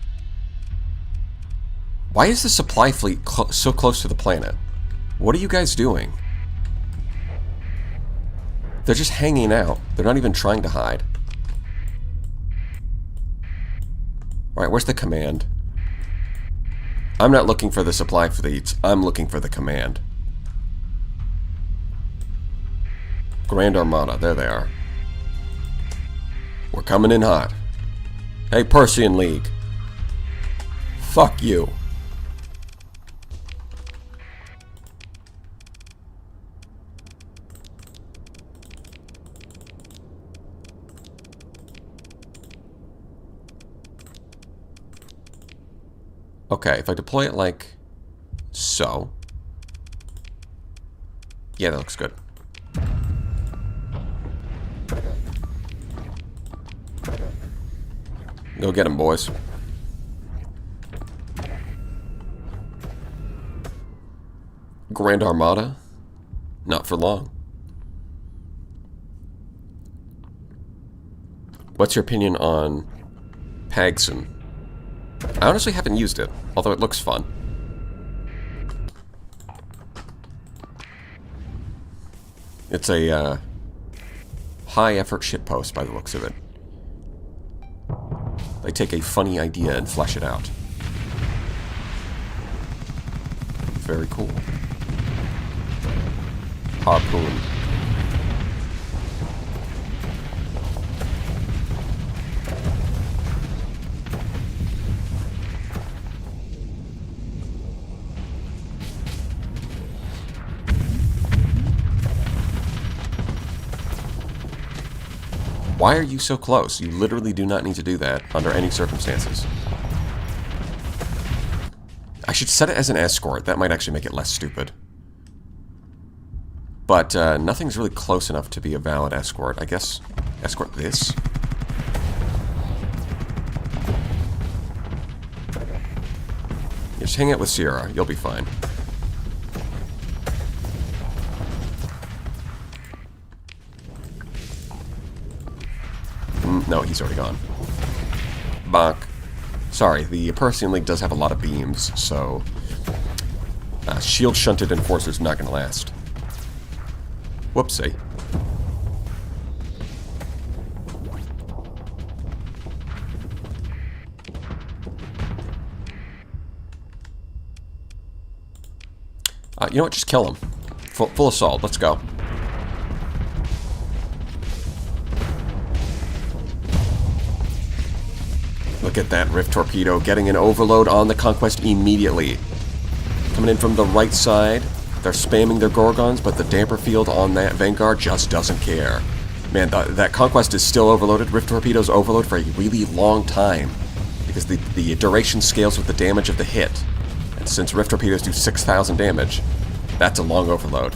Why is the supply fleet so close to the planet? What are you guys doing? They're just hanging out. They're not even trying to hide. Alright, where's the command? I'm not looking for the supply fleets. I'm looking for the command. Grand Armada, there they are. We're coming in hot. Hey, Persian League. Fuck you. Okay, if I deploy it like so. Yeah, that looks good. Go get him, boys. Grand Armada? Not for long. What's your opinion on Pagson? I honestly haven't used it, although it looks fun. It's a high-effort shitpost by the looks of it. They take a funny idea and flesh it out. Very cool. Harpoon. Why are you so close? You literally do not need to do that under any circumstances. I should set it as an escort. That might actually make it less stupid. But nothing's really close enough to be a valid escort. I guess escort this? Yeah, just hang out with Sierra. You'll be fine. No, he's already gone. Bonk. Sorry, the Persian League does have a lot of beams, so shield shunted enforcer's not going to last. Whoopsie. You know what? Just kill him. Full assault. Let's go. Look at that Rift Torpedo getting an overload on the Conquest immediately. Coming in from the right side. They're spamming their Gorgons, but the damper field on that Vanguard just doesn't care. Man, that Conquest is still overloaded. Rift Torpedoes overload for a really long time because the duration scales with the damage of the hit. And since Rift Torpedoes do 6,000 damage, that's a long overload.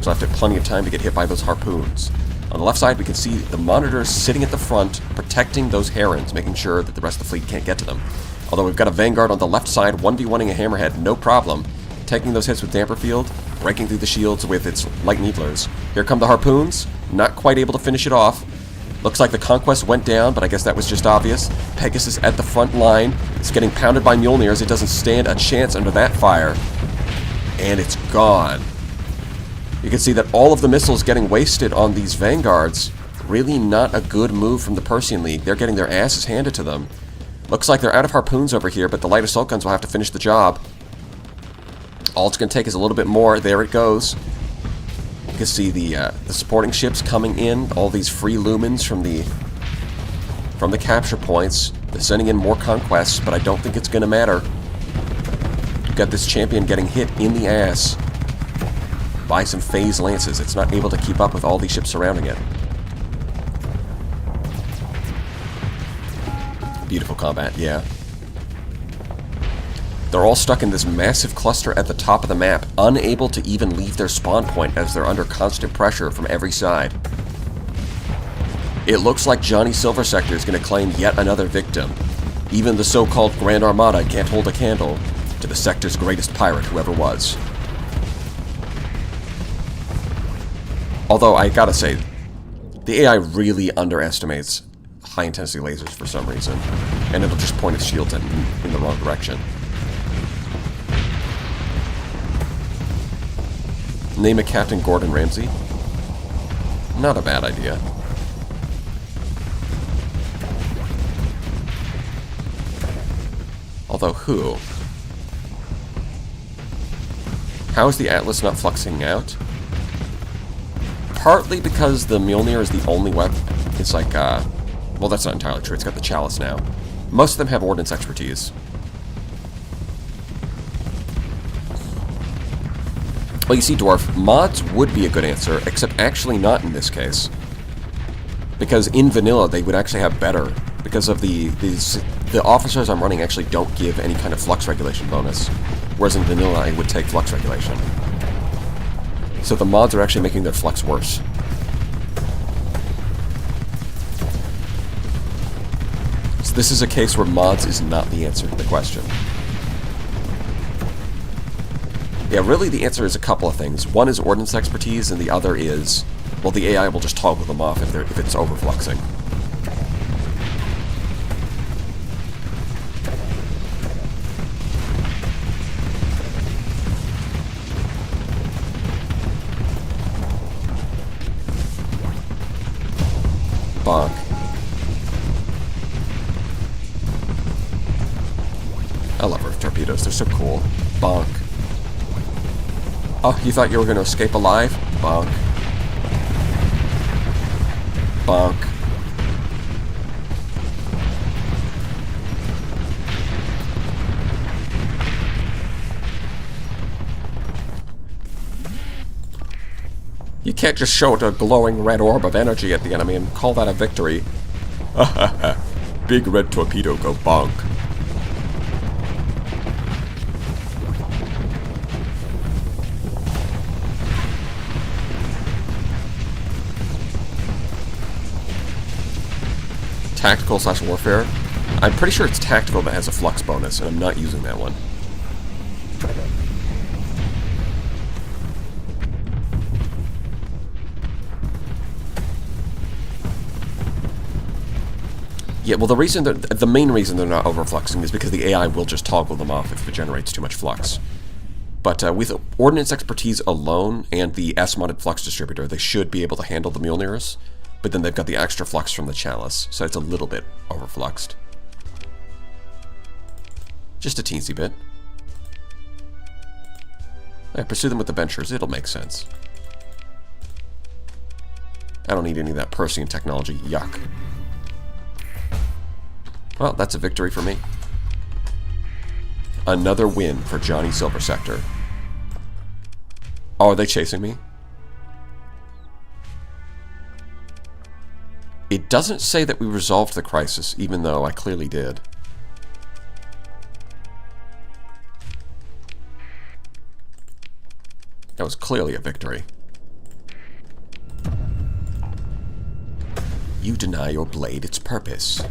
So I have to have plenty of time to get hit by those harpoons. On the left side, we can see the monitors sitting at the front, protecting those herons, making sure that the rest of the fleet can't get to them. Although we've got a Vanguard on the left side, 1v1ing a Hammerhead, no problem. Taking those hits with Damper Field, breaking through the shields with its light needlers. Here come the harpoons, not quite able to finish it off. Looks like the Conquest went down, but I guess that was just obvious. Pegasus at the front line. It's getting pounded by Mjolnirs. It doesn't stand a chance under that fire. And it's gone. You can see that all of the missiles getting wasted on these Vanguards. Really not a good move from the Persian League. They're getting their asses handed to them. Looks like they're out of harpoons over here, but the light assault guns will have to finish the job. All it's going to take is a little bit more. There it goes. You can see the supporting ships coming in. All these free lumens from the capture points. They're sending in more conquests, but I don't think it's going to matter. got this champion getting hit in the ass by some phase lances. It's not able to keep up with all these ships surrounding it. Beautiful combat, yeah. They're all stuck in this massive cluster at the top of the map, unable to even leave their spawn point as they're under constant pressure from every side. It looks like Johnny Silver Sector is going to claim yet another victim. Even the so-called Grand Armada can't hold a candle to the sector's greatest pirate who ever was. Although, I gotta say, the AI really underestimates high-intensity lasers for some reason, and it'll just point its shields in the wrong direction. Name a Captain Gordon Ramsay? Not a bad idea. Although, who? How is the Atlas not fluxing out? Partly because the Mjolnir is the only weapon. It's like, well, that's not entirely true. It's got the Chalice now. Most of them have ordnance expertise. Well, you see, Dwarf, mods would be a good answer, except actually not in this case. Because in vanilla, they would actually have better. Because of the officers I'm running actually don't give any kind of flux regulation bonus. Whereas in vanilla, I would take flux regulation. So the mods are actually making their flux worse. So this is a case where mods is not the answer to the question. Yeah, really the answer is a couple of things. One is ordnance expertise, and the other is, well, the AI will just toggle them off if it's overfluxing. Bonk. I love Earth torpedoes, they're so cool. Bonk. Oh, you thought you were going to escape alive? Bonk. Bonk. You can't just show a glowing red orb of energy at the enemy and call that a victory. Big red torpedo go bonk. Tactical / warfare. I'm pretty sure it's tactical that has a flux bonus, and I'm not using that one. Yeah, well, the main reason they're not overfluxing is because the AI will just toggle them off if it generates too much flux. But with ordnance expertise alone and the S-modded flux distributor, they should be able to handle the Mjolnirs. But then they've got the extra flux from the Chalice, so it's a little bit overfluxed. Just a teensy bit. Yeah, pursue them with the Ventures, it'll make sense. I don't need any of that Persean technology, yuck. Well, that's a victory for me. Another win for Johnny Silver Sector. Oh, are they chasing me? It doesn't say that we resolved the crisis, even though I clearly did. That was clearly a victory. You deny your blade its purpose.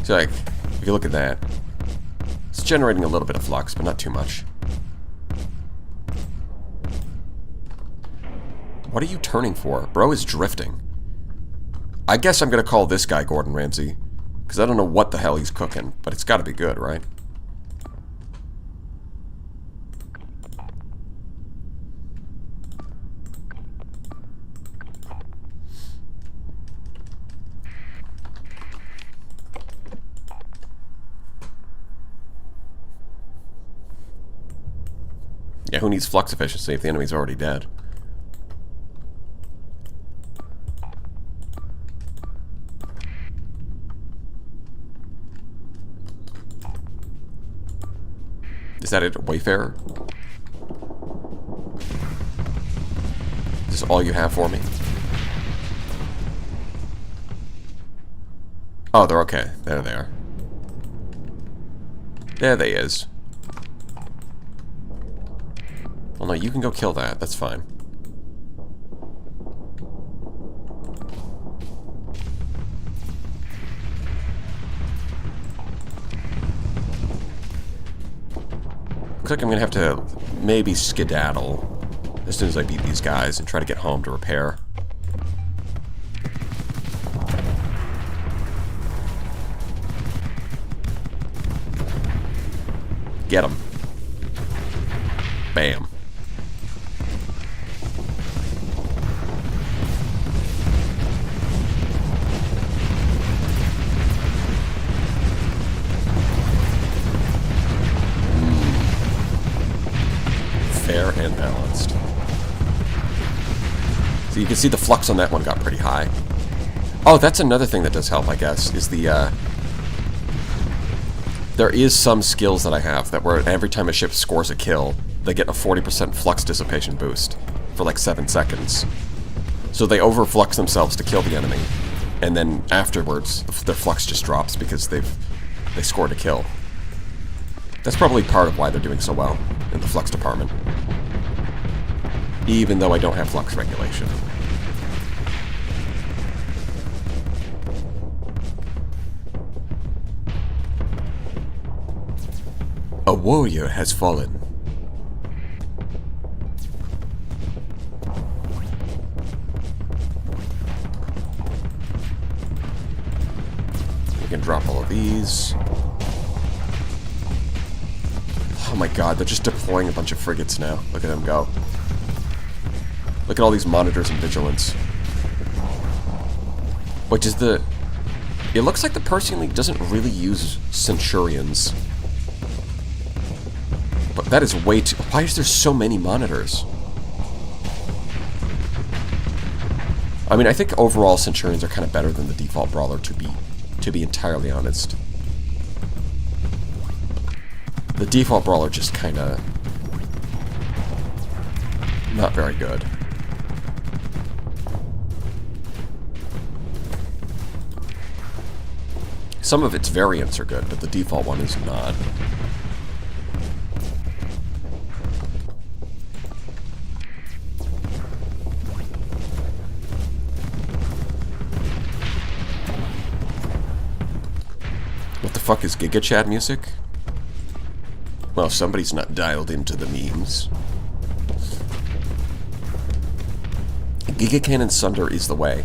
So, like, if you look at that, it's generating a little bit of flux, but not too much. What are you turning for? Bro is drifting. I guess I'm going to call this guy Gordon Ramsay, because I don't know what the hell he's cooking, but it's got to be good, right? Yeah, who needs flux efficiency if the enemy's already dead? Is that it, Wayfarer? Is this all you have for me? Oh, they're okay. There they are. There they is. Well, no, you can go kill that. That's fine. Looks like I'm gonna have to maybe skedaddle as soon as I beat these guys and try to get home to repair. Get him. Bam. Fair and balanced. So you can see the flux on that one got pretty high. Oh, that's another thing that does help, I guess, is the, there is some skills that I have that where every time a ship scores a kill, they get a 40% flux dissipation boost for like 7 seconds. So they overflux themselves to kill the enemy, and then afterwards, their flux just drops because they scored a kill. That's probably part of why they're doing so well in the flux department. Even though I don't have flux regulation. A warrior has fallen. We can drop all of these. Oh my god, they're just deploying a bunch of frigates now. Look at them go. Look at all these monitors and vigilance. Which is the... It looks like the Persian League doesn't really use Centurions. But that is way too... Why is there so many monitors? I mean, I think overall Centurions are kind of better than the default Brawler, to be entirely honest. The default Brawler just kind of... not very good. Some of its variants are good, but the default one is not. What the fuck is Giga Chad music? Well, somebody's not dialed into the memes. Giga Cannon Sunder is the way.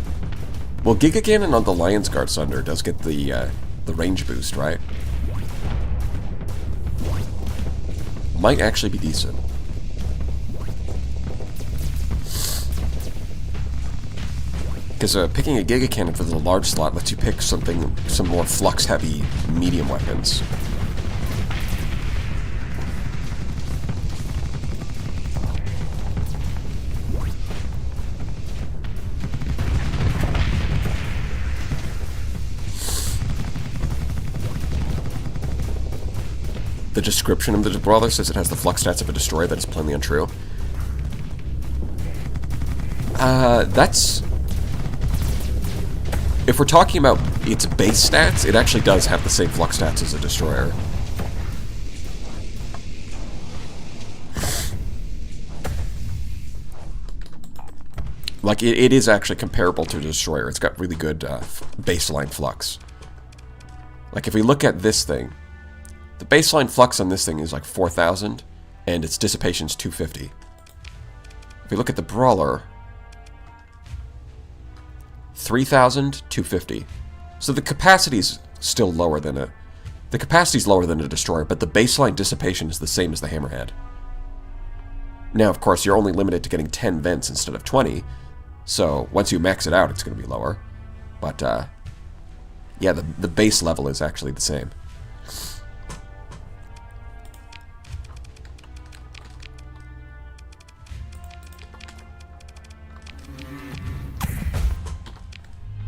Well, Giga Cannon on the Lion's Guard Sunder does get the range boost, right? Might actually be decent. Because picking a Giga Cannon for the large slot lets you pick some more flux-heavy medium weapons. The description of the Brawler says it has the flux stats of a destroyer. That is plainly untrue. That's... If we're talking about its base stats, it actually does have the same flux stats as a destroyer. Like, it is actually comparable to a destroyer. It's got really good baseline flux. Like, if we look at this thing, the baseline flux on this thing is like 4,000, and its dissipation's 250. If we look at the Brawler, 3,000, 250. So the capacity's still lower than a... The capacity's lower than a destroyer, but the baseline dissipation is the same as the Hammerhead. Now, of course, you're only limited to getting 10 vents instead of 20, so once you max it out, it's going to be lower. But, yeah, the base level is actually the same.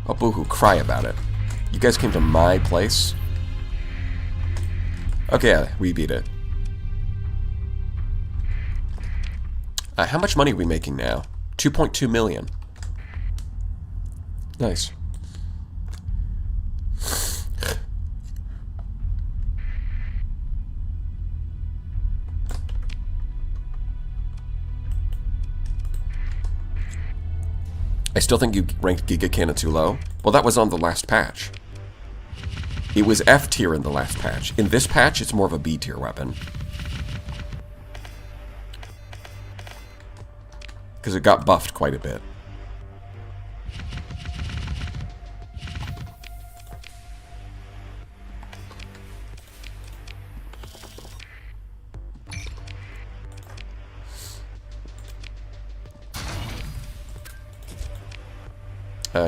Oh, boo-hoo, cry about it. You guys came to my place? Okay, yeah, we beat it. How much money are we making now? 2.2 million. Nice. I still think you ranked Giga Cannon too low. Well, that was on the last patch. It was F tier in the last patch. In this patch, it's more of a B tier weapon. Because it got buffed quite a bit.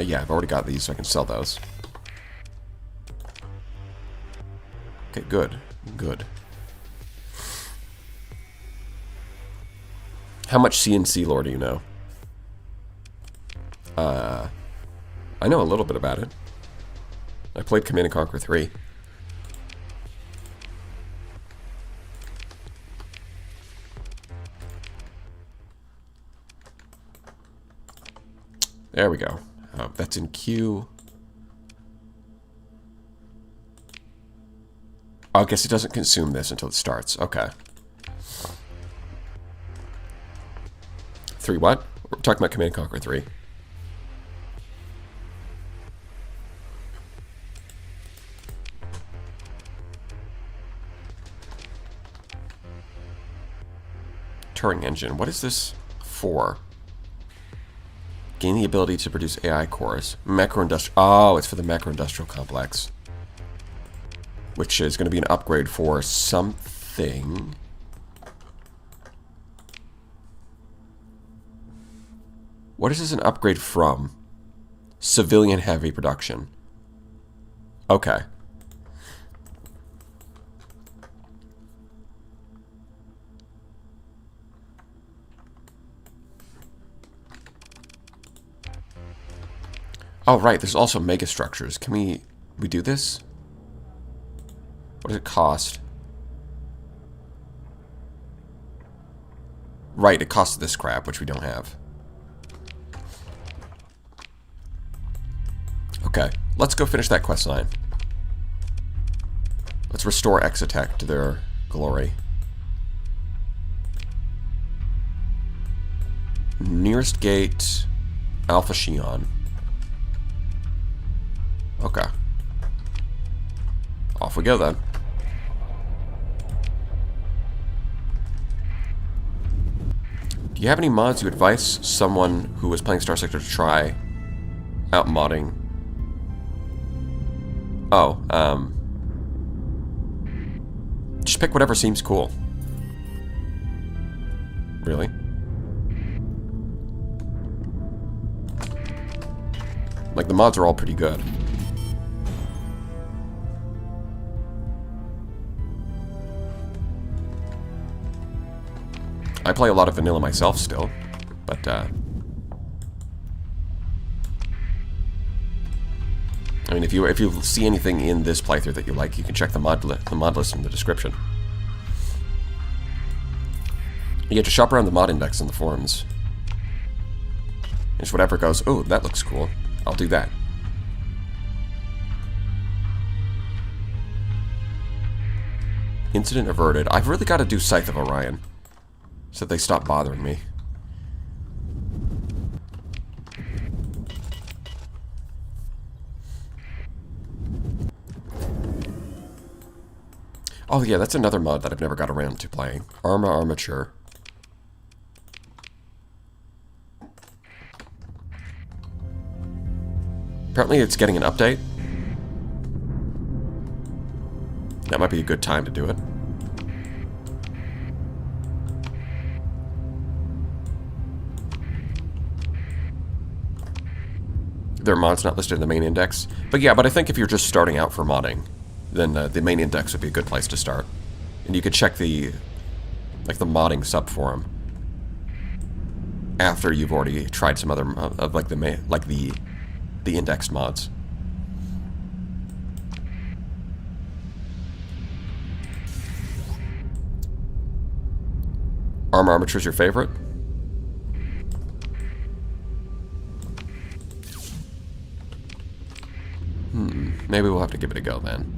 Yeah, I've already got these, so I can sell those. Okay, good. Good. How much CNC lore do you know? I know a little bit about it. I played Command & Conquer 3. There we go. That's in queue. I guess it doesn't consume this until it starts. Okay. 3 what? We're talking about Command & Conquer 3. Turing engine. What is this for? Gain the ability to produce AI cores. Macro-industrial. Oh, it's for the macro-industrial complex. Which is going to be an upgrade for something. What is this an upgrade from? Civilian heavy production. Okay. Oh, right. There's also megastructures. Can we do this? What does it cost? Right, it costs this crap, which we don't have. Okay, let's go finish that quest line. Let's restore Exotech to their glory. Nearest gate, Alpha Xion. Okay. Off we go then. Do you have any mods you advise someone who is playing Star Sector to try out modding? Oh, just pick whatever seems cool. Really? Like, the mods are all pretty good. I play a lot of vanilla myself still, but I mean, if you see anything in this playthrough that you like, you can check the mod list in the description. You get to shop around the mod index in the forums. Just whatever goes, oh, that looks cool. I'll do that. Incident averted. I've really got to do Scythe of Orion, so they stop bothering me. Oh yeah, that's another mod that I've never got around to playing. Arma Armature. Apparently it's getting an update. That might be a good time to do it. There are mods not listed in the main index. But yeah, but I think if you're just starting out for modding, then the main index would be a good place to start. And you could check the modding subforum after you've already tried some other the indexed mods. Armor Armature's your favorite? Maybe we'll have to give it a go then.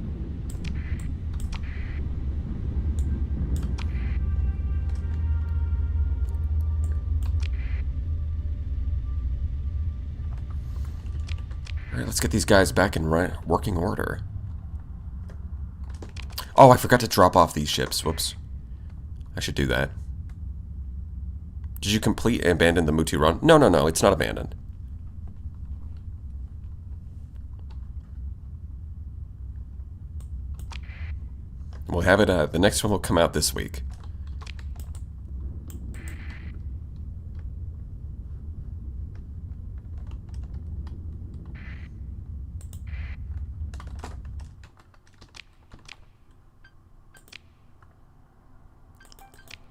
Alright, let's get these guys back in working order. Oh, I forgot to drop off these ships. Whoops. I should do that. Did you complete and abandon the Mutu run? No, no, no, it's not abandoned. We'll have it, the next one will come out this week.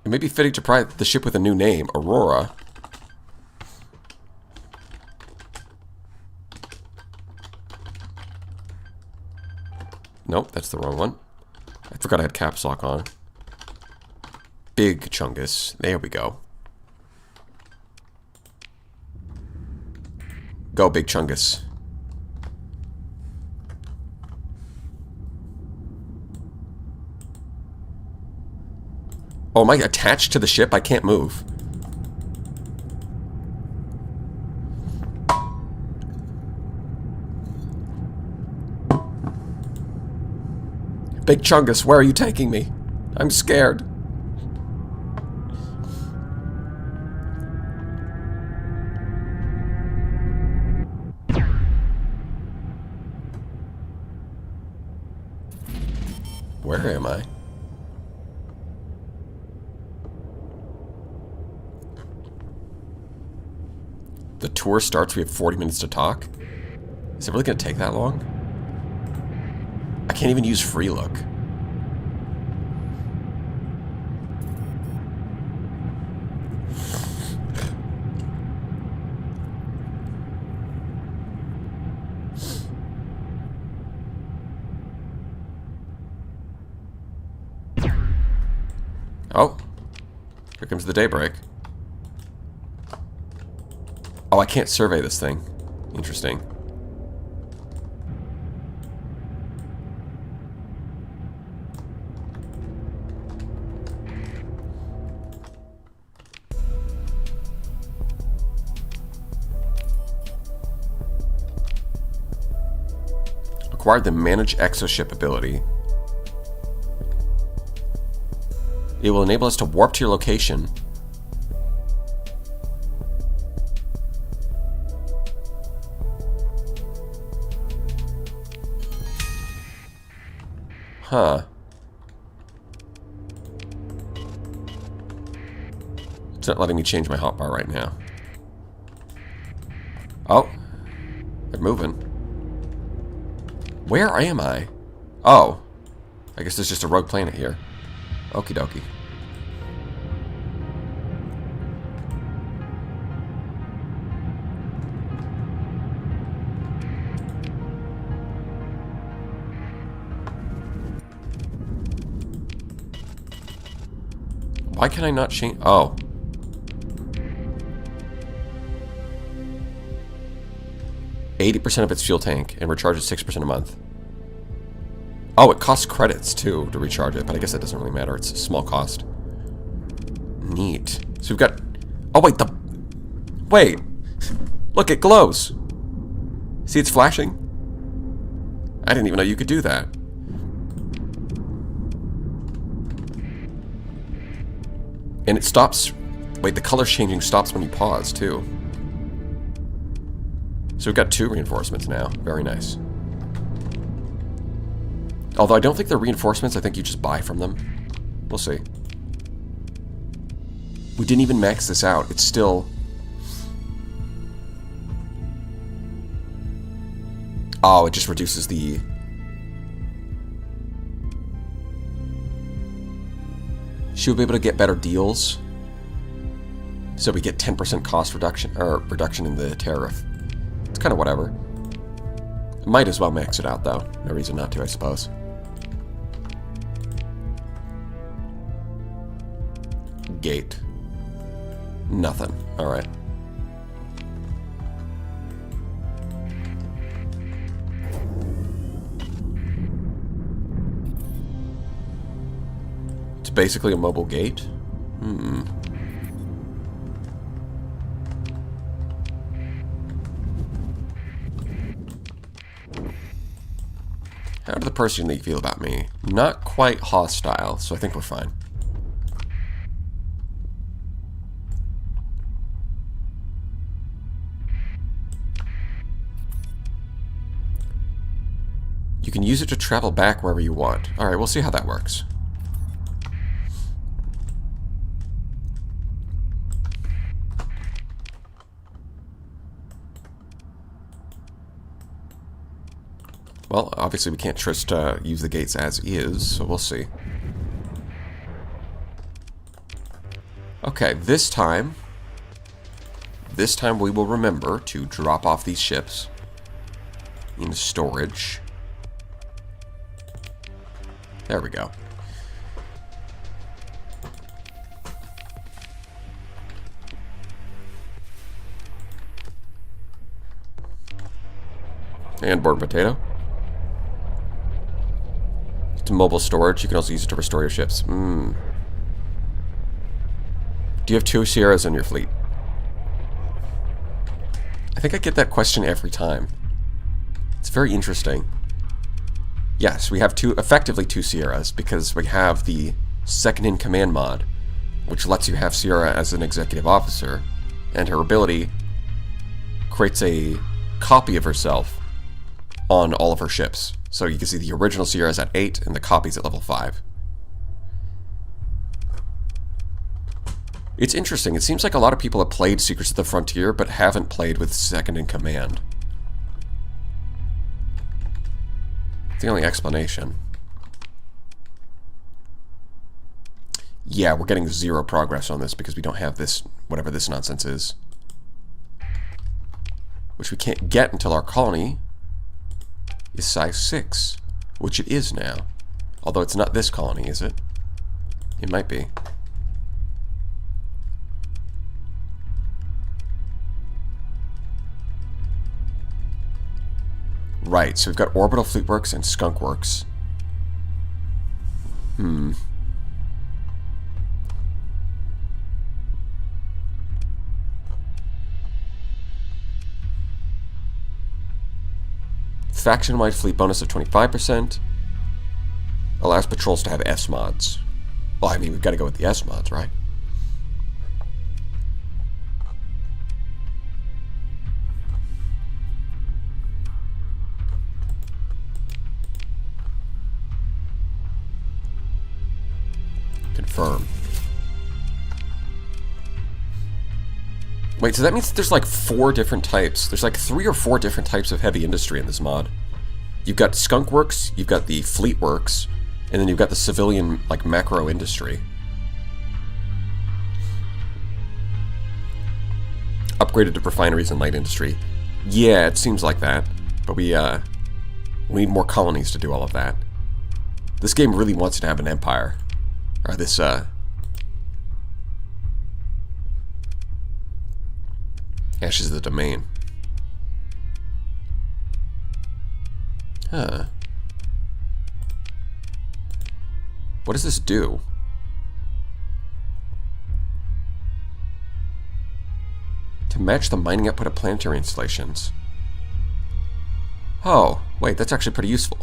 It may be fitting to provide the ship with a new name, Aurora. Nope, that's the wrong one. I forgot I had caps lock on. Big Chungus. There we go. Go, Big Chungus. Oh, am I attached to the ship? I can't move. Big Chungus, where are you taking me? I'm scared. Where am I? The tour starts, we have 40 minutes to talk? Is it really going to take that long? I can't even use free look. Oh, here comes the daybreak. Oh, I can't survey this thing. Interesting. Acquired the Manage Exoship ability. It will enable us to warp to your location. Huh. It's not letting me change my hotbar right now. Oh. They're moving. Where am I? Oh. I guess there's just a rogue planet here. Okie dokie. Why can I not change? Oh. %, of its fuel tank and recharges 6% a month. Oh, it costs credits too to recharge it, but I guess that doesn't really matter. It's a small cost. Neat. So we've got... Oh, wait, Wait! Look, it glows! See, it's flashing? I didn't even know you could do that. And it stops... Wait, the color changing stops when you pause, too. So we've got 2 reinforcements now. Very nice. Although I don't think they're reinforcements, I think you just buy from them. We'll see. We didn't even max this out. It's still... Oh, it just reduces the... Should we be able to get better deals? So we get 10% cost reduction, or reduction in the tariff. It's kind of whatever. Might as well max it out, though. No reason not to, I suppose. Gate. Nothing. Alright. It's basically a mobile gate. Hmm. How did the person feel about me? Not quite hostile, so I think we're fine. You can use it to travel back wherever you want. Alright, we'll see how that works. Well, obviously we can't just use the gates as is, so we'll see. Okay, this time we will remember to drop off these ships in storage. There we go. And board potato. It's mobile storage. You can also use it to restore your ships. Do you have 2 Sierras in your fleet? I think I get that question every time. It's very interesting. Yes, we have effectively 2 Sierras, because we have the second-in-command mod, which lets you have Sierra as an executive officer, and her ability creates a copy of herself on all of her ships. So you can see the original Sierra is at 8, and the copy's at level 5. It's interesting. It seems like a lot of people have played Secrets of the Frontier, but haven't played with second-in-command. The only explanation. Yeah, we're getting 0 progress on this because we don't have this, whatever this nonsense is. Which we can't get until our colony is size 6. Which it is now. Although it's not this colony, is it? It might be. Right, so we've got Orbital Fleet Works and Skunk Works. Faction-wide fleet bonus of 25%. Allows patrols to have S mods. Well, I mean, we've got to go with the S mods, right? Confirm. Wait, so that means there's like 4 different types. There's like 3 or 4 different types of heavy industry in this mod. You've got Skunk Works, you've got the Fleet Works, and then you've got the civilian, like, macro industry. Upgraded to refineries and light industry. Yeah, it seems like that. But we need more colonies to do all of that. This game really wants to have an empire. Or this, Ashes of the Domain. Huh. What does this do? To match the mining output of planetary installations. Oh, wait, that's actually pretty useful.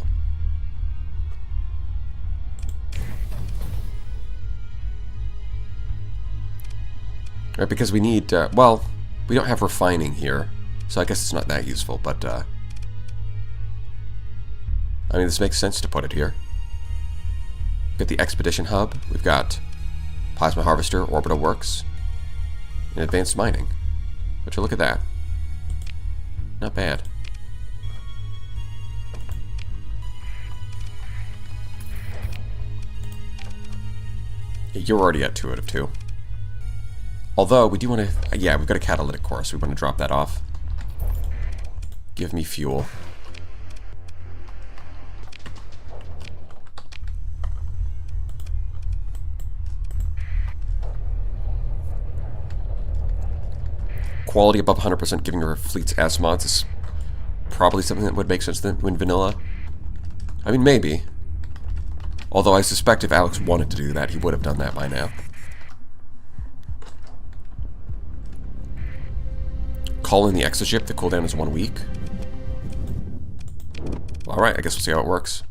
Right, because we need, well, we don't have refining here, so I guess it's not that useful, but, I mean, this makes sense to put it here. We've got the Expedition Hub, we've got Plasma Harvester, Orbital Works, and Advanced Mining. But you look at that. Not bad. Yeah, you're already at 2 out of 2. Although, we do want to... Yeah, we've got a catalytic core, so we want to drop that off. Give me fuel. Quality above 100% giving your fleet's S mods is probably something that would make sense in vanilla. I mean, maybe. Although I suspect if Alex wanted to do that, he would have done that by now. Call in the exoship. The cooldown is 1 week. Alright, I guess we'll see how it works.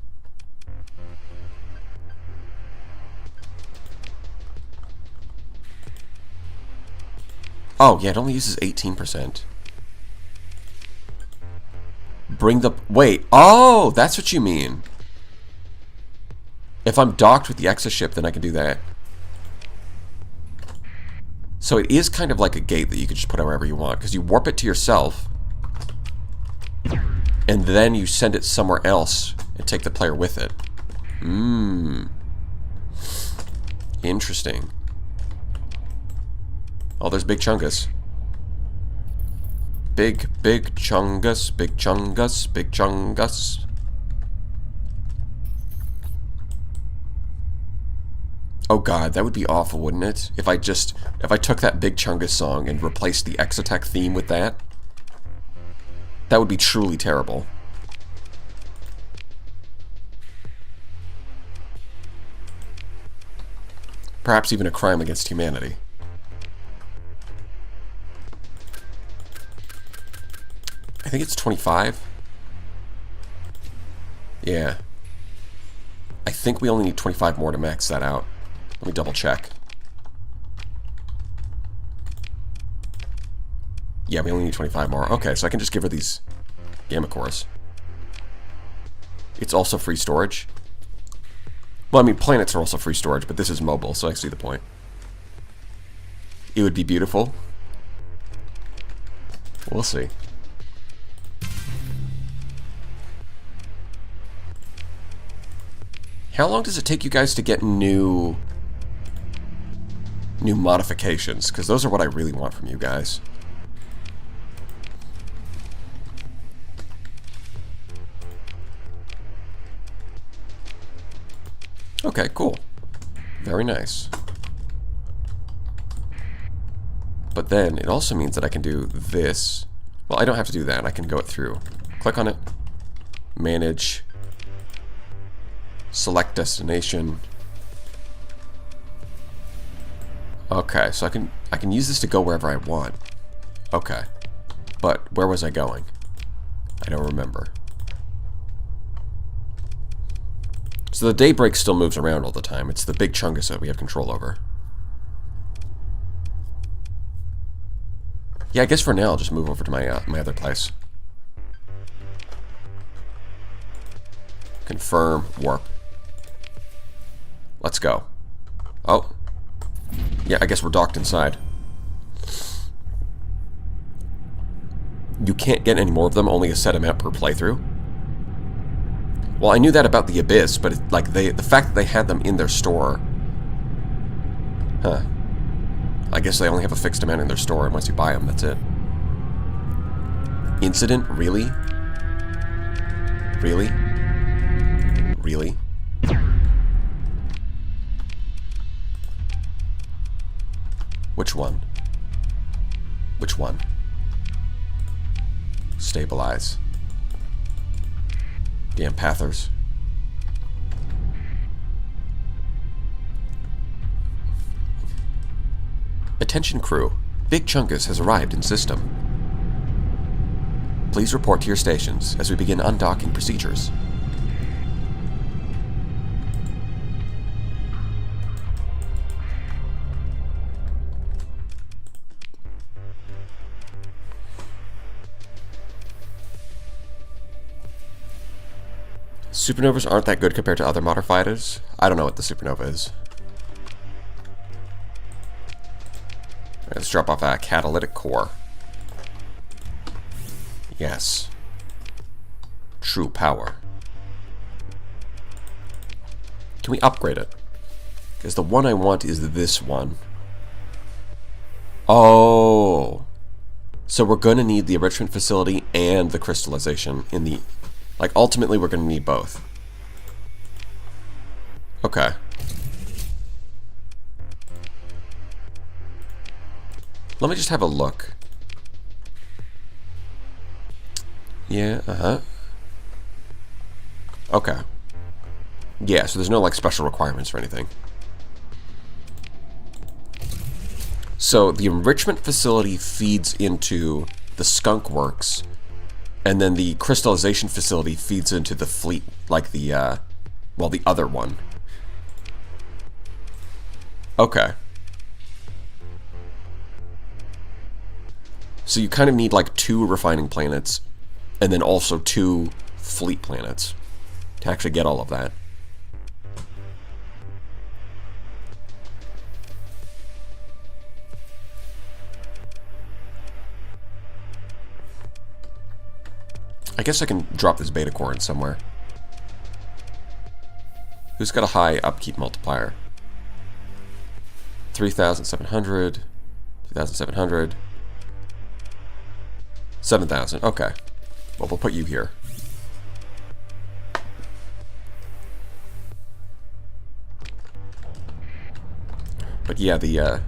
Oh, yeah, it only uses 18%. Bring the... Wait. Oh, that's what you mean. If I'm docked with the exoship, then I can do that. So it is kind of like a gate that you can just put wherever you want, because you warp it to yourself, and then you send it somewhere else and take the player with it. Interesting. Oh, there's Big Chungus. Big Chungus, Big Chungus, Big Chungus. Oh god, that would be awful, wouldn't it? If I took that Big Chungus song and replaced the Exotech theme with that. That would be truly terrible. Perhaps even a crime against humanity. I think it's 25. Yeah. I think we only need 25 more to max that out. Let me double check. Yeah, we only need 25 more. Okay, so I can just give her these Gamma Cores. It's also free storage. Well, I mean, planets are also free storage, but this is mobile, so I see the point. It would be beautiful. We'll see. How long does it take you guys to get new modifications? Because those are what I really want from you guys. Okay, cool. Very nice. But then it also means that I can do this. Well, I don't have to do that. I can go it through. Click on it. Manage. Select destination. Okay, so I can use this to go wherever I want. Okay. But where was I going? I don't remember. So the Daybreak still moves around all the time. It's the Big Chungus that we have control over. Yeah, I guess for now I'll just move over to my my other place. Confirm, warp. Let's go. Oh. Yeah, I guess we're docked inside. You can't get any more of them, only a set amount per playthrough. Well, I knew that about the Abyss, but like the fact that they had them in their store. Huh. I guess they only have a fixed amount in their store, and once you buy them, that's it. Incident? Really? Really? Really? Which one? Which one? Stabilize. Damn Pathers. Attention crew. Big Chungus has arrived in system. Please report to your stations as we begin undocking procedures. Supernovas aren't that good compared to other modern fighters. I don't know what the supernova is. Let's drop off a catalytic core. Yes. True power. Can we upgrade it? Because the one I want is this one. Oh. So we're going to need the enrichment facility and the crystallization in the... Like, ultimately, we're going to need both. Okay. Let me just have a look. Yeah, uh-huh. Okay. Yeah, so there's no like special requirements or anything. So the enrichment facility feeds into the skunk works, and then the crystallization facility feeds into the fleet, like the, well, the other one. Okay. So you kind of need like 2 refining planets, and then also 2 fleet planets to actually get all of that. I guess I can drop this beta core in somewhere. Who's got a high upkeep multiplier? 3,700, 2,700, 7,000. Okay. Well, we'll put you here. But yeah, the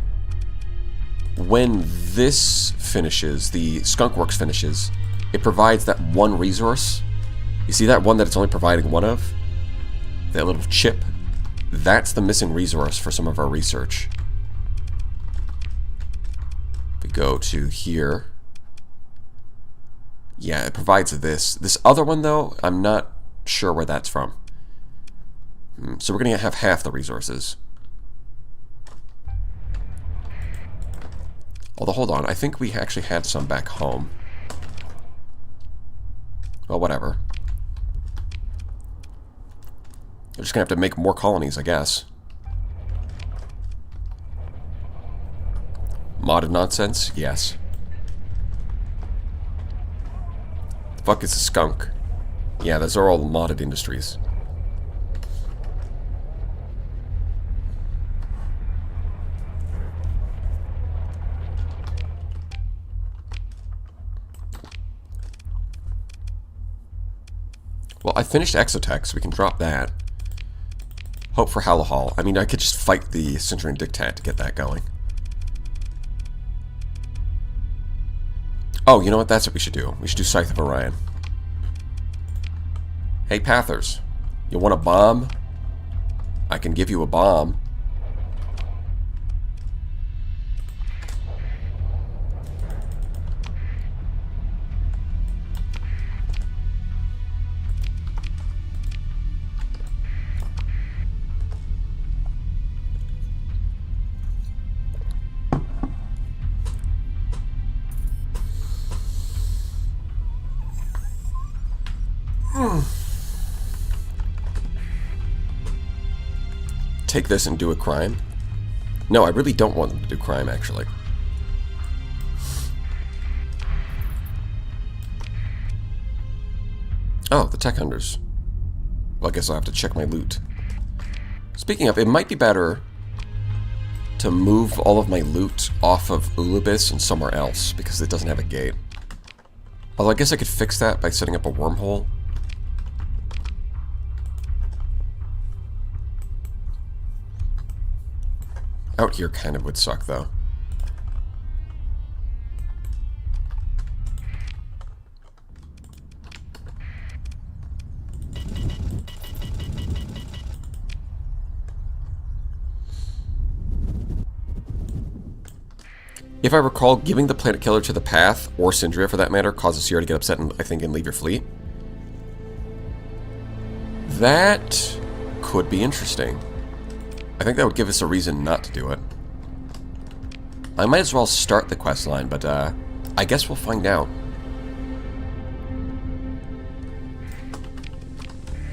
when this finishes, the Skunk Works finishes, it provides that one resource. You see that one that it's only providing one of? That little chip? That's the missing resource for some of our research. If we go to here. Yeah, it provides this. This other one, though, I'm not sure where that's from. So we're going to have half the resources. Although, hold on. I think we actually had some back home. Well, whatever. We're just going to have to make more colonies, I guess. Modded nonsense? Yes. The fuck is a skunk? Yeah, those are all modded industries. Well, I finished Exotech, so we can drop that. Hope for Halahal. I mean, I could just fight the Centurion Dictat to get that going. Oh, you know what? That's what we should do. We should do Scythe of Orion. Hey, Pathers. You want a bomb? I can give you a bomb. Take this and do a crime? No, I really don't want them to do crime, actually. Oh, the tech hunters. Well, I guess I'll have to check my loot. Speaking of, it might be better to move all of my loot off of Ulubis and somewhere else, because it doesn't have a gate. Although I guess I could fix that by setting up a wormhole. Out here kind of would suck, though. If I recall, giving the Planet Killer to the Path, or Syndria for that matter, causes Sierra to get upset and, I think, and leave your fleet. That could be interesting. I think that would give us a reason not to do it. I might as well start the quest line, but I guess we'll find out.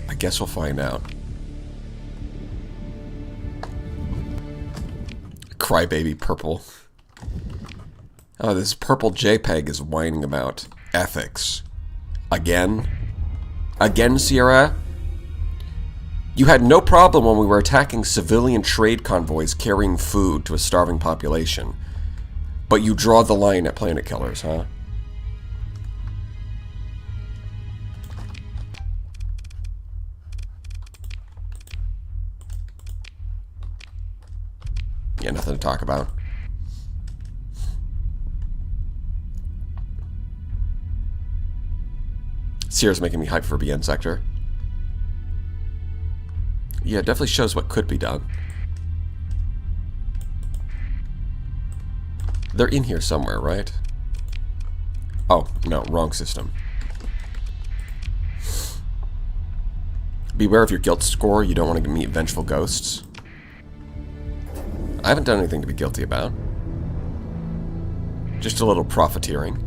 I guess we'll find out. Crybaby Purple. Oh, this purple JPEG is whining about ethics. Again? Again, Sierra? You had no problem when we were attacking civilian trade convoys carrying food to a starving population. But you draw the line at planet killers, huh? Yeah, nothing to talk about. Sierra's making me hype for BN Sector. Yeah, it definitely shows what could be done. They're in here somewhere, right? Oh, no, wrong system. Beware of your guilt score. You don't want to meet vengeful ghosts. I haven't done anything to be guilty about. Just a little profiteering.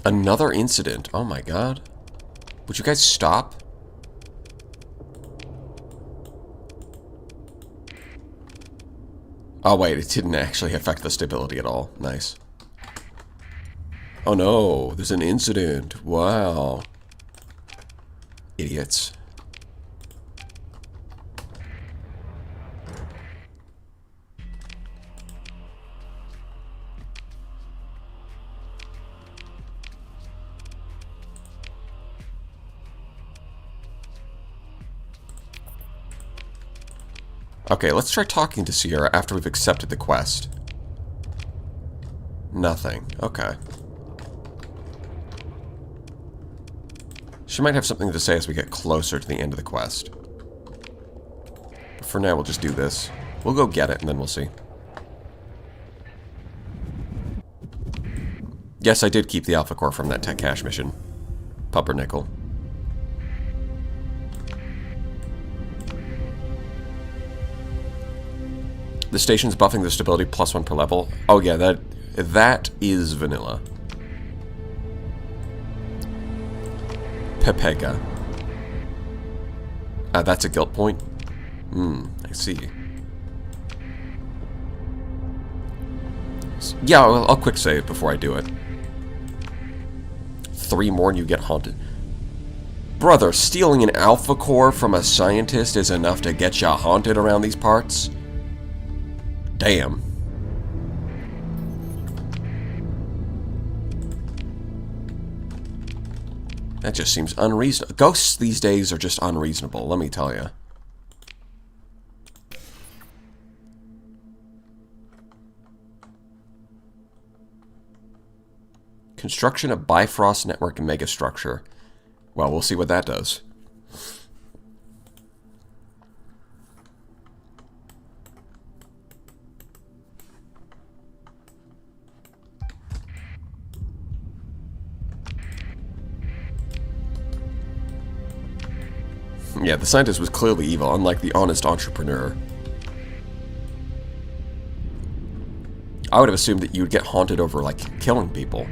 Another incident. Oh my god. Would you guys stop? Oh wait, it didn't actually affect the stability at all. Nice. Oh no, there's an incident. Wow. Idiots. Okay, let's try talking to Sierra after we've accepted the quest. Nothing. Okay. She might have something to say as we get closer to the end of the quest. But for now, we'll just do this. We'll go get it, and then we'll see. Yes, I did keep the Alpha Core from that Tech Cache mission. Pumpernickel. The station's buffing the stability +1 per level. Oh yeah, that is vanilla. Pepega. That's a guilt point? I see. Yeah, I'll quick save before I do it. 3 more and you get haunted. Brother, stealing an Alpha Core from a scientist is enough to get ya haunted around these parts? Damn. That just seems unreasonable. Ghosts these days are just unreasonable, let me tell you. Construction of Bifrost Network megastructure. Well, we'll see what that does. Yeah, the scientist was clearly evil, unlike the honest entrepreneur. I would have assumed that you would get haunted over, like, killing people.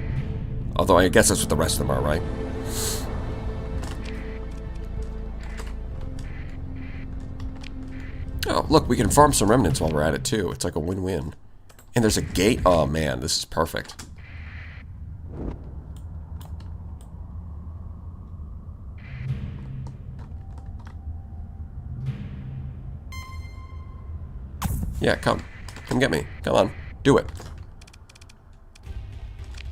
Although I guess that's what the rest of them are, right? Oh, look, we can farm some remnants while we're at it, too. It's like a win-win. And there's a gate? Oh, man, this is perfect. Yeah, come. Come get me. Come on. Do it.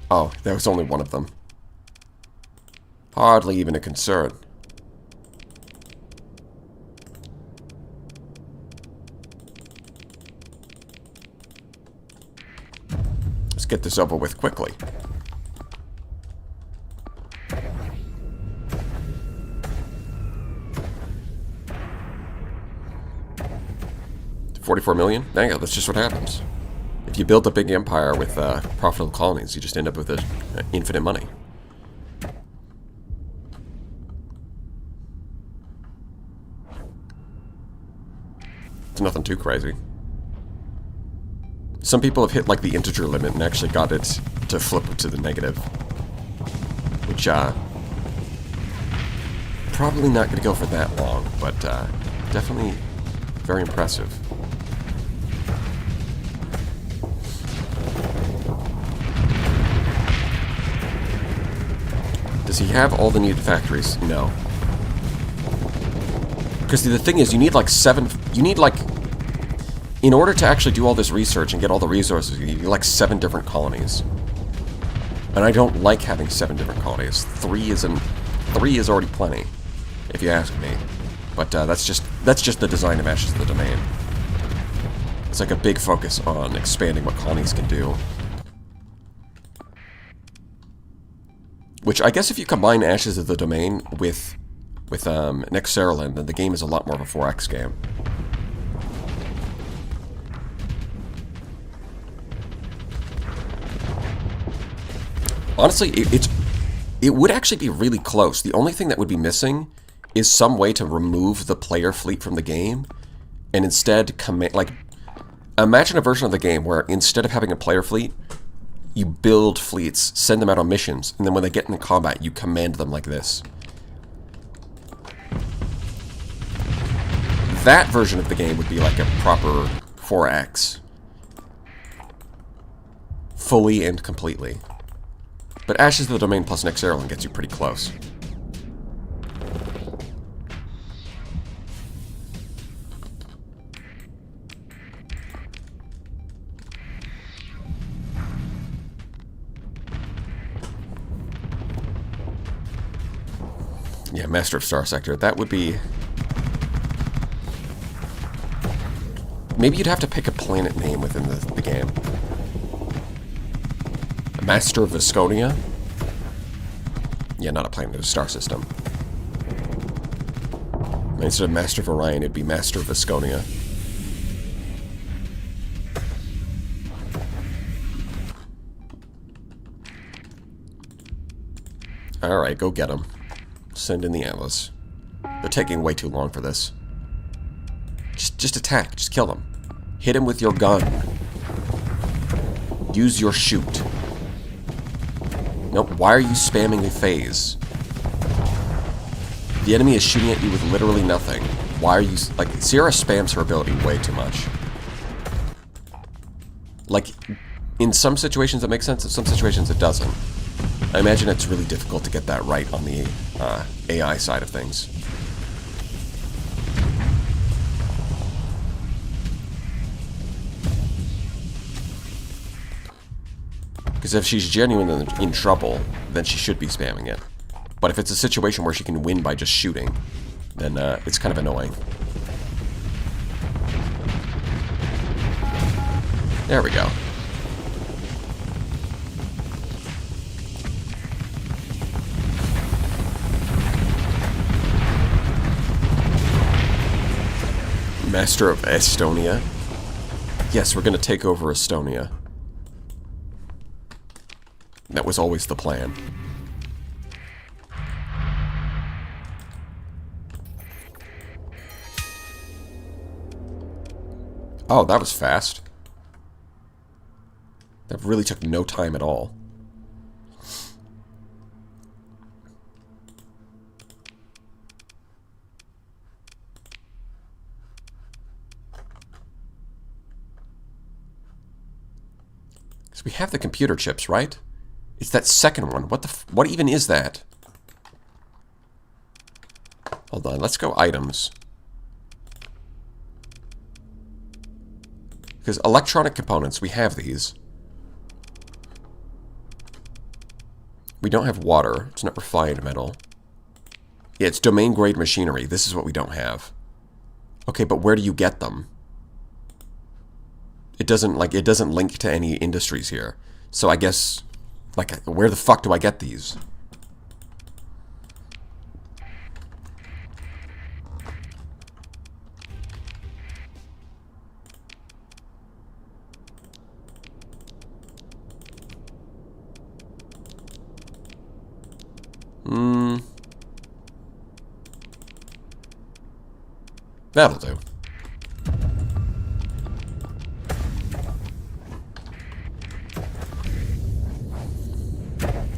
Oh, there was only one of them. Hardly even a concern. Let's get this over with quickly. $44 million? Dang it, that's just what happens. If you build a big empire with profitable colonies, you just end up with infinite money. It's nothing too crazy. Some people have hit like the integer limit and actually got it to flip to the negative. Which, probably not going to go for that long, but definitely very impressive. Does he have all the needed factories? No. Because the thing is, you need like 7... You need like... In order to actually do all this research and get all the resources, you need like 7 different colonies. And I don't like having 7 different colonies. 3 is already plenty, if you ask me. But that's just the design of Ashes of the Domain. It's like a big focus on expanding what colonies can do. Which I guess if you combine Ashes of the Domain with Nexerland, then the game is a lot more of a 4X game. Honestly, it would actually be really close. The only thing that would be missing is some way to remove the player fleet from the game, and instead imagine a version of the game where instead of having a player fleet, you build fleets, send them out on missions, and then when they get into combat, you command them like this. That version of the game would be like a proper 4X. Fully and completely. But Ashes of the Domain plus Nexerland gets you pretty close. Yeah, Master of Star Sector. That would be... Maybe you'd have to pick a planet name within the game. Master of Visconia? Yeah, not a planet, a star system. Instead of Master of Orion, it'd be Master of Visconia. Alright, go get them. Send in the Atlas. They're taking way too long for this. Just attack. Just kill them. Hit him with your gun. Use your shoot. Nope, why are you spamming the phase? The enemy is shooting at you with literally nothing. Why are you... Like, Sierra spams her ability way too much. Like, in some situations it makes sense, in some situations it doesn't. I imagine it's really difficult to get that right on the AI side of things. Because if she's genuinely in trouble, then she should be spamming it. But if it's a situation where she can win by just shooting, then it's kind of annoying. There we go. Master of Estonia. Yes, we're going to take over Estonia. That was always the plan. Oh, that was fast. That really took no time at all. So we have the computer chips, right? It's that second one. What even is that? Hold on, let's go items. Because electronic components, we have these. We don't have water. It's not refined metal. Yeah, it's domain grade machinery. This is what we don't have. Okay, but where do you get them? It doesn't link to any industries here. So I guess, like, where the fuck do I get these? That'll do.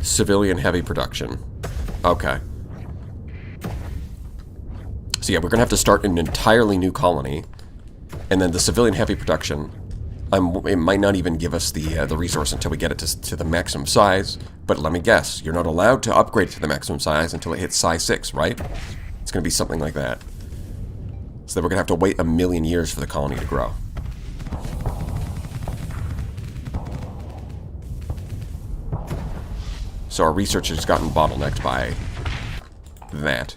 Civilian heavy production. Okay. So yeah, we're gonna have to start an entirely new colony, and then the civilian heavy production. It might not even give us the resource until we get it to the maximum size. But let me guess, you're not allowed to upgrade it to the maximum size until it hits size 6, right? It's gonna be something like that. So that we're gonna have to wait 1,000,000 years for the colony to grow. So our research has gotten bottlenecked by that.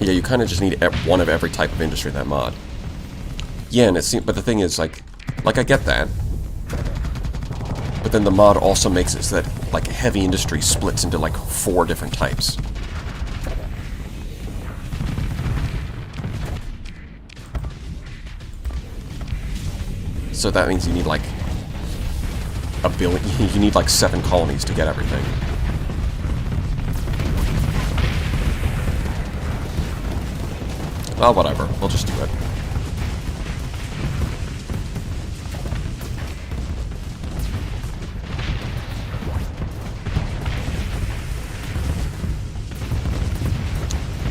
Yeah, you kind of just need one of every type of industry in that mod. Yeah, and it seems, but the thing is, like I get that. But then the mod also makes it so that, like, heavy industry splits into, like, 4 different types. So that means you need, like, a billion, you need, like, 7 colonies to get everything. Well, whatever. We'll just do it.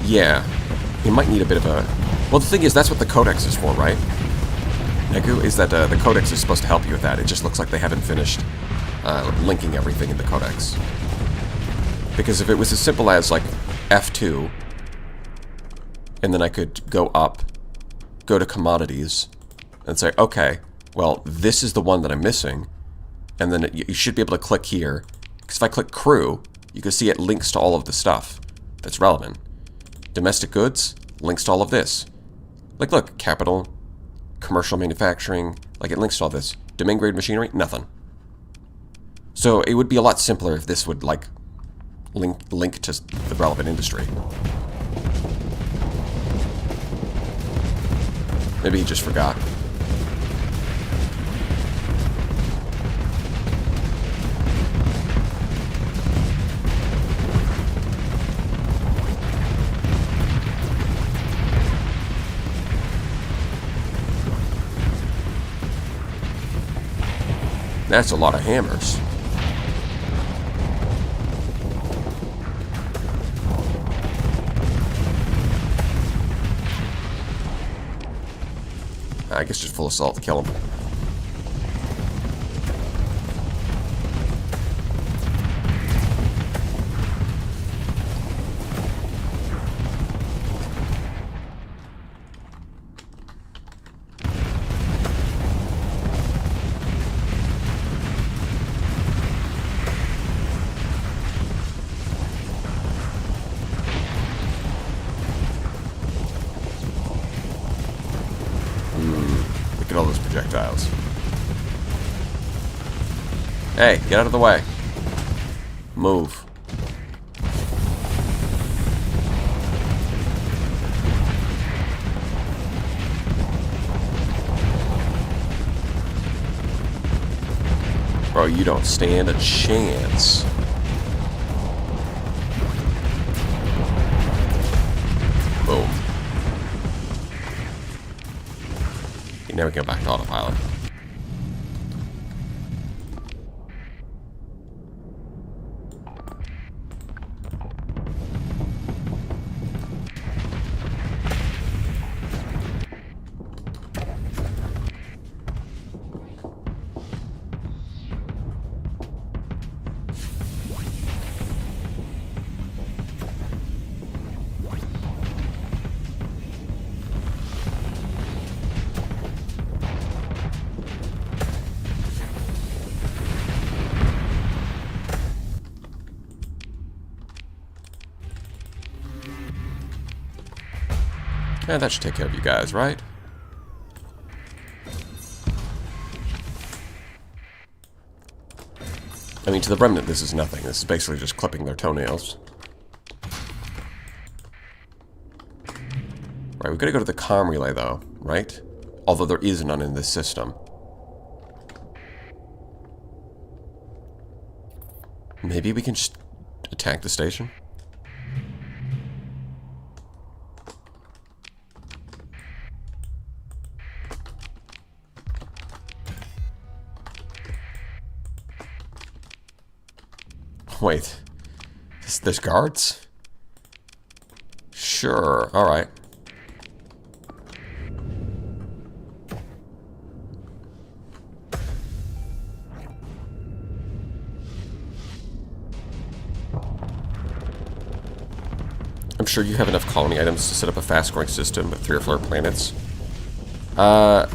Yeah. You might need a bit of a... Well, the thing is, that's what the codex is for, right? Negu, is that the codex is supposed to help you with that. It just looks like they haven't finished linking everything in the codex. Because if it was as simple as, like, F2... and then I could go up, go to commodities, and say, okay, well, this is the one that I'm missing. And then you should be able to click here. Because if I click crew, you can see it links to all of the stuff that's relevant. Domestic goods, links to all of this. Like, look, capital, commercial manufacturing, like it links to all this. Domain grade machinery, nothing. So it would be a lot simpler if this would, like, link to the relevant industry. Maybe he just forgot. That's a lot of hammers. I guess just full assault to kill him. Look at all those projectiles. Hey, get out of the way. Move. Bro, you don't stand a chance. Boom. Now we can go back to autopilot. Yeah, that should take care of you guys, right? I mean, to the remnant, this is nothing. This is basically just clipping their toenails. Right, we've got to go to the comm relay, though, right? Although there is none in this system. Maybe we can just attack the station? Wait, there's guards? Sure, alright. I'm sure you have enough colony items to set up a fast-growing system with 3 or 4 planets. Well,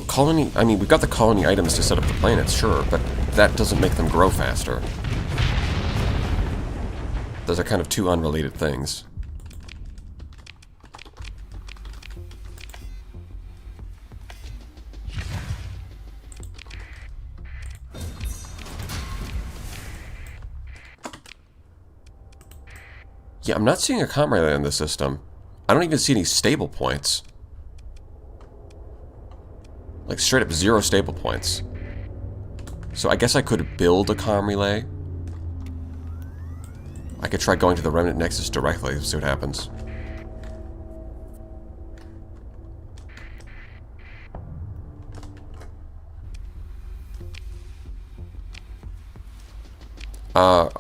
colony... I mean, we've got the colony items to set up the planets, sure, but that doesn't make them grow faster. Those are kind of 2 unrelated things. Yeah, I'm not seeing a comm relay in the system. I don't even see any stable points. Like, straight up 0 stable points. So I guess I could build a comm relay. I could try going to the Remnant Nexus directly, see what happens.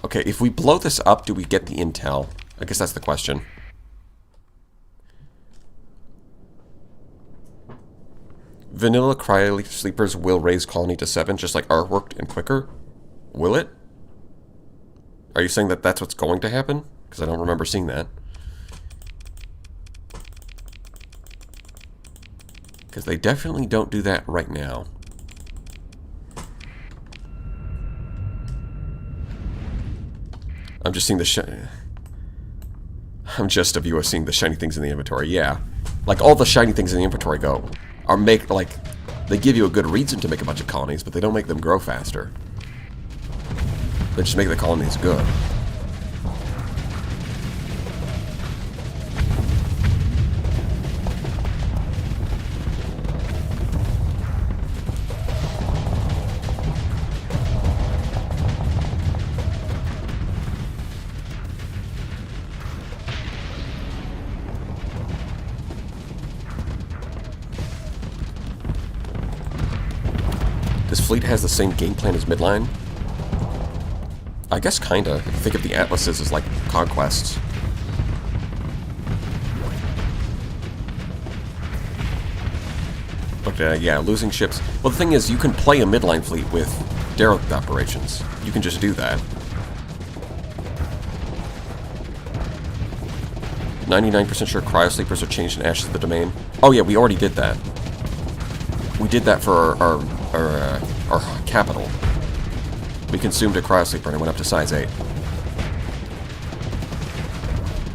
Okay, if we blow this up, do we get the intel? I guess that's the question. Vanilla cryo sleepers will raise colony to 7, just like Artwork and quicker. Will it? Are you saying that that's what's going to happen? Because I don't remember seeing that. Because they definitely don't do that right now. I'm just seeing the I'm just a viewer seeing the shiny things in the inventory. Yeah, like all the shiny things in the inventory they give you a good reason to make a bunch of colonies, but they don't make them grow faster. They just make the colonies good. This fleet has the same game plan as Midline? I guess kinda. If you think of the Atlases as like conquests. Okay, yeah, losing ships. Well, the thing is, you can play a Midline fleet with derelict operations. You can just do that. 99% sure cryosleepers are changed in Ashes of the Domain. Oh yeah, we already did that. We did that for our capital. We consumed a cryosleeper and it went up to size 8.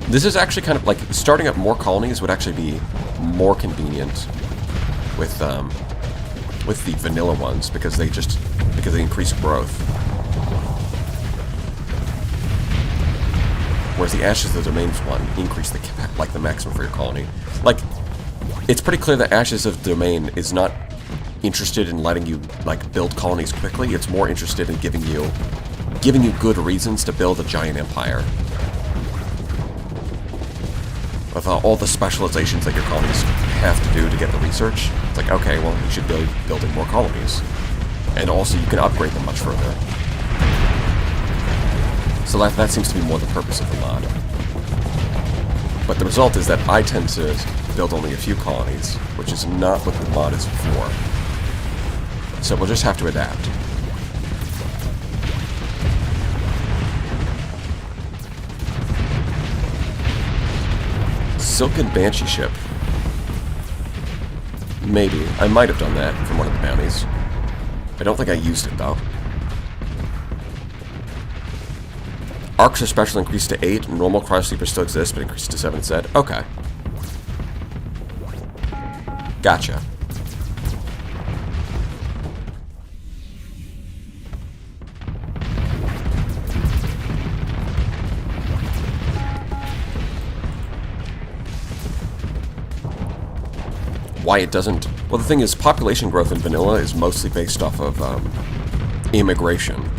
This is actually kind of like starting up more colonies would actually be more convenient with the vanilla ones because they increase growth. Whereas the Ashes of the Domain one increase the maximum for your colony. Like, it's pretty clear that Ashes of the Domain is not interested in letting you like build colonies quickly. It's more interested in giving you good reasons to build a giant empire. With all the specializations that your colonies have to do to get the research, it's like, okay, well, you should be building more colonies. And also, you can upgrade them much further. So that seems to be more the purpose of the mod. But the result is that I tend to build only a few colonies, which is not what the mod is for. So we'll just have to adapt. Silken Banshee ship. Maybe. I might have done that from one of the bounties. I don't think I used it, though. Arcs are special increased to 8. Normal cryosleepers still exist, but increased to 7 instead. Okay. Gotcha. Why it doesn't... Well, the thing is, population growth in vanilla is mostly based off of immigration.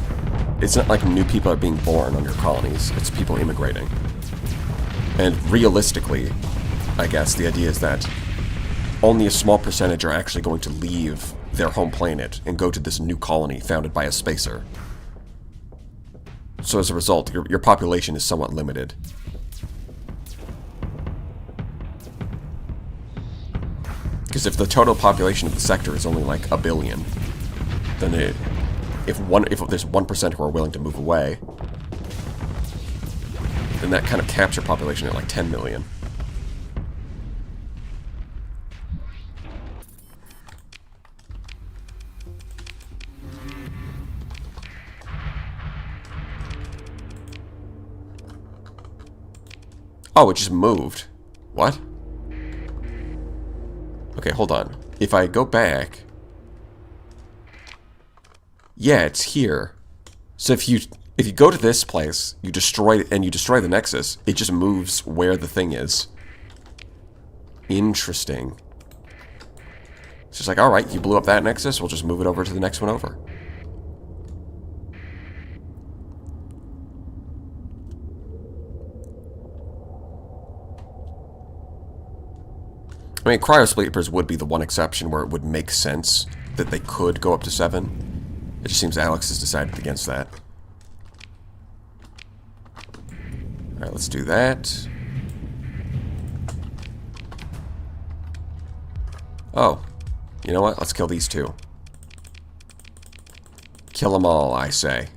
It's not like new people are being born on your colonies. It's people immigrating. And realistically, I guess, the idea is that only a small percentage are actually going to leave their home planet and go to this new colony founded by a spacer. So as a result, your population is somewhat limited. Because if the total population of the sector is only like 1 billion, then if there's 1% who are willing to move away, then that kind of caps your population at like 10 million. Oh, it just moved. What? Okay, hold on. If I go back... Yeah, it's here. So if if you go to this place, you destroy the Nexus, it just moves where the thing is. Interesting. It's just like, alright, you blew up that Nexus, we'll just move it over to the next one over. I mean, Cryosleepers would be the one exception where it would make sense that they could go up to 7. It just seems Alex has decided against that. Alright, let's do that. Oh. You know what? Let's kill these two. Kill them all, I say.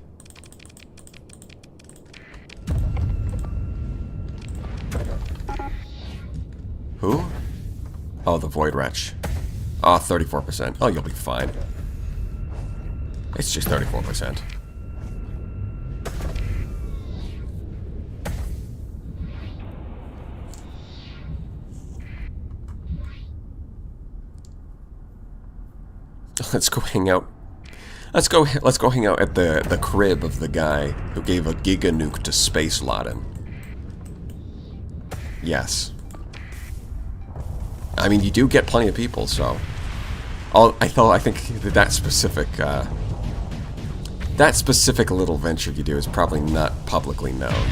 Who? Oh, the Void Wretch. Oh, 34%. Oh, you'll be fine. It's just 34%. Let's go hang out. Let's go hang out at the crib of the guy who gave a Giga Nuke to Space Laden. Yes. I mean, you do get plenty of people, so I think that specific little venture you do is probably not publicly known.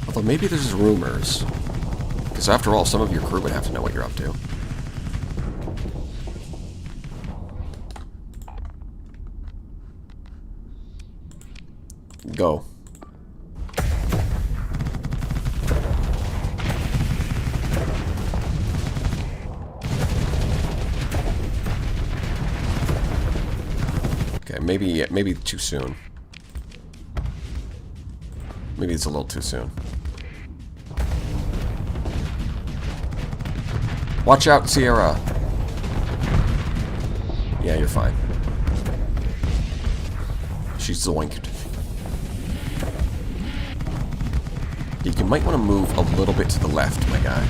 Although maybe there's rumors, because after all, some of your crew would have to know what you're up to. Go. Okay, maybe too soon. Maybe it's a little too soon. Watch out, Sierra. Yeah, you're fine. She's zoinked. You might want to move a little bit to the left, my guy.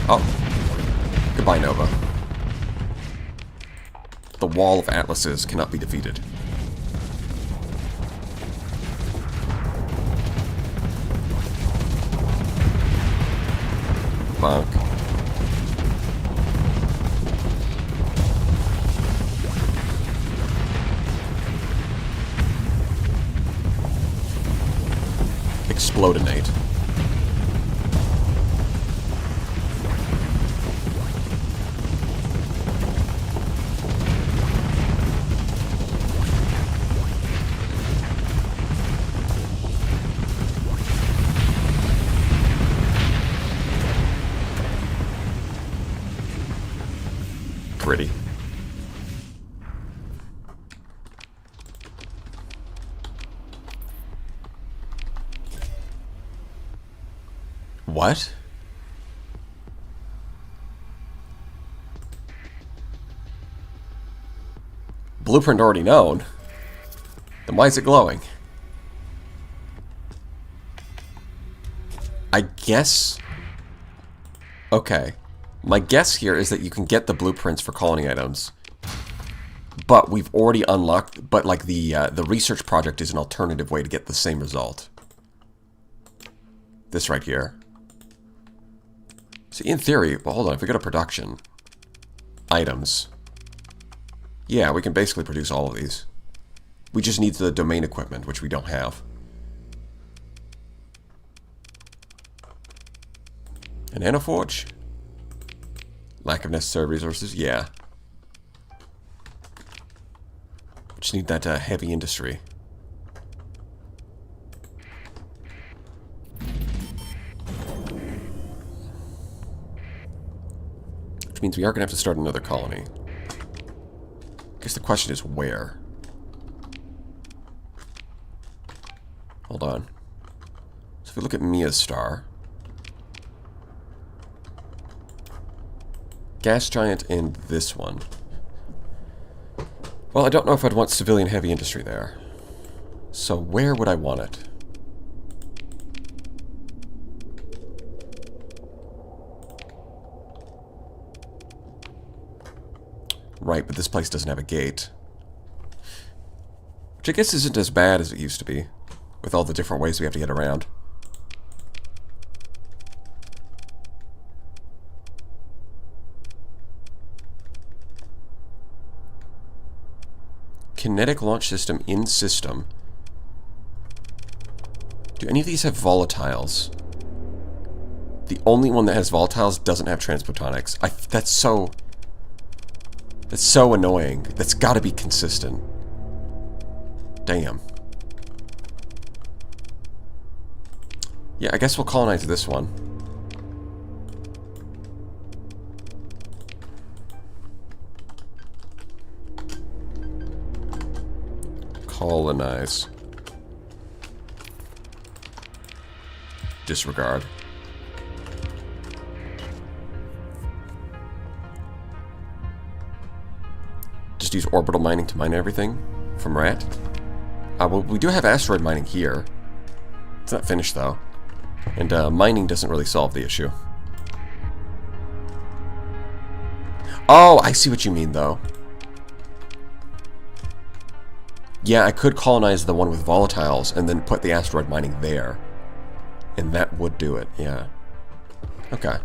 Oh. Goodbye, Nova. The Wall of Atlases cannot be defeated. Bonk. Explodinate. Pretty. What? Blueprint already known. Then why is it glowing? I guess... Okay. My guess here is that you can get the blueprints for colony items. But we've already unlocked... But, like, the research project is an alternative way to get the same result. This right here. See, in theory... Well, hold on. If we go to production... Items... Yeah, we can basically produce all of these. We just need the domain equipment, which we don't have. An nanoforge? Lack of necessary resources? Yeah. Just need that heavy industry. Which means we are going to have to start another colony. I guess the question is where? Hold on. So if we look at Mia's star... Gas giant and this one. Well, I don't know if I'd want civilian heavy industry there. So where would I want it? Right, but this place doesn't have a gate. Which I guess isn't as bad as it used to be, with all the different ways we have to get around. Kinetic launch system in system. Do any of these have volatiles? The only one that has volatiles doesn't have transphotonics. That's so annoying. That's got to be consistent. Damn. Yeah, I guess we'll colonize this one. Colonize. Disregard. Just use orbital mining to mine everything from Rat. Well, we do have asteroid mining here. It's not finished though. And mining doesn't really solve the issue. Oh, I see what you mean though. Yeah, I could colonize the one with volatiles and then put the asteroid mining there. And that would do it, yeah. Okay.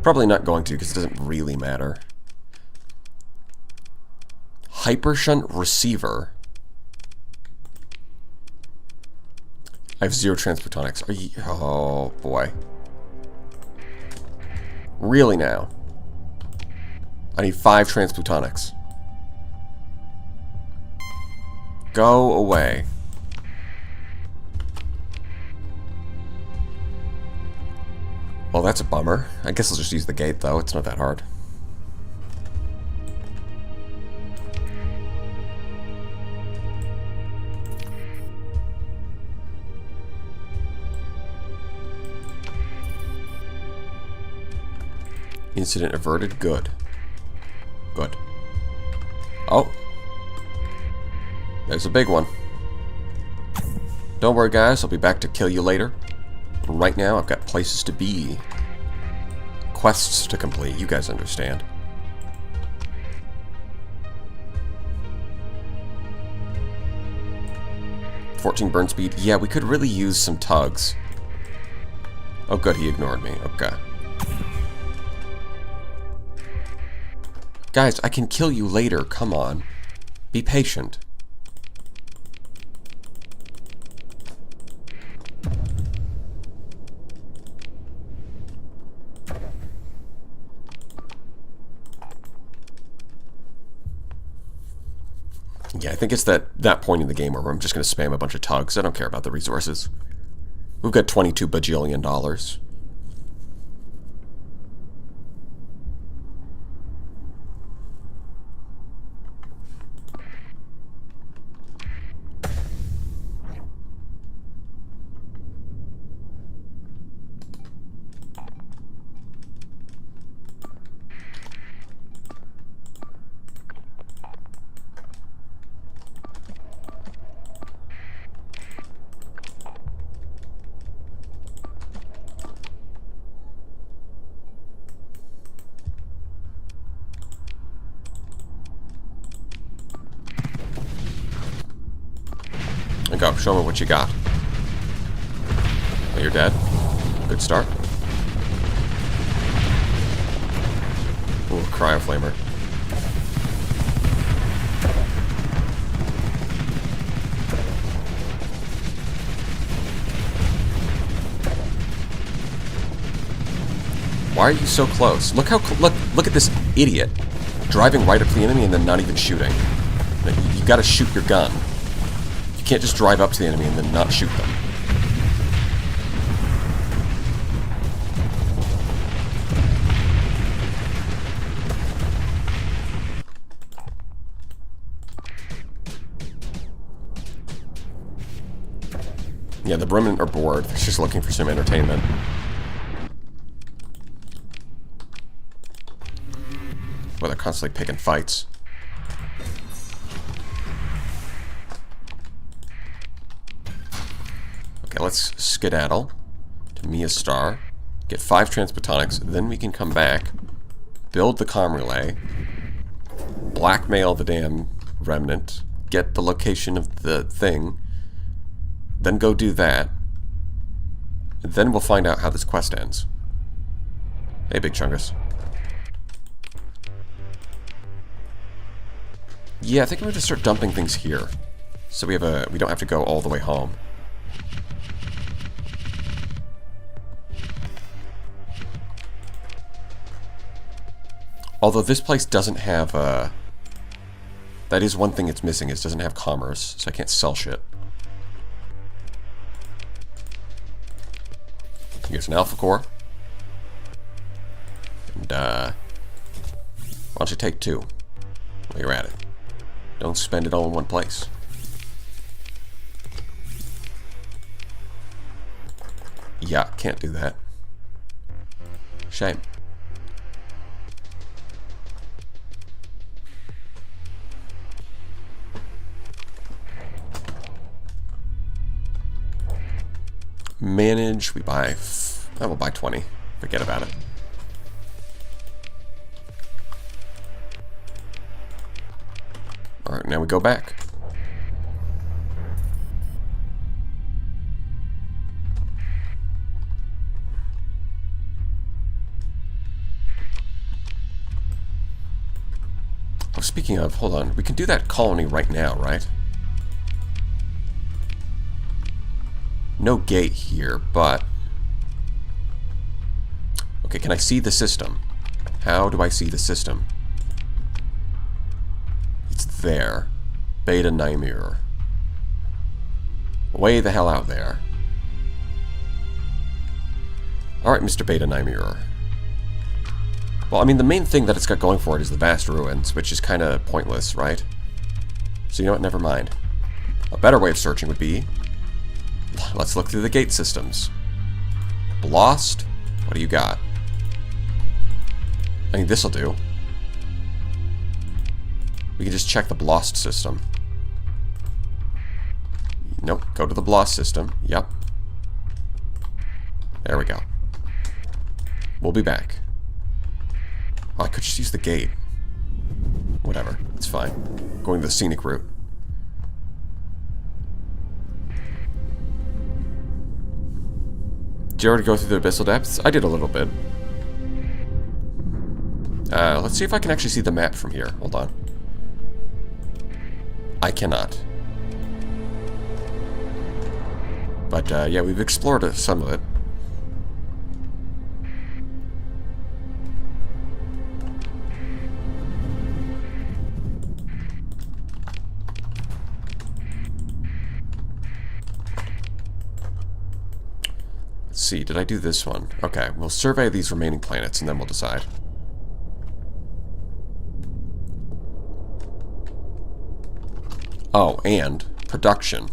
Probably not going to because it doesn't really matter. Hypershunt receiver. I have 0 transphotonics. Are you... Oh, boy. Really now? I need 5 transphotonics. Go away. Well, that's a bummer. I guess I'll just use the gate, though. It's not that hard. Incident averted. Good. Good. Oh. There's a big one. Don't worry, guys. I'll be back to kill you later. Right now, I've got places to be. Quests to complete. You guys understand. $14 burn speed. Yeah, we could really use some tugs. Oh, good. He ignored me. Okay. Guys, I can kill you later. Come on. Be patient. Yeah, I think it's that point in the game where I'm just going to spam a bunch of tugs. I don't care about the resources. We've got $22 bajillion. Go, show me what you got. Oh, you're dead. Good start. Ooh, cryoflamer. Why are you so close? Look how look at this idiot driving right up to the enemy and then not even shooting. You got to shoot your gun. You can't just drive up to the enemy and then not shoot them. Yeah, the Bremen are bored. They're just looking for some entertainment. Well, they're constantly picking fights. Okay, let's skedaddle to Mia Star, get 5 transphotonics, then we can come back, build the comm relay, blackmail the damn remnant, get the location of the thing, then go do that, and then we'll find out how this quest ends. Hey, Big Chungus. Yeah, I think I'm going to start dumping things here, so we don't have to go all the way home. Although this place doesn't have, that is one thing it's missing, is it doesn't have commerce, so I can't sell shit. Here's an alpha core. And, why don't you take 2 while you're at it? Don't spend it all in one place. Yeah, can't do that. Shame. Manage, we buy, I will buy 20. Forget about it. Alright, now we go back. Oh, speaking of, hold on. We can do that colony right now, right? No gate here, but... Okay, can I see the system? How do I see the system? It's there. Beta Nymir. Way the hell out there. Alright, Mr. Beta Nymir. Well, I mean, the main thing that it's got going for it is the vast ruins, which is kind of pointless, right? So you know what, never mind. A better way of searching would be... Let's look through the gate systems. Blost? What do you got? I think this'll do. We can just check the Blost system. Nope, go to the Blost system. Yep. There we go. We'll be back. Oh, I could just use the gate. Whatever, it's fine. Going the scenic route. Did you already go through the Abyssal Depths? I did a little bit. Let's see if I can actually see the map from here. Hold on. I cannot. But, yeah, we've explored some of it. Let's see, did I do this one? Okay, we'll survey these remaining planets and then we'll decide. Oh, and production.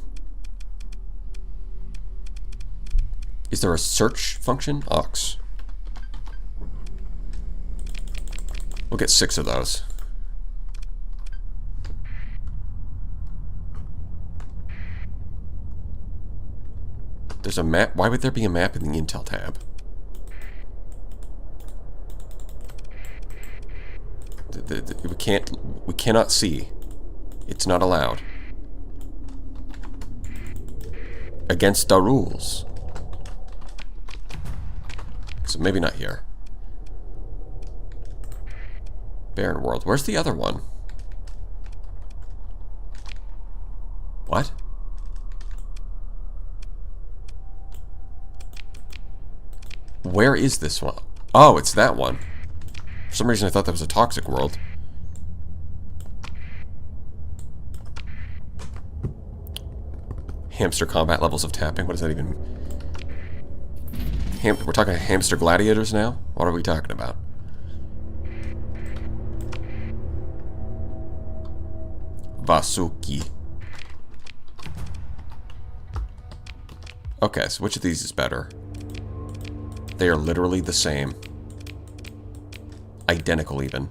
Is there a search function? Ox. We'll get 6 of those. There's a map. Why would there be a map in the Intel tab? We cannot see. It's not allowed. Against the rules. So maybe not here. Barren World. Where's the other one? What? Where is this one? Oh, it's that one. For some reason I thought that was a toxic world. Hamster combat levels of tapping. What does that even... We're talking hamster gladiators now? What are we talking about? Vasuki. Okay, so which of these is better? They are literally the same. Identical, even.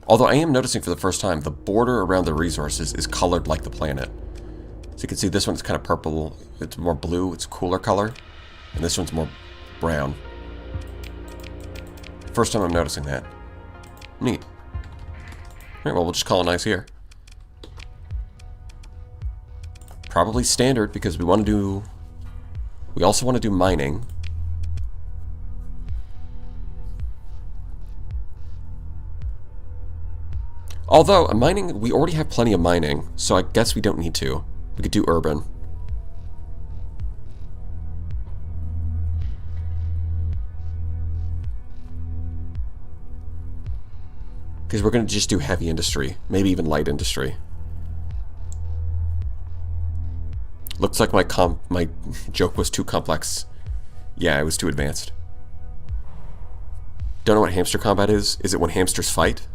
Although I am noticing for the first time, the border around the resources is colored like the planet. So you can see this one's kind of purple. It's more blue. It's a cooler color. And this one's more brown. First time I'm noticing that. Neat. Alright, well, we'll just colonize here. Probably standard because we want to do... We also want to do mining. Although, mining, we already have plenty of mining, so I guess we don't need to. We could do urban. Because we're going to just do heavy industry. Maybe even light industry. Looks like my joke was too complex. Yeah, it was too advanced. Don't know what hamster combat is? Is it when hamsters fight?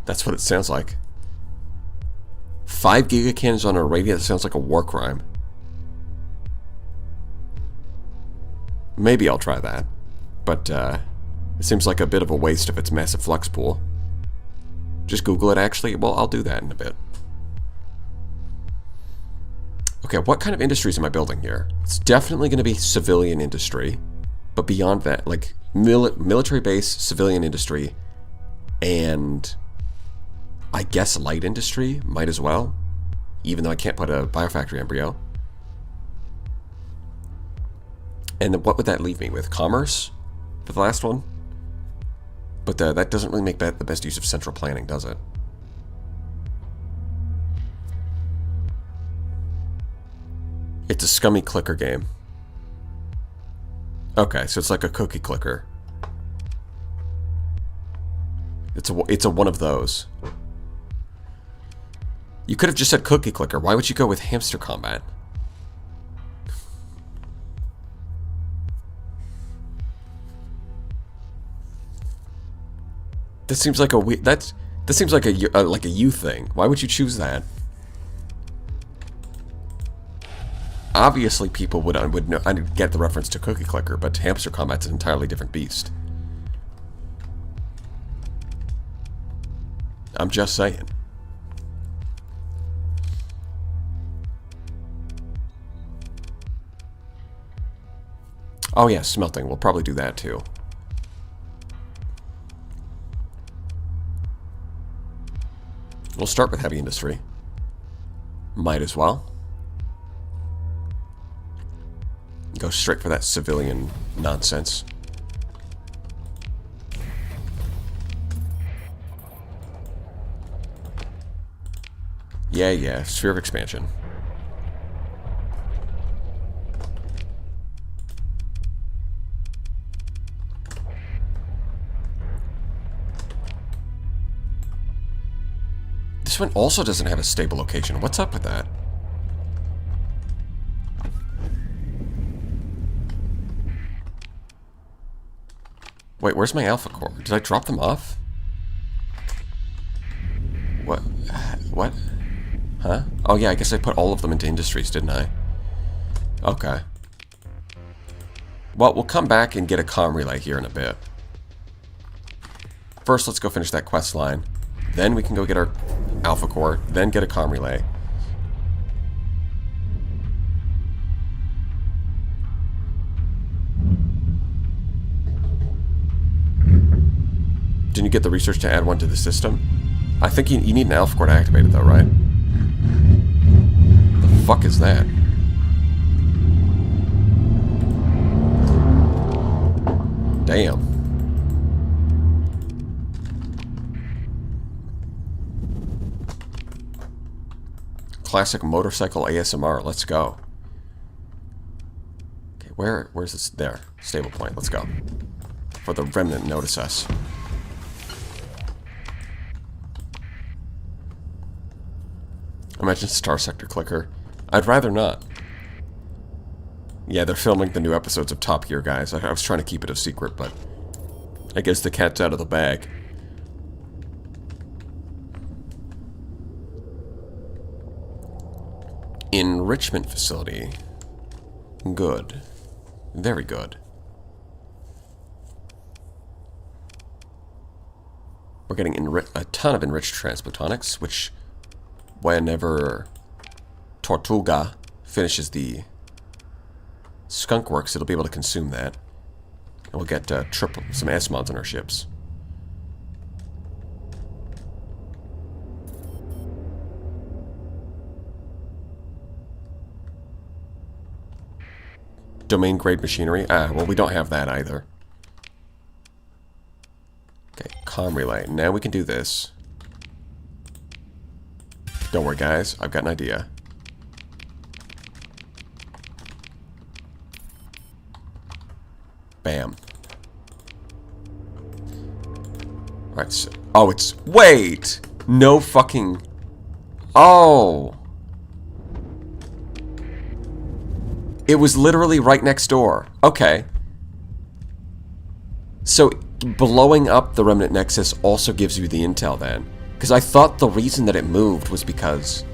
That's what it sounds like. 5 gigacannons on a radio? That sounds like a war crime. Maybe I'll try that. But, it seems like a bit of a waste of its massive flux pool. Just Google it, actually. Well, I'll do that in a bit. Okay, what kind of industries am I building here? It's definitely going to be civilian industry. But beyond that, like, military base, civilian industry, and... I guess light industry might as well, even though I can't put a biofactory embryo. And then what would that leave me with? Commerce for the last one? But that doesn't really make the best use of central planning, does it? It's a scummy clicker game. Okay, so it's like a cookie clicker. It's a one of those. You could have just said cookie clicker. Why would you go with hamster combat? This seems like this seems like a you thing. Why would you choose that? Obviously, people would know. I get the reference to cookie clicker, but hamster combat's an entirely different beast. I'm just saying. Oh yeah, smelting. We'll probably do that too. We'll start with heavy industry. Might as well. Go straight for that civilian nonsense. Yeah, sphere of expansion. This one also doesn't have a stable location. What's up with that? Wait, where's my alpha core? Did I drop them off? What? What? Huh? Oh yeah, I guess I put all of them into industries, didn't I? Okay. Well, we'll come back and get a comm relay here in a bit. First, let's go finish that quest line. Then we can go get our alpha core, then get a comm relay. Didn't you get the research to add one to the system? I think you need an alpha core to activate it though, right? The fuck is that? Damn. Classic motorcycle ASMR. Let's go. Okay, where's this? There. Stable point. Let's go. For the remnant notice us. Imagine Star Sector clicker. I'd rather not. Yeah, they're filming the new episodes of Top Gear, guys. I was trying to keep it a secret, but I guess the cat's out of the bag. Enrichment facility. Good. Very good. We're getting a ton of enriched transplutonics, which, whenever Tortuga finishes the skunk works, it'll be able to consume that. And we'll get some S-mods on our ships. Domain grade machinery. Ah, well, we don't have that either. Okay, comm relay. Now we can do this. Don't worry, guys. I've got an idea. Bam. Alright, so... Oh, it's... Wait! No fucking... Oh! It was literally right next door. Okay. So, blowing up the Remnant Nexus also gives you the intel then. Because I thought the reason that it moved was because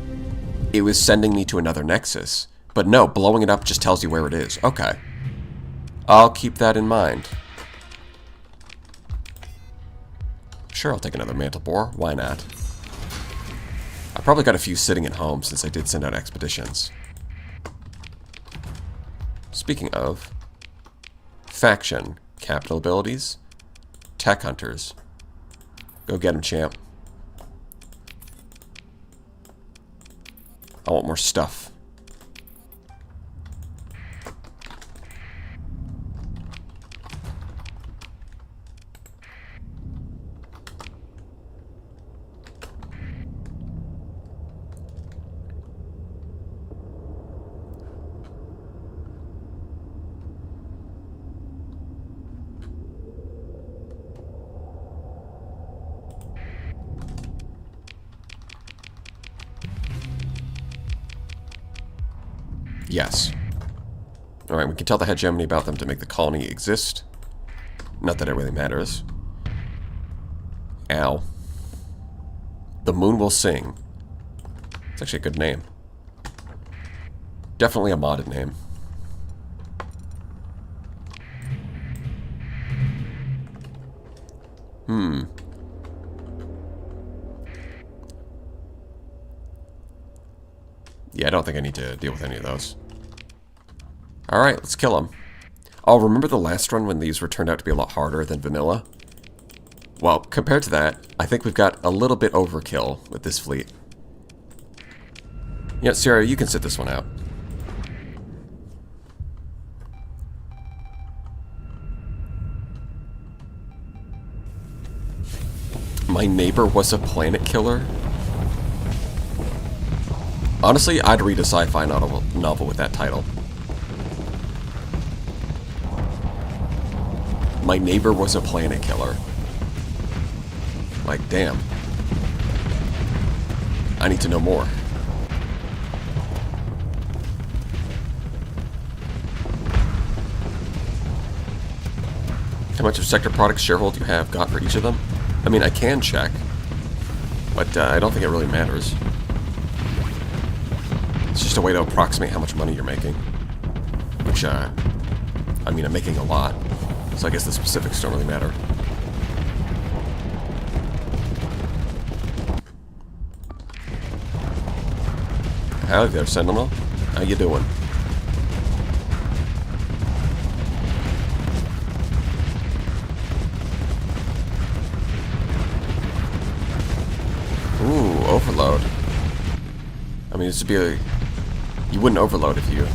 it was sending me to another Nexus. But no, blowing it up just tells you where it is. Okay. I'll keep that in mind. Sure, I'll take another mantle borer. Why not? I probably got a few sitting at home since I did send out expeditions. Speaking of, faction, capital abilities, tech hunters. Go get him, champ. I want more stuff. Yes. Alright, we can tell the hegemony about them to make the colony exist. Not that it really matters. Ow. The moon will sing. It's actually a good name. Definitely a modded name. Yeah, I don't think I need to deal with any of those. Alright, let's kill them. Oh, remember the last run when these were turned out to be a lot harder than vanilla? Well, compared to that, I think we've got a little bit overkill with this fleet. Yeah, Sierra, you can sit this one out. My neighbor was a planet killer? Honestly, I'd read a sci-fi novel with that title. My neighbor was a planet killer. Like, damn. I need to know more. How much of Sector Products sharehold you have got for each of them? I mean, I can check, but I don't think it really matters. It's just a way to approximate how much money you're making. Which, I mean, I'm making a lot, so I guess the specifics don't really matter. Howdy there, Sentinel. How you doing? Ooh, overload. I mean, this would be a... You wouldn't overload if you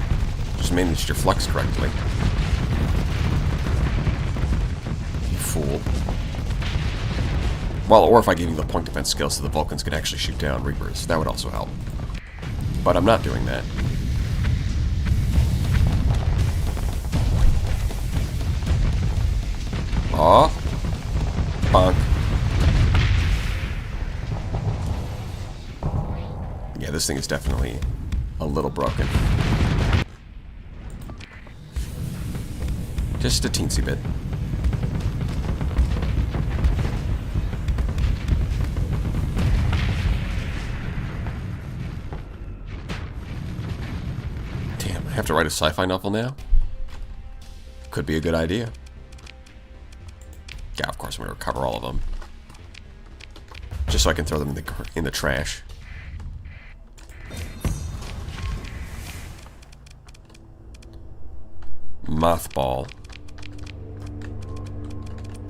just managed your flux correctly. You fool. Well, or if I gave you the point defense skill so the Vulcans could actually shoot down Reapers. That would also help. But I'm not doing that. Aw. Bonk. Yeah, this thing is definitely a little broken. Just a teensy bit. Damn, I have to write a sci-fi novel now? Could be a good idea. Yeah, of course I'm going to recover all of them. Just so I can throw them in the trash. Mothball.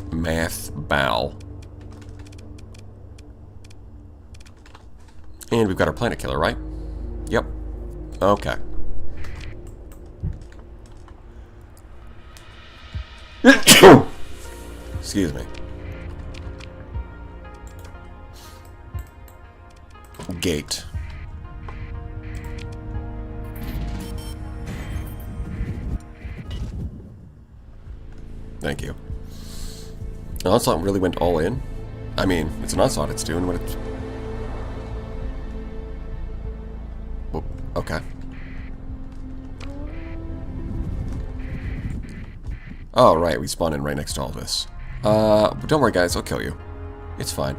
Mathball. And we've got our planet killer, right? Yep. Okay. Excuse me. Gate. Thank you. The onslaught really went all in. I mean, it's an onslaught. It's doing what it's... Oh, okay. Oh, right. We spawn in right next to all this. Don't worry, guys. I'll kill you. It's fine.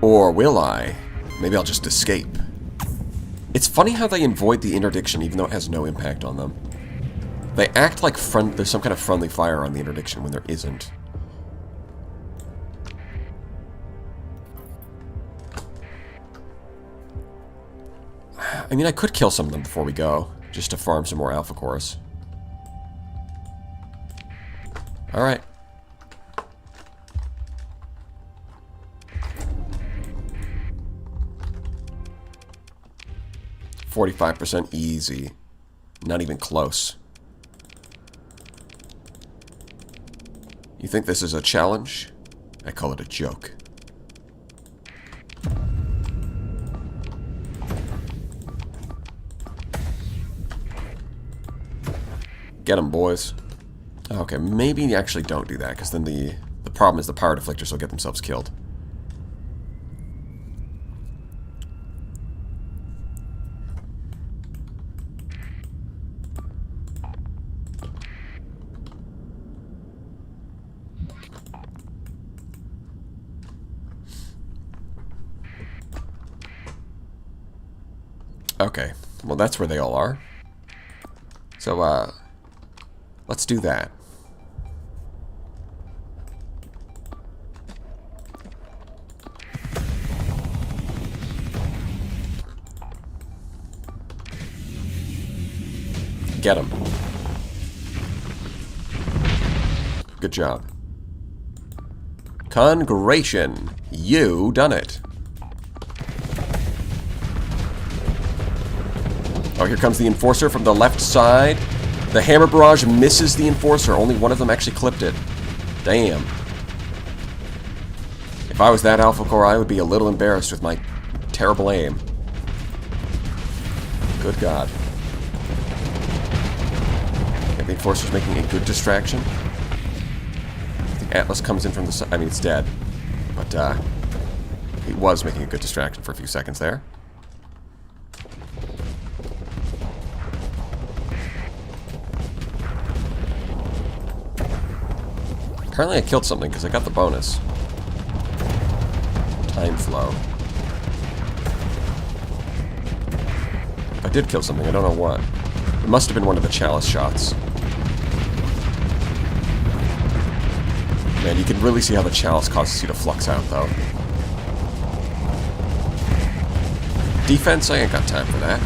Or will I? Maybe I'll just escape. It's funny how they avoid the interdiction even though it has no impact on them. They act like there's some kind of friendly fire on the interdiction when there isn't. I mean, I could kill some of them before we go, just to farm some more alpha cores. Alright. %, easy. Not even close. You think this is a challenge? I call it a joke. Get them, boys. Okay, maybe you actually don't do that, because then the problem is the power deflectors will get themselves killed. Okay, well that's where they all are. So, let's do that. Get him. Good job. Congratulations, you done it. Oh, here comes the Enforcer from the left side. The Hammer Barrage misses the Enforcer. Only one of them actually clipped it. Damn. If I was that Alpha Core, I would be a little embarrassed with my terrible aim. Good God. Yeah, the Enforcer's making a good distraction. The Atlas comes in from the side. I mean, it's dead. But, he was making a good distraction for a few seconds there. Apparently I killed something because I got the bonus. Time flow. I did kill something, I don't know what. It must have been one of the chalice shots. Man, you can really see how the chalice causes you to flux out, though. Defense, I ain't got time for that.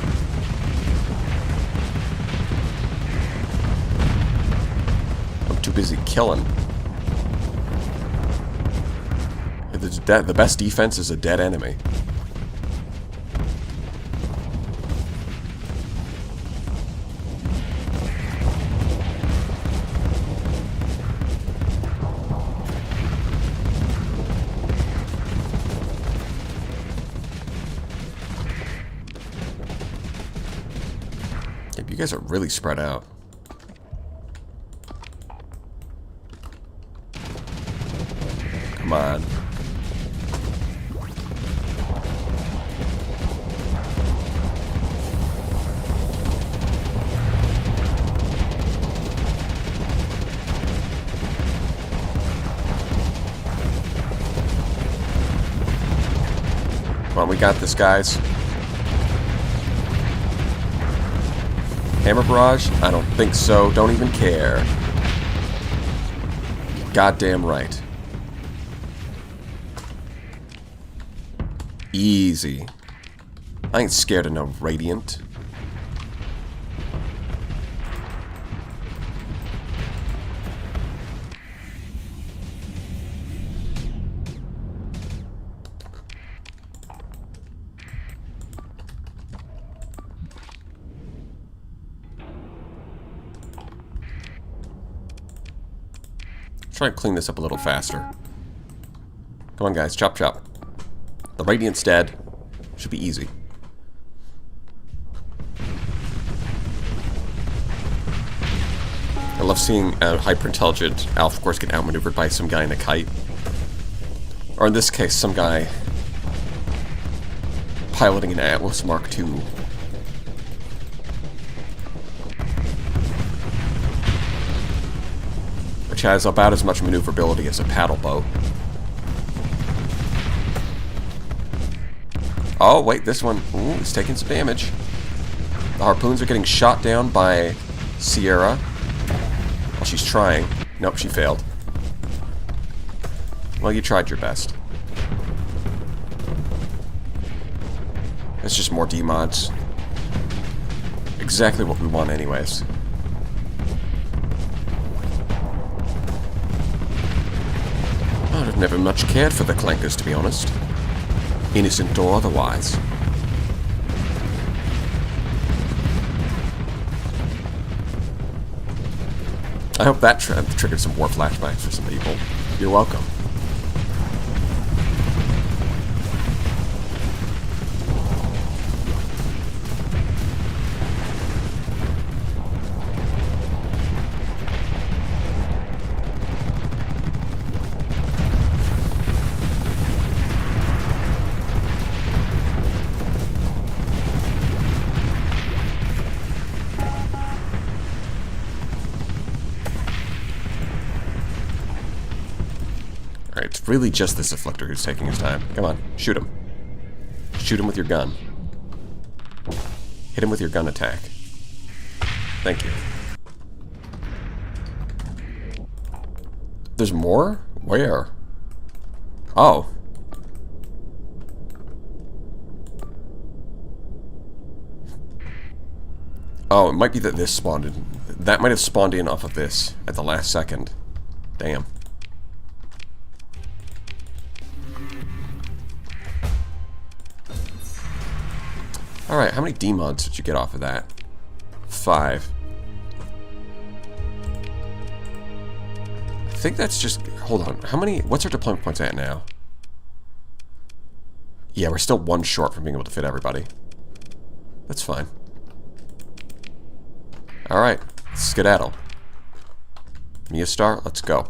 I'm too busy killing. The best defense is a dead enemy. Yep, you guys are really spread out. Come on. Come on, we got this, guys. Hammer Barrage? I don't think so. Don't even care. Goddamn right. Easy. I ain't scared of no Radiant. try and clean this up a little faster. Come on, guys. Chop, chop. The Radiant's dead. Should be easy. I love seeing a hyper-intelligent Alpha, of course, get outmaneuvered by some guy in a kite. Or in this case, some guy piloting an Atlas Mark II. Which has about as much maneuverability as a paddle boat. Oh, wait, this one... Ooh, he's taking some damage. The harpoons are getting shot down by Sierra. While she's trying. Nope, she failed. Well, you tried your best. It's just more D-mods. Exactly what we want anyways. I've never much cared for the clankers, to be honest. Innocent or otherwise. I hope that triggered some war flashbacks for some people. You're welcome. Alright, it's really just this afflictor who's taking his time. Come on, shoot him. Shoot him with your gun. Hit him with your gun attack. Thank you. There's more? Where? Oh. Oh, it might be that this spawned in. That might have spawned in off of this at the last second. Damn. Alright, how many D-mods did you get off of that? 5. I think that's just... Hold on. How many... What's our deployment points at now? Yeah, we're still one short from being able to fit everybody. That's fine. Alright, skedaddle. Mia Star, let's go.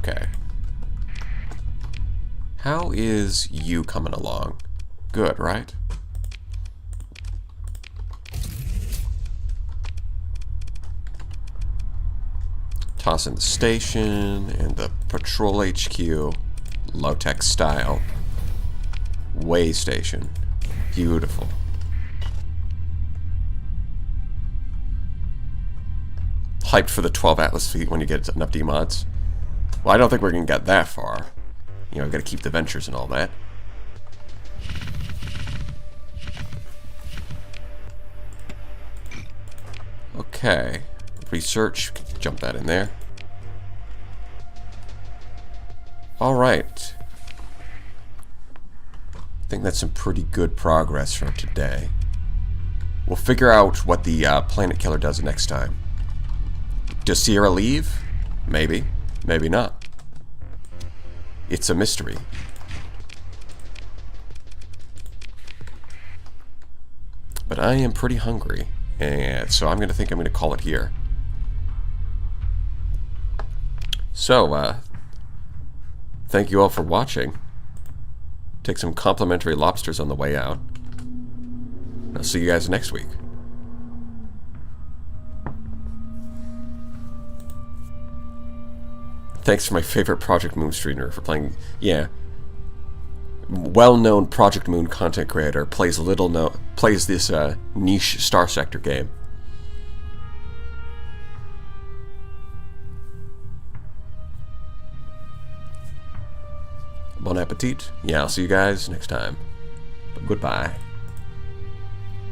Okay. How is you coming along? Good, right? Toss in the station and the patrol HQ. Low-tech style. Way station. Beautiful. Hyped for the 12 Atlas feet when you get enough D-mods. Well, I don't think we're going to get that far. You know, got to keep the ventures and all that. Okay. Research. Jump that in there. Alright. I think that's some pretty good progress for today. We'll figure out what the Planet Killer does next time. Does Sierra leave? Maybe. Maybe not. It's a mystery. But I am pretty hungry, and so I'm going to think I'm going to call it here. So, thank you all for watching. Take some complimentary lobsters on the way out. I'll see you guys next week. Thanks to my favorite Project Moon streamer for playing. Yeah, well-known Project Moon content creator plays this niche Star Sector game. Bon appetit. Yeah, I'll see you guys next time. Goodbye.